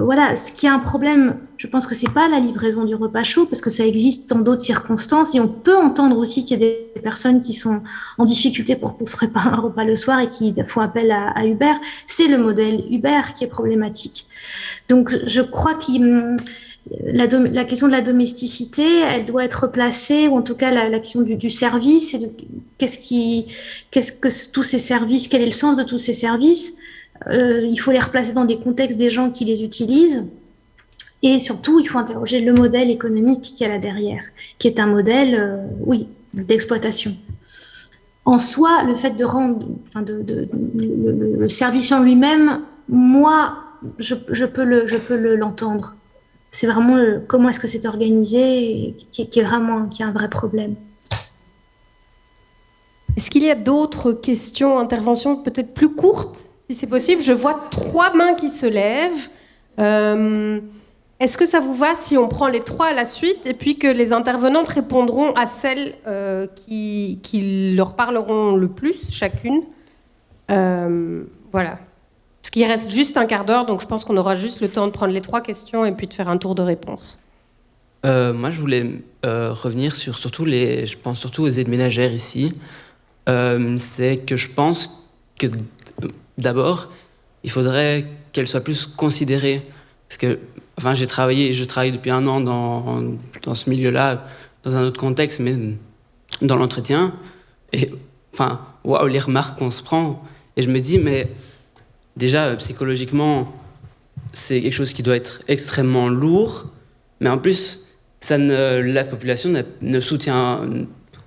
Voilà, ce qui est un problème, je pense que c'est pas la livraison du repas chaud, parce que ça existe dans d'autres circonstances, et on peut entendre aussi qu'il y a des personnes qui sont en difficulté pour se préparer un repas le soir et qui font appel à Uber. C'est le modèle Uber qui est problématique. Donc, je crois que la question de la domesticité, elle doit être replacée, ou en tout cas la question du service, et qu'est-ce que tous ces services, quel est le sens de tous ces services. Il faut les replacer dans des contextes des gens qui les utilisent. Et surtout, il faut interroger le modèle économique qu'il y a là derrière, qui est un modèle, d'exploitation. En soi, le fait de rendre, le service en lui-même, moi, je peux l'entendre. C'est vraiment comment est-ce que c'est organisé qui est un vrai problème. Est-ce qu'il y a d'autres questions, interventions peut-être plus courtes, si c'est possible? Je vois 3 mains qui se lèvent. Est-ce que ça vous va si on prend les 3 à la suite et puis que les intervenantes répondront à celles qui leur parleront le plus, chacune? Voilà. Parce qu'il reste juste un quart d'heure, donc je pense qu'on aura juste le temps de prendre les 3 questions et puis de faire un tour de réponse. Moi, je voulais revenir je pense surtout aux aides ménagères ici. C'est que je pense que d'abord, il faudrait qu'elles soient plus considérées. Parce que, je travaille depuis 1 an dans ce milieu-là, dans un autre contexte, mais dans l'entretien. Et, waouh, les remarques qu'on se prend. Et je me dis, mais déjà, psychologiquement, c'est quelque chose qui doit être extrêmement lourd. Mais en plus, la population ne soutient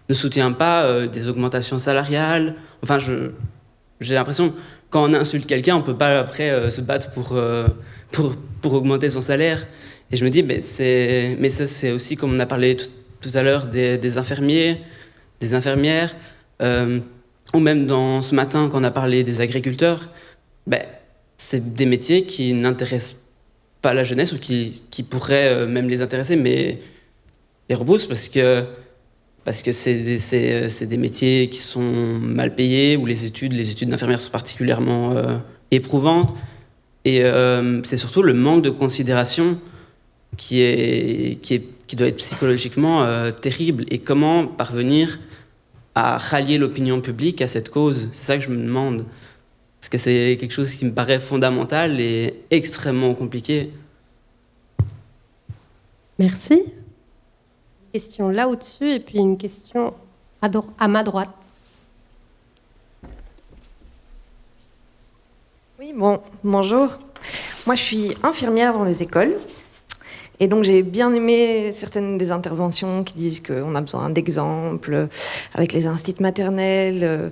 ne soutient pas des augmentations salariales. Enfin, j'ai l'impression, quand on insulte quelqu'un, on ne peut pas après se battre pour augmenter son salaire. Et je me dis, mais ça, c'est aussi, comme on a parlé tout à l'heure, des infirmiers, des infirmières, ou même ce matin, quand on a parlé des agriculteurs, c'est des métiers qui n'intéressent pas la jeunesse, ou qui pourraient même les intéresser, mais les repoussent parce que c'est des métiers qui sont mal payés, où les études d'infirmière sont particulièrement éprouvantes. Et c'est surtout le manque de considération qui doit être psychologiquement terrible. Et comment parvenir à rallier l'opinion publique à cette cause? C'est ça que je me demande. Parce que c'est quelque chose qui me paraît fondamental et extrêmement compliqué. Merci. Question là au-dessus et puis une question à ma droite. Oui, bonjour. Moi, je suis infirmière dans les écoles. Et donc, j'ai bien aimé certaines des interventions qui disent qu'on a besoin d'exemples avec les instituts maternels,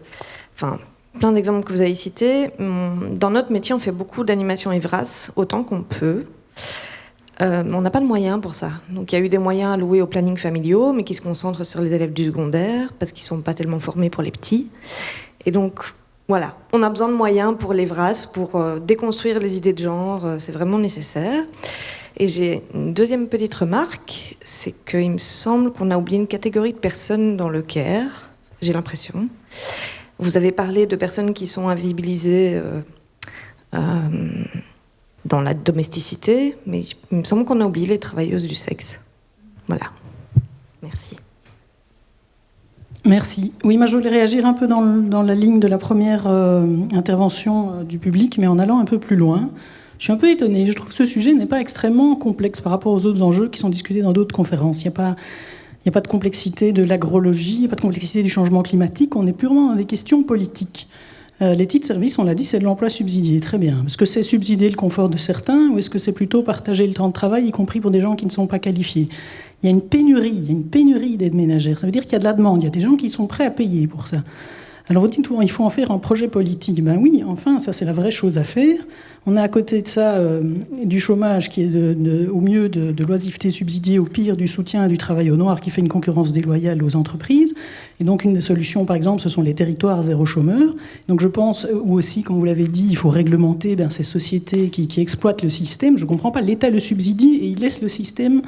plein d'exemples que vous avez cités. Dans notre métier, on fait beaucoup d'animation EVRAS, autant qu'on peut. On n'a pas de moyens pour ça. Donc, il y a eu des moyens alloués aux plannings familiaux, mais qui se concentrent sur les élèves du secondaire, parce qu'ils ne sont pas tellement formés pour les petits. Et donc, voilà, on a besoin de moyens pour l'EVRAS, pour déconstruire les idées de genre, c'est vraiment nécessaire. Et j'ai une deuxième petite remarque, c'est qu'il me semble qu'on a oublié une catégorie de personnes dans le care, j'ai l'impression. Vous avez parlé de personnes qui sont invisibilisées dans la domesticité, mais il me semble qu'on a oublié les travailleuses du sexe. Voilà. Merci. Merci. Oui, moi je voulais réagir un peu dans la ligne de la première intervention du public, mais en allant un peu plus loin. Je suis un peu étonnée. Je trouve que ce sujet n'est pas extrêmement complexe par rapport aux autres enjeux qui sont discutés dans d'autres conférences. Il n'y a pas de complexité de l'agrologie, il n'y a pas de complexité du changement climatique. On est purement dans des questions politiques. Les titres services, on l'a dit, c'est de l'emploi subsidié. Très bien. Est-ce que c'est subsidier le confort de certains ou est-ce que c'est plutôt partager le temps de travail, y compris pour des gens qui ne sont pas qualifiés? Il y a une pénurie d'aides ménagères. Ça veut dire qu'il y a de la demande. Il y a des gens qui sont prêts à payer pour ça. Alors vous dites souvent, il faut en faire un projet politique. Ben oui, enfin, ça c'est la vraie chose à faire. On a à côté de ça du chômage qui est au mieux de l'oisiveté subsidiée, au pire du soutien à du travail au noir qui fait une concurrence déloyale aux entreprises. Et donc une des solutions, par exemple, ce sont les territoires zéro chômeur. Donc je pense, ou aussi, comme vous l'avez dit, il faut réglementer ces sociétés qui exploitent le système. Je ne comprends pas, l'État le subsidie et il laisse le système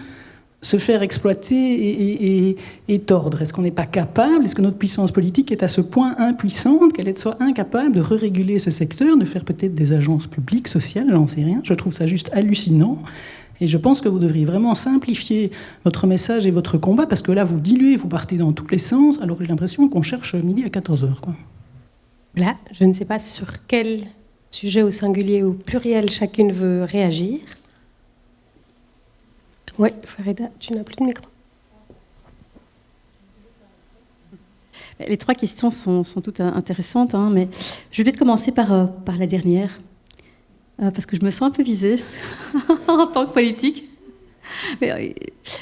se faire exploiter et tordre. Est-ce qu'on n'est pas capable, est-ce que notre puissance politique est à ce point impuissante qu'elle soit incapable de réguler ce secteur, de faire peut-être des agences publiques, sociales, j'en sais rien. Je trouve ça juste hallucinant. Et je pense que vous devriez vraiment simplifier votre message et votre combat, parce que là, vous diluez, vous partez dans tous les sens, alors que j'ai l'impression qu'on cherche midi à 14h. Là, je ne sais pas sur quel sujet au singulier ou au pluriel chacune veut réagir. Oui, Farida, tu n'as plus de micro. Les trois questions sont toutes intéressantes, mais je vais peut-être commencer par la dernière, parce que je me sens un peu visée en tant que politique. Mais,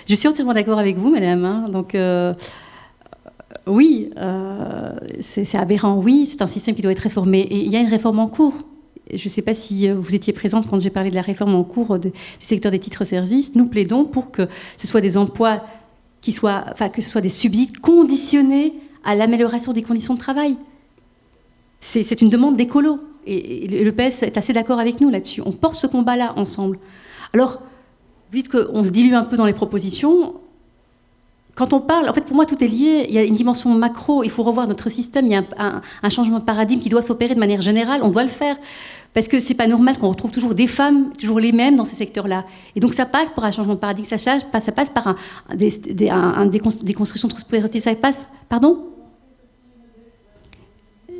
je suis entièrement d'accord avec vous, madame. Donc, oui, c'est aberrant. Oui, c'est un système qui doit être réformé. Et il y a une réforme en cours. Je ne sais pas si vous étiez présente quand j'ai parlé de la réforme en cours du secteur des titres-services. Nous plaidons pour que ce soit des emplois que ce soit des subsides conditionnés à l'amélioration des conditions de travail. C'est une demande d'écolo. Et le PS est assez d'accord avec nous là-dessus. On porte ce combat-là ensemble. Alors, vous dites qu'on se dilue un peu dans les propositions. Quand on parle, en fait, pour moi, tout est lié. Il y a une dimension macro. Il faut revoir notre système. Il y a un changement de paradigme qui doit s'opérer de manière générale. On doit le faire. Parce que c'est pas normal qu'on retrouve toujours des femmes, toujours les mêmes dans ces secteurs-là. Et donc, ça passe par un changement de paradigme. Ça passe par des constructions trop spécifiques. Ça passe... Pardon ?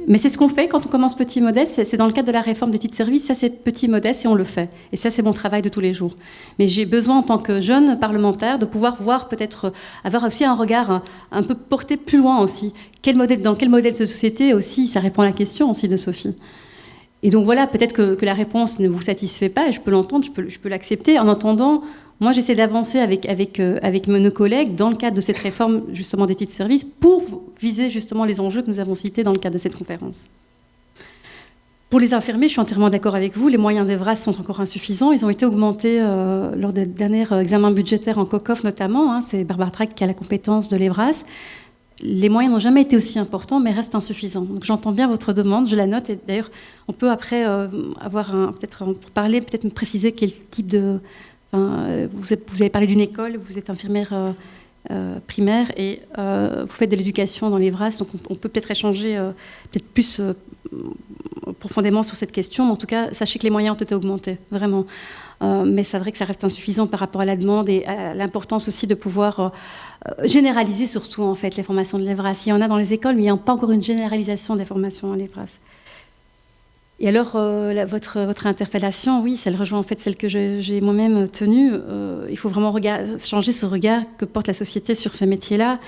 Mais c'est ce qu'on fait quand on commence petit modeste. C'est dans le cadre de la réforme des titres-services. Ça, c'est petit modeste et on le fait. Et ça, c'est mon travail de tous les jours. Mais j'ai besoin, en tant que jeune parlementaire, de pouvoir voir peut-être, avoir aussi un regard un peu porté plus loin aussi. Dans quel modèle de société aussi, ça répond à la question aussi de Sophie. Et donc voilà, peut-être que la réponse ne vous satisfait pas, et je peux l'entendre, je peux l'accepter. En entendant, Moi, j'essaie d'avancer avec nos collègues dans le cadre de cette réforme justement des titres de service pour viser justement les enjeux que nous avons cités dans le cadre de cette conférence. Pour les infirmiers, je suis entièrement d'accord avec vous. Les moyens d'Evras sont encore insuffisants. Ils ont été augmentés lors des derniers examens budgétaires en COCOF notamment. Hein. C'est Barbara Trac qui a la compétence de l'Evras. Les moyens n'ont jamais été aussi importants, mais restent insuffisants. Donc j'entends bien votre demande, je la note. Et d'ailleurs, on peut après pour parler, peut-être me préciser quel type de... vous avez parlé d'une école, vous êtes infirmière primaire et vous faites de l'éducation dans l'Evras. Donc on peut peut-être échanger peut-être plus... profondément sur cette question, mais en tout cas, sachez que les moyens ont été augmentés, vraiment. Mais c'est vrai que ça reste insuffisant par rapport à la demande et à l'importance aussi de pouvoir généraliser surtout, en fait, les formations de l'Evras. Il y en a dans les écoles, mais il n'y a pas encore une généralisation des formations à l'Evras. Et alors, votre interpellation, oui, elle rejoint en fait celle que j'ai moi-même tenue. Il faut vraiment changer ce regard que porte la société sur ces métiers-là.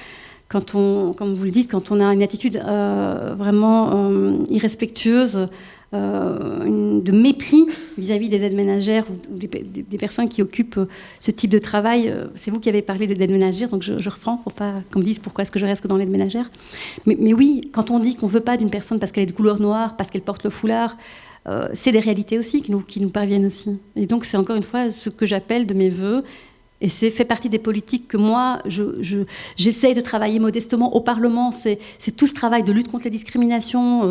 Quand comme vous le dites, quand on a une attitude vraiment irrespectueuse, de mépris vis-à-vis des aides ménagères ou des personnes qui occupent ce type de travail, c'est vous qui avez parlé d'aide ménagère, donc je reprends pour pas qu'on me dise pourquoi est-ce que je reste que dans l'aide ménagère. Mais oui, quand on dit qu'on ne veut pas d'une personne parce qu'elle est de couleur noire, parce qu'elle porte le foulard, c'est des réalités aussi qui nous parviennent aussi. Et donc c'est encore une fois ce que j'appelle de mes voeux. Et c'est fait partie des politiques que moi, j'essaye de travailler modestement au Parlement. C'est tout ce travail de lutte contre les discriminations.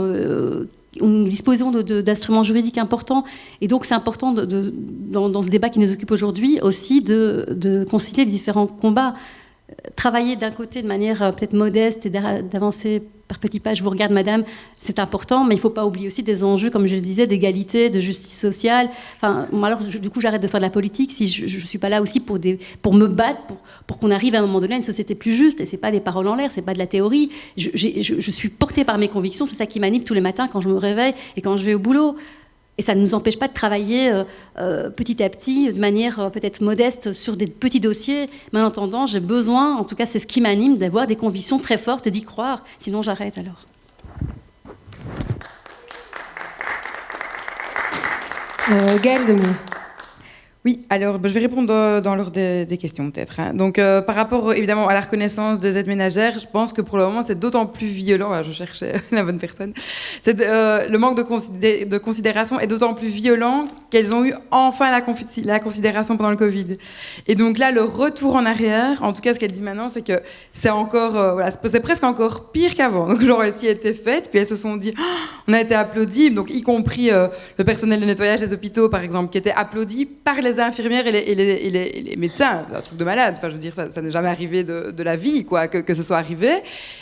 Nous disposons d'instruments juridiques importants. Et donc, c'est important, dans ce débat qui nous occupe aujourd'hui, aussi de concilier les différents combats. Travailler d'un côté de manière peut-être modeste et d'avancer par petits pas, je vous regarde madame, c'est important, mais il ne faut pas oublier aussi des enjeux, comme je le disais, d'égalité, de justice sociale. Enfin, alors, du coup, j'arrête de faire de la politique si je ne suis pas là aussi pour me battre, pour qu'on arrive à un moment donné à une société plus juste. Et ce n'est pas des paroles en l'air, ce n'est pas de la théorie. Je suis portée par mes convictions, c'est ça qui m'anime tous les matins quand je me réveille et quand je vais au boulot. Et ça ne nous empêche pas de travailler petit à petit, de manière peut-être modeste, sur des petits dossiers. Mais en attendant, j'ai besoin, en tout cas c'est ce qui m'anime, d'avoir des convictions très fortes et d'y croire. Sinon j'arrête alors. Gaëlle Demie. Oui, alors je vais répondre dans l'ordre des questions peut-être. Hein. Donc par rapport évidemment à la reconnaissance des aides ménagères, je pense que pour le moment c'est d'autant plus violent, je cherchais la bonne personne, le manque de considération est d'autant plus violent qu'elles ont eu enfin la considération pendant le Covid. Et donc là le retour en arrière, en tout cas ce qu'elles disent maintenant, c'est que c'est encore, c'est presque encore pire qu'avant. Donc genre elles s'y étaient faites, puis elles se sont dit, on a été applaudis, donc y compris le personnel de nettoyage des hôpitaux par exemple, qui était applaudi par les infirmières et les médecins, c'est un truc de malade. Enfin, je veux dire, ça n'est jamais arrivé de la vie, quoi, que ce soit arrivé.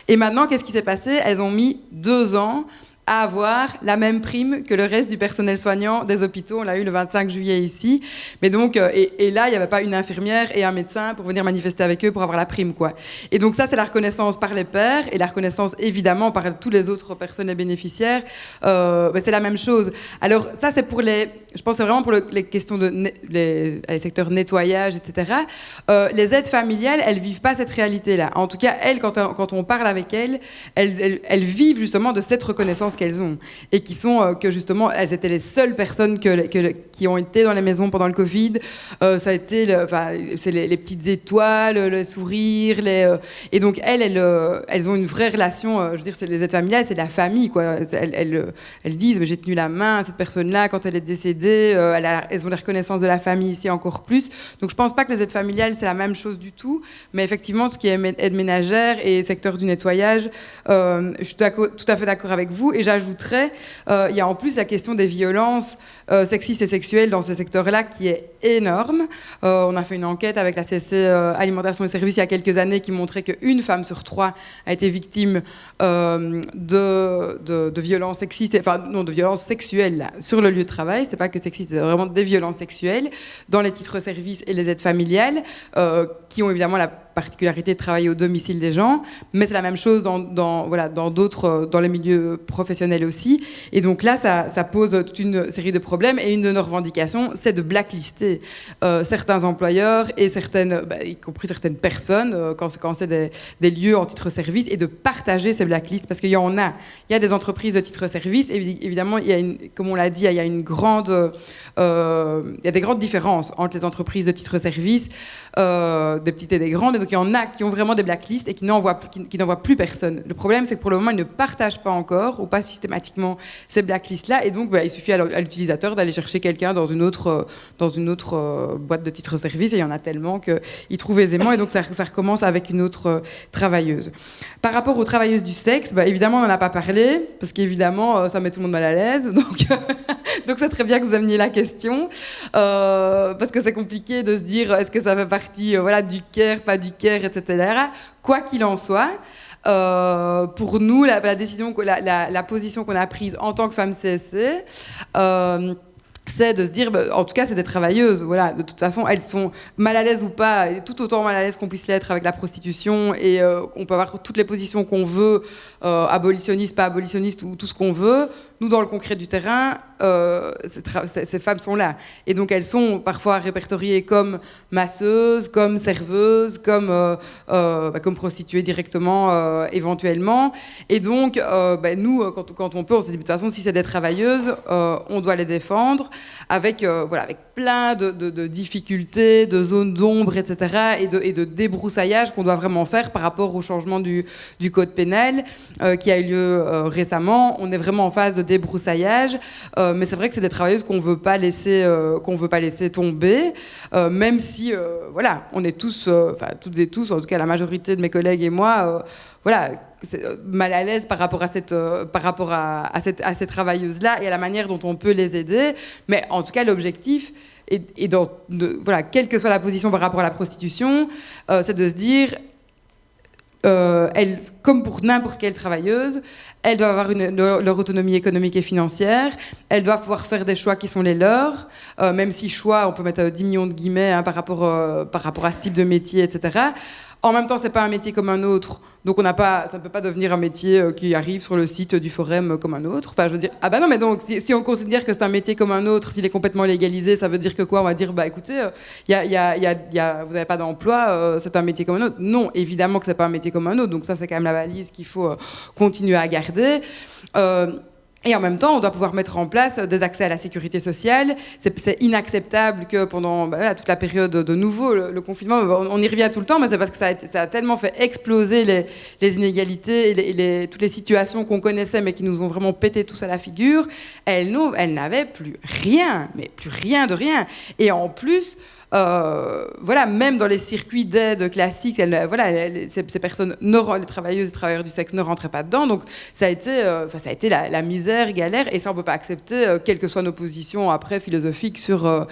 Et maintenant, qu'est-ce qui s'est passé ? Elles ont mis 2 ans à avoir la même prime que le reste du personnel soignant des hôpitaux. On l'a eu le 25 juillet ici. Mais donc, et là, il n'y avait pas une infirmière et un médecin pour venir manifester avec eux pour avoir la prime, quoi. Et donc ça, c'est la reconnaissance par les pairs et la reconnaissance, évidemment, par tous les autres personnes et bénéficiaires. C'est la même chose. Alors ça, c'est pour je pense que c'est vraiment pour les questions les secteurs nettoyage, etc. Les aides familiales, elles vivent pas cette réalité-là. En tout cas, elles, quand on parle avec elles vivent justement de cette reconnaissance qu'elles ont et qui sont que justement elles étaient les seules personnes qui ont été dans les maisons pendant le Covid. Ça a été c'est les petites étoiles, le sourire, et donc elles ont une vraie relation. Je veux dire, c'est les aides familiales, c'est la famille, quoi. Elles disent mais j'ai tenu la main à cette personne-là quand elle est décédée. Elles ont les reconnaissances de la famille ici encore plus. Donc je pense pas que les aides familiales c'est la même chose du tout, mais effectivement ce qui est aide ménagère et secteur du nettoyage, je suis tout à fait d'accord avec vous. Et j'ajouterais, il y a en plus la question des violences sexistes et sexuelles dans ces secteurs-là qui est énorme. On a fait une enquête avec la CSC Alimentation et Services il y a quelques années qui montrait qu'une femme sur 3 a été victime de violences sexistes, de violences sexuelles là, sur le lieu de travail. C'est pas que sexiste, c'est vraiment des violences sexuelles dans les titres services et les aides familiales qui ont évidemment particularité de travailler au domicile des gens, mais c'est la même chose dans d'autres, dans les milieux professionnels aussi. Et donc là, ça pose toute une série de problèmes, et une de nos revendications, c'est de blacklister certains employeurs et y compris certaines personnes, quand c'est des lieux en titre-service, et de partager ces blacklists, parce qu'il y en a. Il y a des entreprises de titre-service, évidemment, comme on l'a dit, il y a des grandes différences entre les entreprises de titre-service, des petites et des grandes, et donc il y en a qui ont vraiment des blacklists et qui n'envoient plus personne. Le problème, c'est que pour le moment, ils ne partagent pas encore, ou pas systématiquement, ces blacklists-là, et donc il suffit à l'utilisateur d'aller chercher quelqu'un dans une autre boîte de titre-service, et il y en a tellement qu'ils trouvent aisément, et donc ça recommence avec une autre travailleuse. Par rapport aux travailleuses du sexe, évidemment, on n'en a pas parlé, parce qu'évidemment, ça met tout le monde mal à l'aise, donc c'est très bien que vous ameniez la question, parce que c'est compliqué de se dire est-ce que ça fait partie du care, pas du care, etc. Quoi qu'il en soit, pour nous, la position qu'on a prise en tant que femme CSC, c'est de se dire, en tout cas, c'est des travailleuses. Voilà. De toute façon, elles sont mal à l'aise ou pas, tout autant mal à l'aise qu'on puisse l'être avec la prostitution, et on peut avoir toutes les positions qu'on veut, abolitionnistes, pas abolitionnistes, ou tout ce qu'on veut. Nous, dans le concret du terrain, ces femmes sont là. Et donc, elles sont parfois répertoriées comme masseuses, comme serveuses, comme prostituées directement, éventuellement. Et donc, nous, quand on peut, on se dit, de toute façon, si c'est des travailleuses, on doit les défendre, avec plein de difficultés, de zones d'ombre, etc., et de débroussaillage qu'on doit vraiment faire par rapport au changement du code pénal qui a eu lieu récemment. On est vraiment en phase de débroussaillage, mais c'est vrai que c'est des travailleuses qu'on veut pas laisser tomber, même si on est tous, toutes et tous, en tout cas la majorité de mes collègues et moi, mal à l'aise par rapport à ces travailleuses-là et à la manière dont on peut les aider. Mais en tout cas, l'objectif, quelle que soit la position par rapport à la prostitution, c'est de se dire, comme pour n'importe quelle travailleuse, elles doivent avoir leur autonomie économique et financière, elles doivent pouvoir faire des choix qui sont les leurs, même si choix, on peut mettre 10 millions de guillemets par rapport à ce type de métier, etc. En même temps, c'est pas un métier comme un autre, donc ça ne peut pas devenir un métier qui arrive sur le site du Forum comme un autre. Enfin, je veux dire, non, mais donc si on considère que c'est un métier comme un autre, s'il est complètement légalisé, ça veut dire que quoi? On va dire, écoutez, vous n'avez pas d'emploi, c'est un métier comme un autre. Non, évidemment que c'est pas un métier comme un autre. Donc ça, c'est quand même la valise qu'il faut continuer à garder. Et en même temps, on doit pouvoir mettre en place des accès à la sécurité sociale. C'est inacceptable que pendant toute la période de nouveau, le confinement, on y revient tout le temps, mais c'est parce que ça a tellement fait exploser les inégalités et toutes les situations qu'on connaissait, mais qui nous ont vraiment pété tous à la figure. Elles n'avaient plus rien, mais plus rien de rien. Et en plus, même dans les circuits d'aide classiques, ces personnes, les travailleuses et travailleurs du sexe ne rentraient pas dedans. Donc ça a été la misère, galère, et ça on peut pas accepter, quelles que soient nos positions après philosophiques sur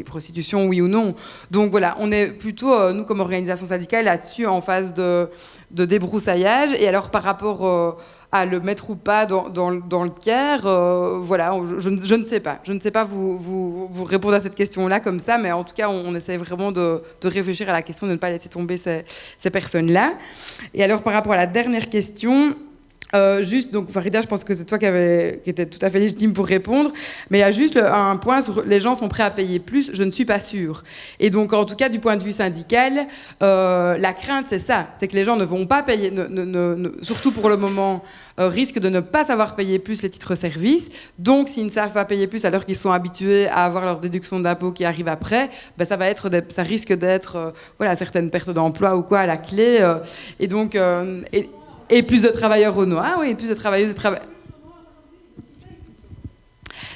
prostitution, oui ou non. Donc voilà, on est plutôt nous comme organisation syndicale là-dessus en phase de débroussaillage. Et alors par rapport à le mettre ou pas dans le care, je ne sais pas. Je ne sais pas vous répondre à cette question-là comme ça, mais en tout cas, on essaie vraiment de réfléchir à la question de ne pas laisser tomber ces personnes-là. Et alors, par rapport à la dernière question, donc Farida, je pense que c'est toi qui était tout à fait légitime pour répondre, mais il y a juste un point sur les gens sont prêts à payer plus, je ne suis pas sûre. Et donc en tout cas du point de vue syndical, la crainte c'est ça, c'est que les gens ne vont pas payer, surtout pour le moment, risquent de ne pas savoir payer plus les titres-services. Donc s'ils ne savent pas payer plus alors qu'ils sont habitués à avoir leur déduction d'impôt qui arrive après, ça risque d'être certaines pertes d'emploi ou quoi à la clé. Et donc et plus de travailleurs au noir, oui, plus de travailleuses et travailleurs.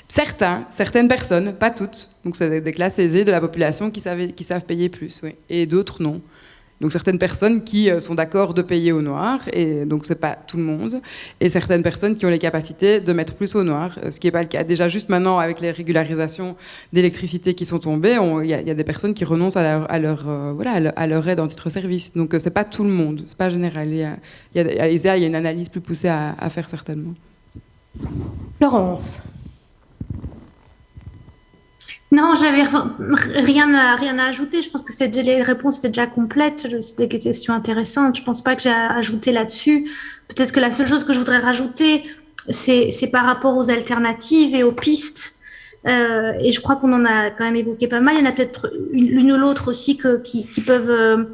Certaines personnes, pas toutes. Donc c'est des classes aisées de la population qui savent payer plus, oui. Et d'autres non. Donc certaines personnes qui sont d'accord de payer au noir, et donc c'est pas tout le monde. Et certaines personnes qui ont les capacités de mettre plus au noir, ce qui n'est pas le cas. Déjà juste maintenant avec les régularisations d'électricité qui sont tombées, il y a des personnes qui renoncent à leur aide en titre-service. Donc c'est pas tout le monde, c'est pas général. À l'ESA, il y a une analyse plus poussée à faire certainement. Laurence. Non, j'avais rien à ajouter. Je pense que les réponses étaient déjà complètes. C'était des questions intéressantes. Je pense pas que j'ai à ajouter là-dessus. Peut-être que la seule chose que je voudrais rajouter, c'est par rapport aux alternatives et aux pistes. Et je crois qu'on en a quand même évoqué pas mal. Il y en a peut-être une ou l'autre aussi qui peuvent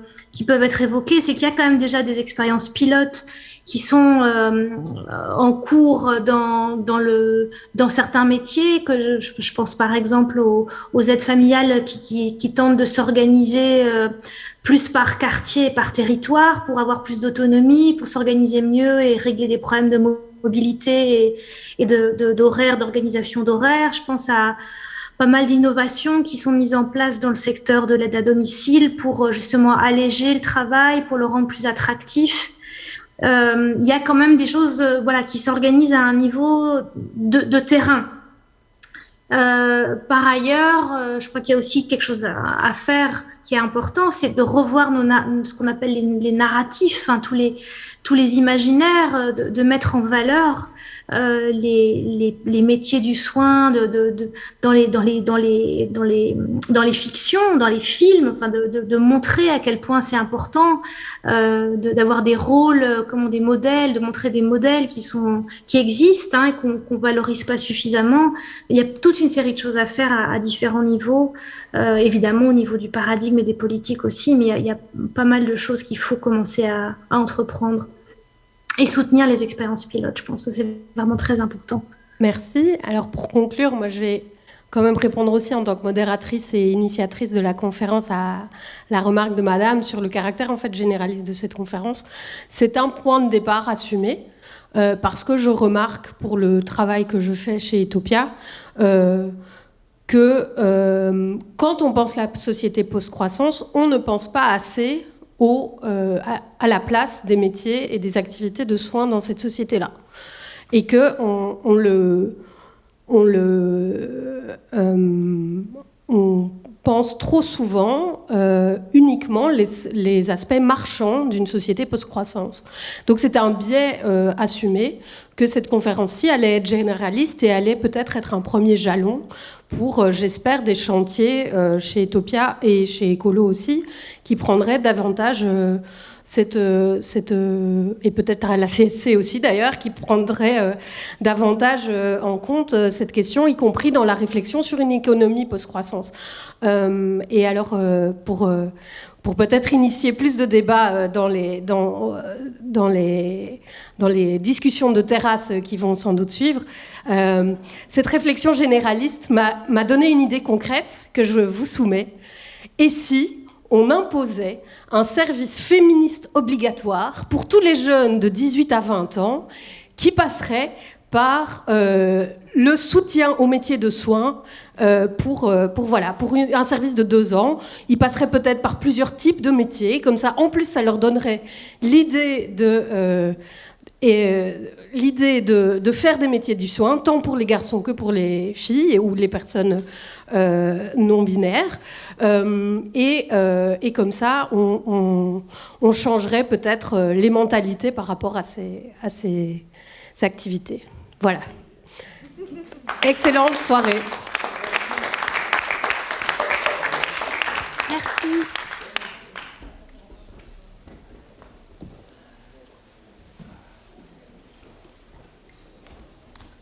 être évoquées. C'est qu'il y a quand même déjà des expériences pilotes qui sont en cours dans certains métiers, que je pense par exemple aux aides familiales qui tentent de s'organiser plus par quartier et par territoire pour avoir plus d'autonomie, pour s'organiser mieux et régler des problèmes de mobilité et d'horaire, d'organisation d'horaire. Je pense à pas mal d'innovations qui sont mises en place dans le secteur de l'aide à domicile pour justement alléger le travail, pour le rendre plus attractif. Il y a quand même des choses qui s'organisent à un niveau de terrain. Par ailleurs, je crois qu'il y a aussi quelque chose à faire qui est important, c'est de revoir ce qu'on appelle les narratifs, tous les imaginaires, de mettre en valeur les métiers du soin dans les fictions, dans les films, de montrer à quel point c'est important d'avoir des rôles comme des modèles, de montrer des modèles qui existent et qu'on valorise pas suffisamment. Il y a toute une série de choses à faire à différents niveaux, évidemment au niveau du paradigme et des politiques aussi, mais il y a pas mal de choses qu'il faut commencer à entreprendre. Et soutenir les expériences pilotes, je pense que c'est vraiment très important. Merci. Alors pour conclure, moi je vais quand même répondre aussi en tant que modératrice et initiatrice de la conférence à la remarque de Madame sur le caractère en fait généraliste de cette conférence. C'est un point de départ assumé parce que je remarque pour le travail que je fais chez Etopia que quand on pense la société post-croissance, on ne pense pas assez à la place des métiers et des activités de soins dans cette société-là. Et qu'on on pense trop souvent uniquement les aspects marchands d'une société post-croissance. Donc c'est un biais assumé que cette conférence-ci allait être généraliste et allait peut-être être un premier jalon pour, j'espère, des chantiers chez Etopia et chez Ecolo aussi, qui prendraient davantage et peut-être à la CSC aussi d'ailleurs, qui prendrait davantage en compte cette question, y compris dans la réflexion sur une économie post-croissance. Et alors, pour peut-être initier plus de débats dans les discussions de terrasse qui vont sans doute suivre, cette réflexion généraliste m'a donné une idée concrète que je vous soumets. Et si on imposait un service féministe obligatoire pour tous les jeunes de 18 à 20 ans qui passerait par le soutien au métier de soins pour un service de 2 ans. Ils passeraient peut-être par plusieurs types de métiers. Comme ça, en plus, ça leur donnerait l'idée de faire des métiers du soin, tant pour les garçons que pour les filles ou les personnes non-binaires. Et comme ça, on changerait peut-être les mentalités par rapport à ces activités. Voilà. Excellente soirée. Merci.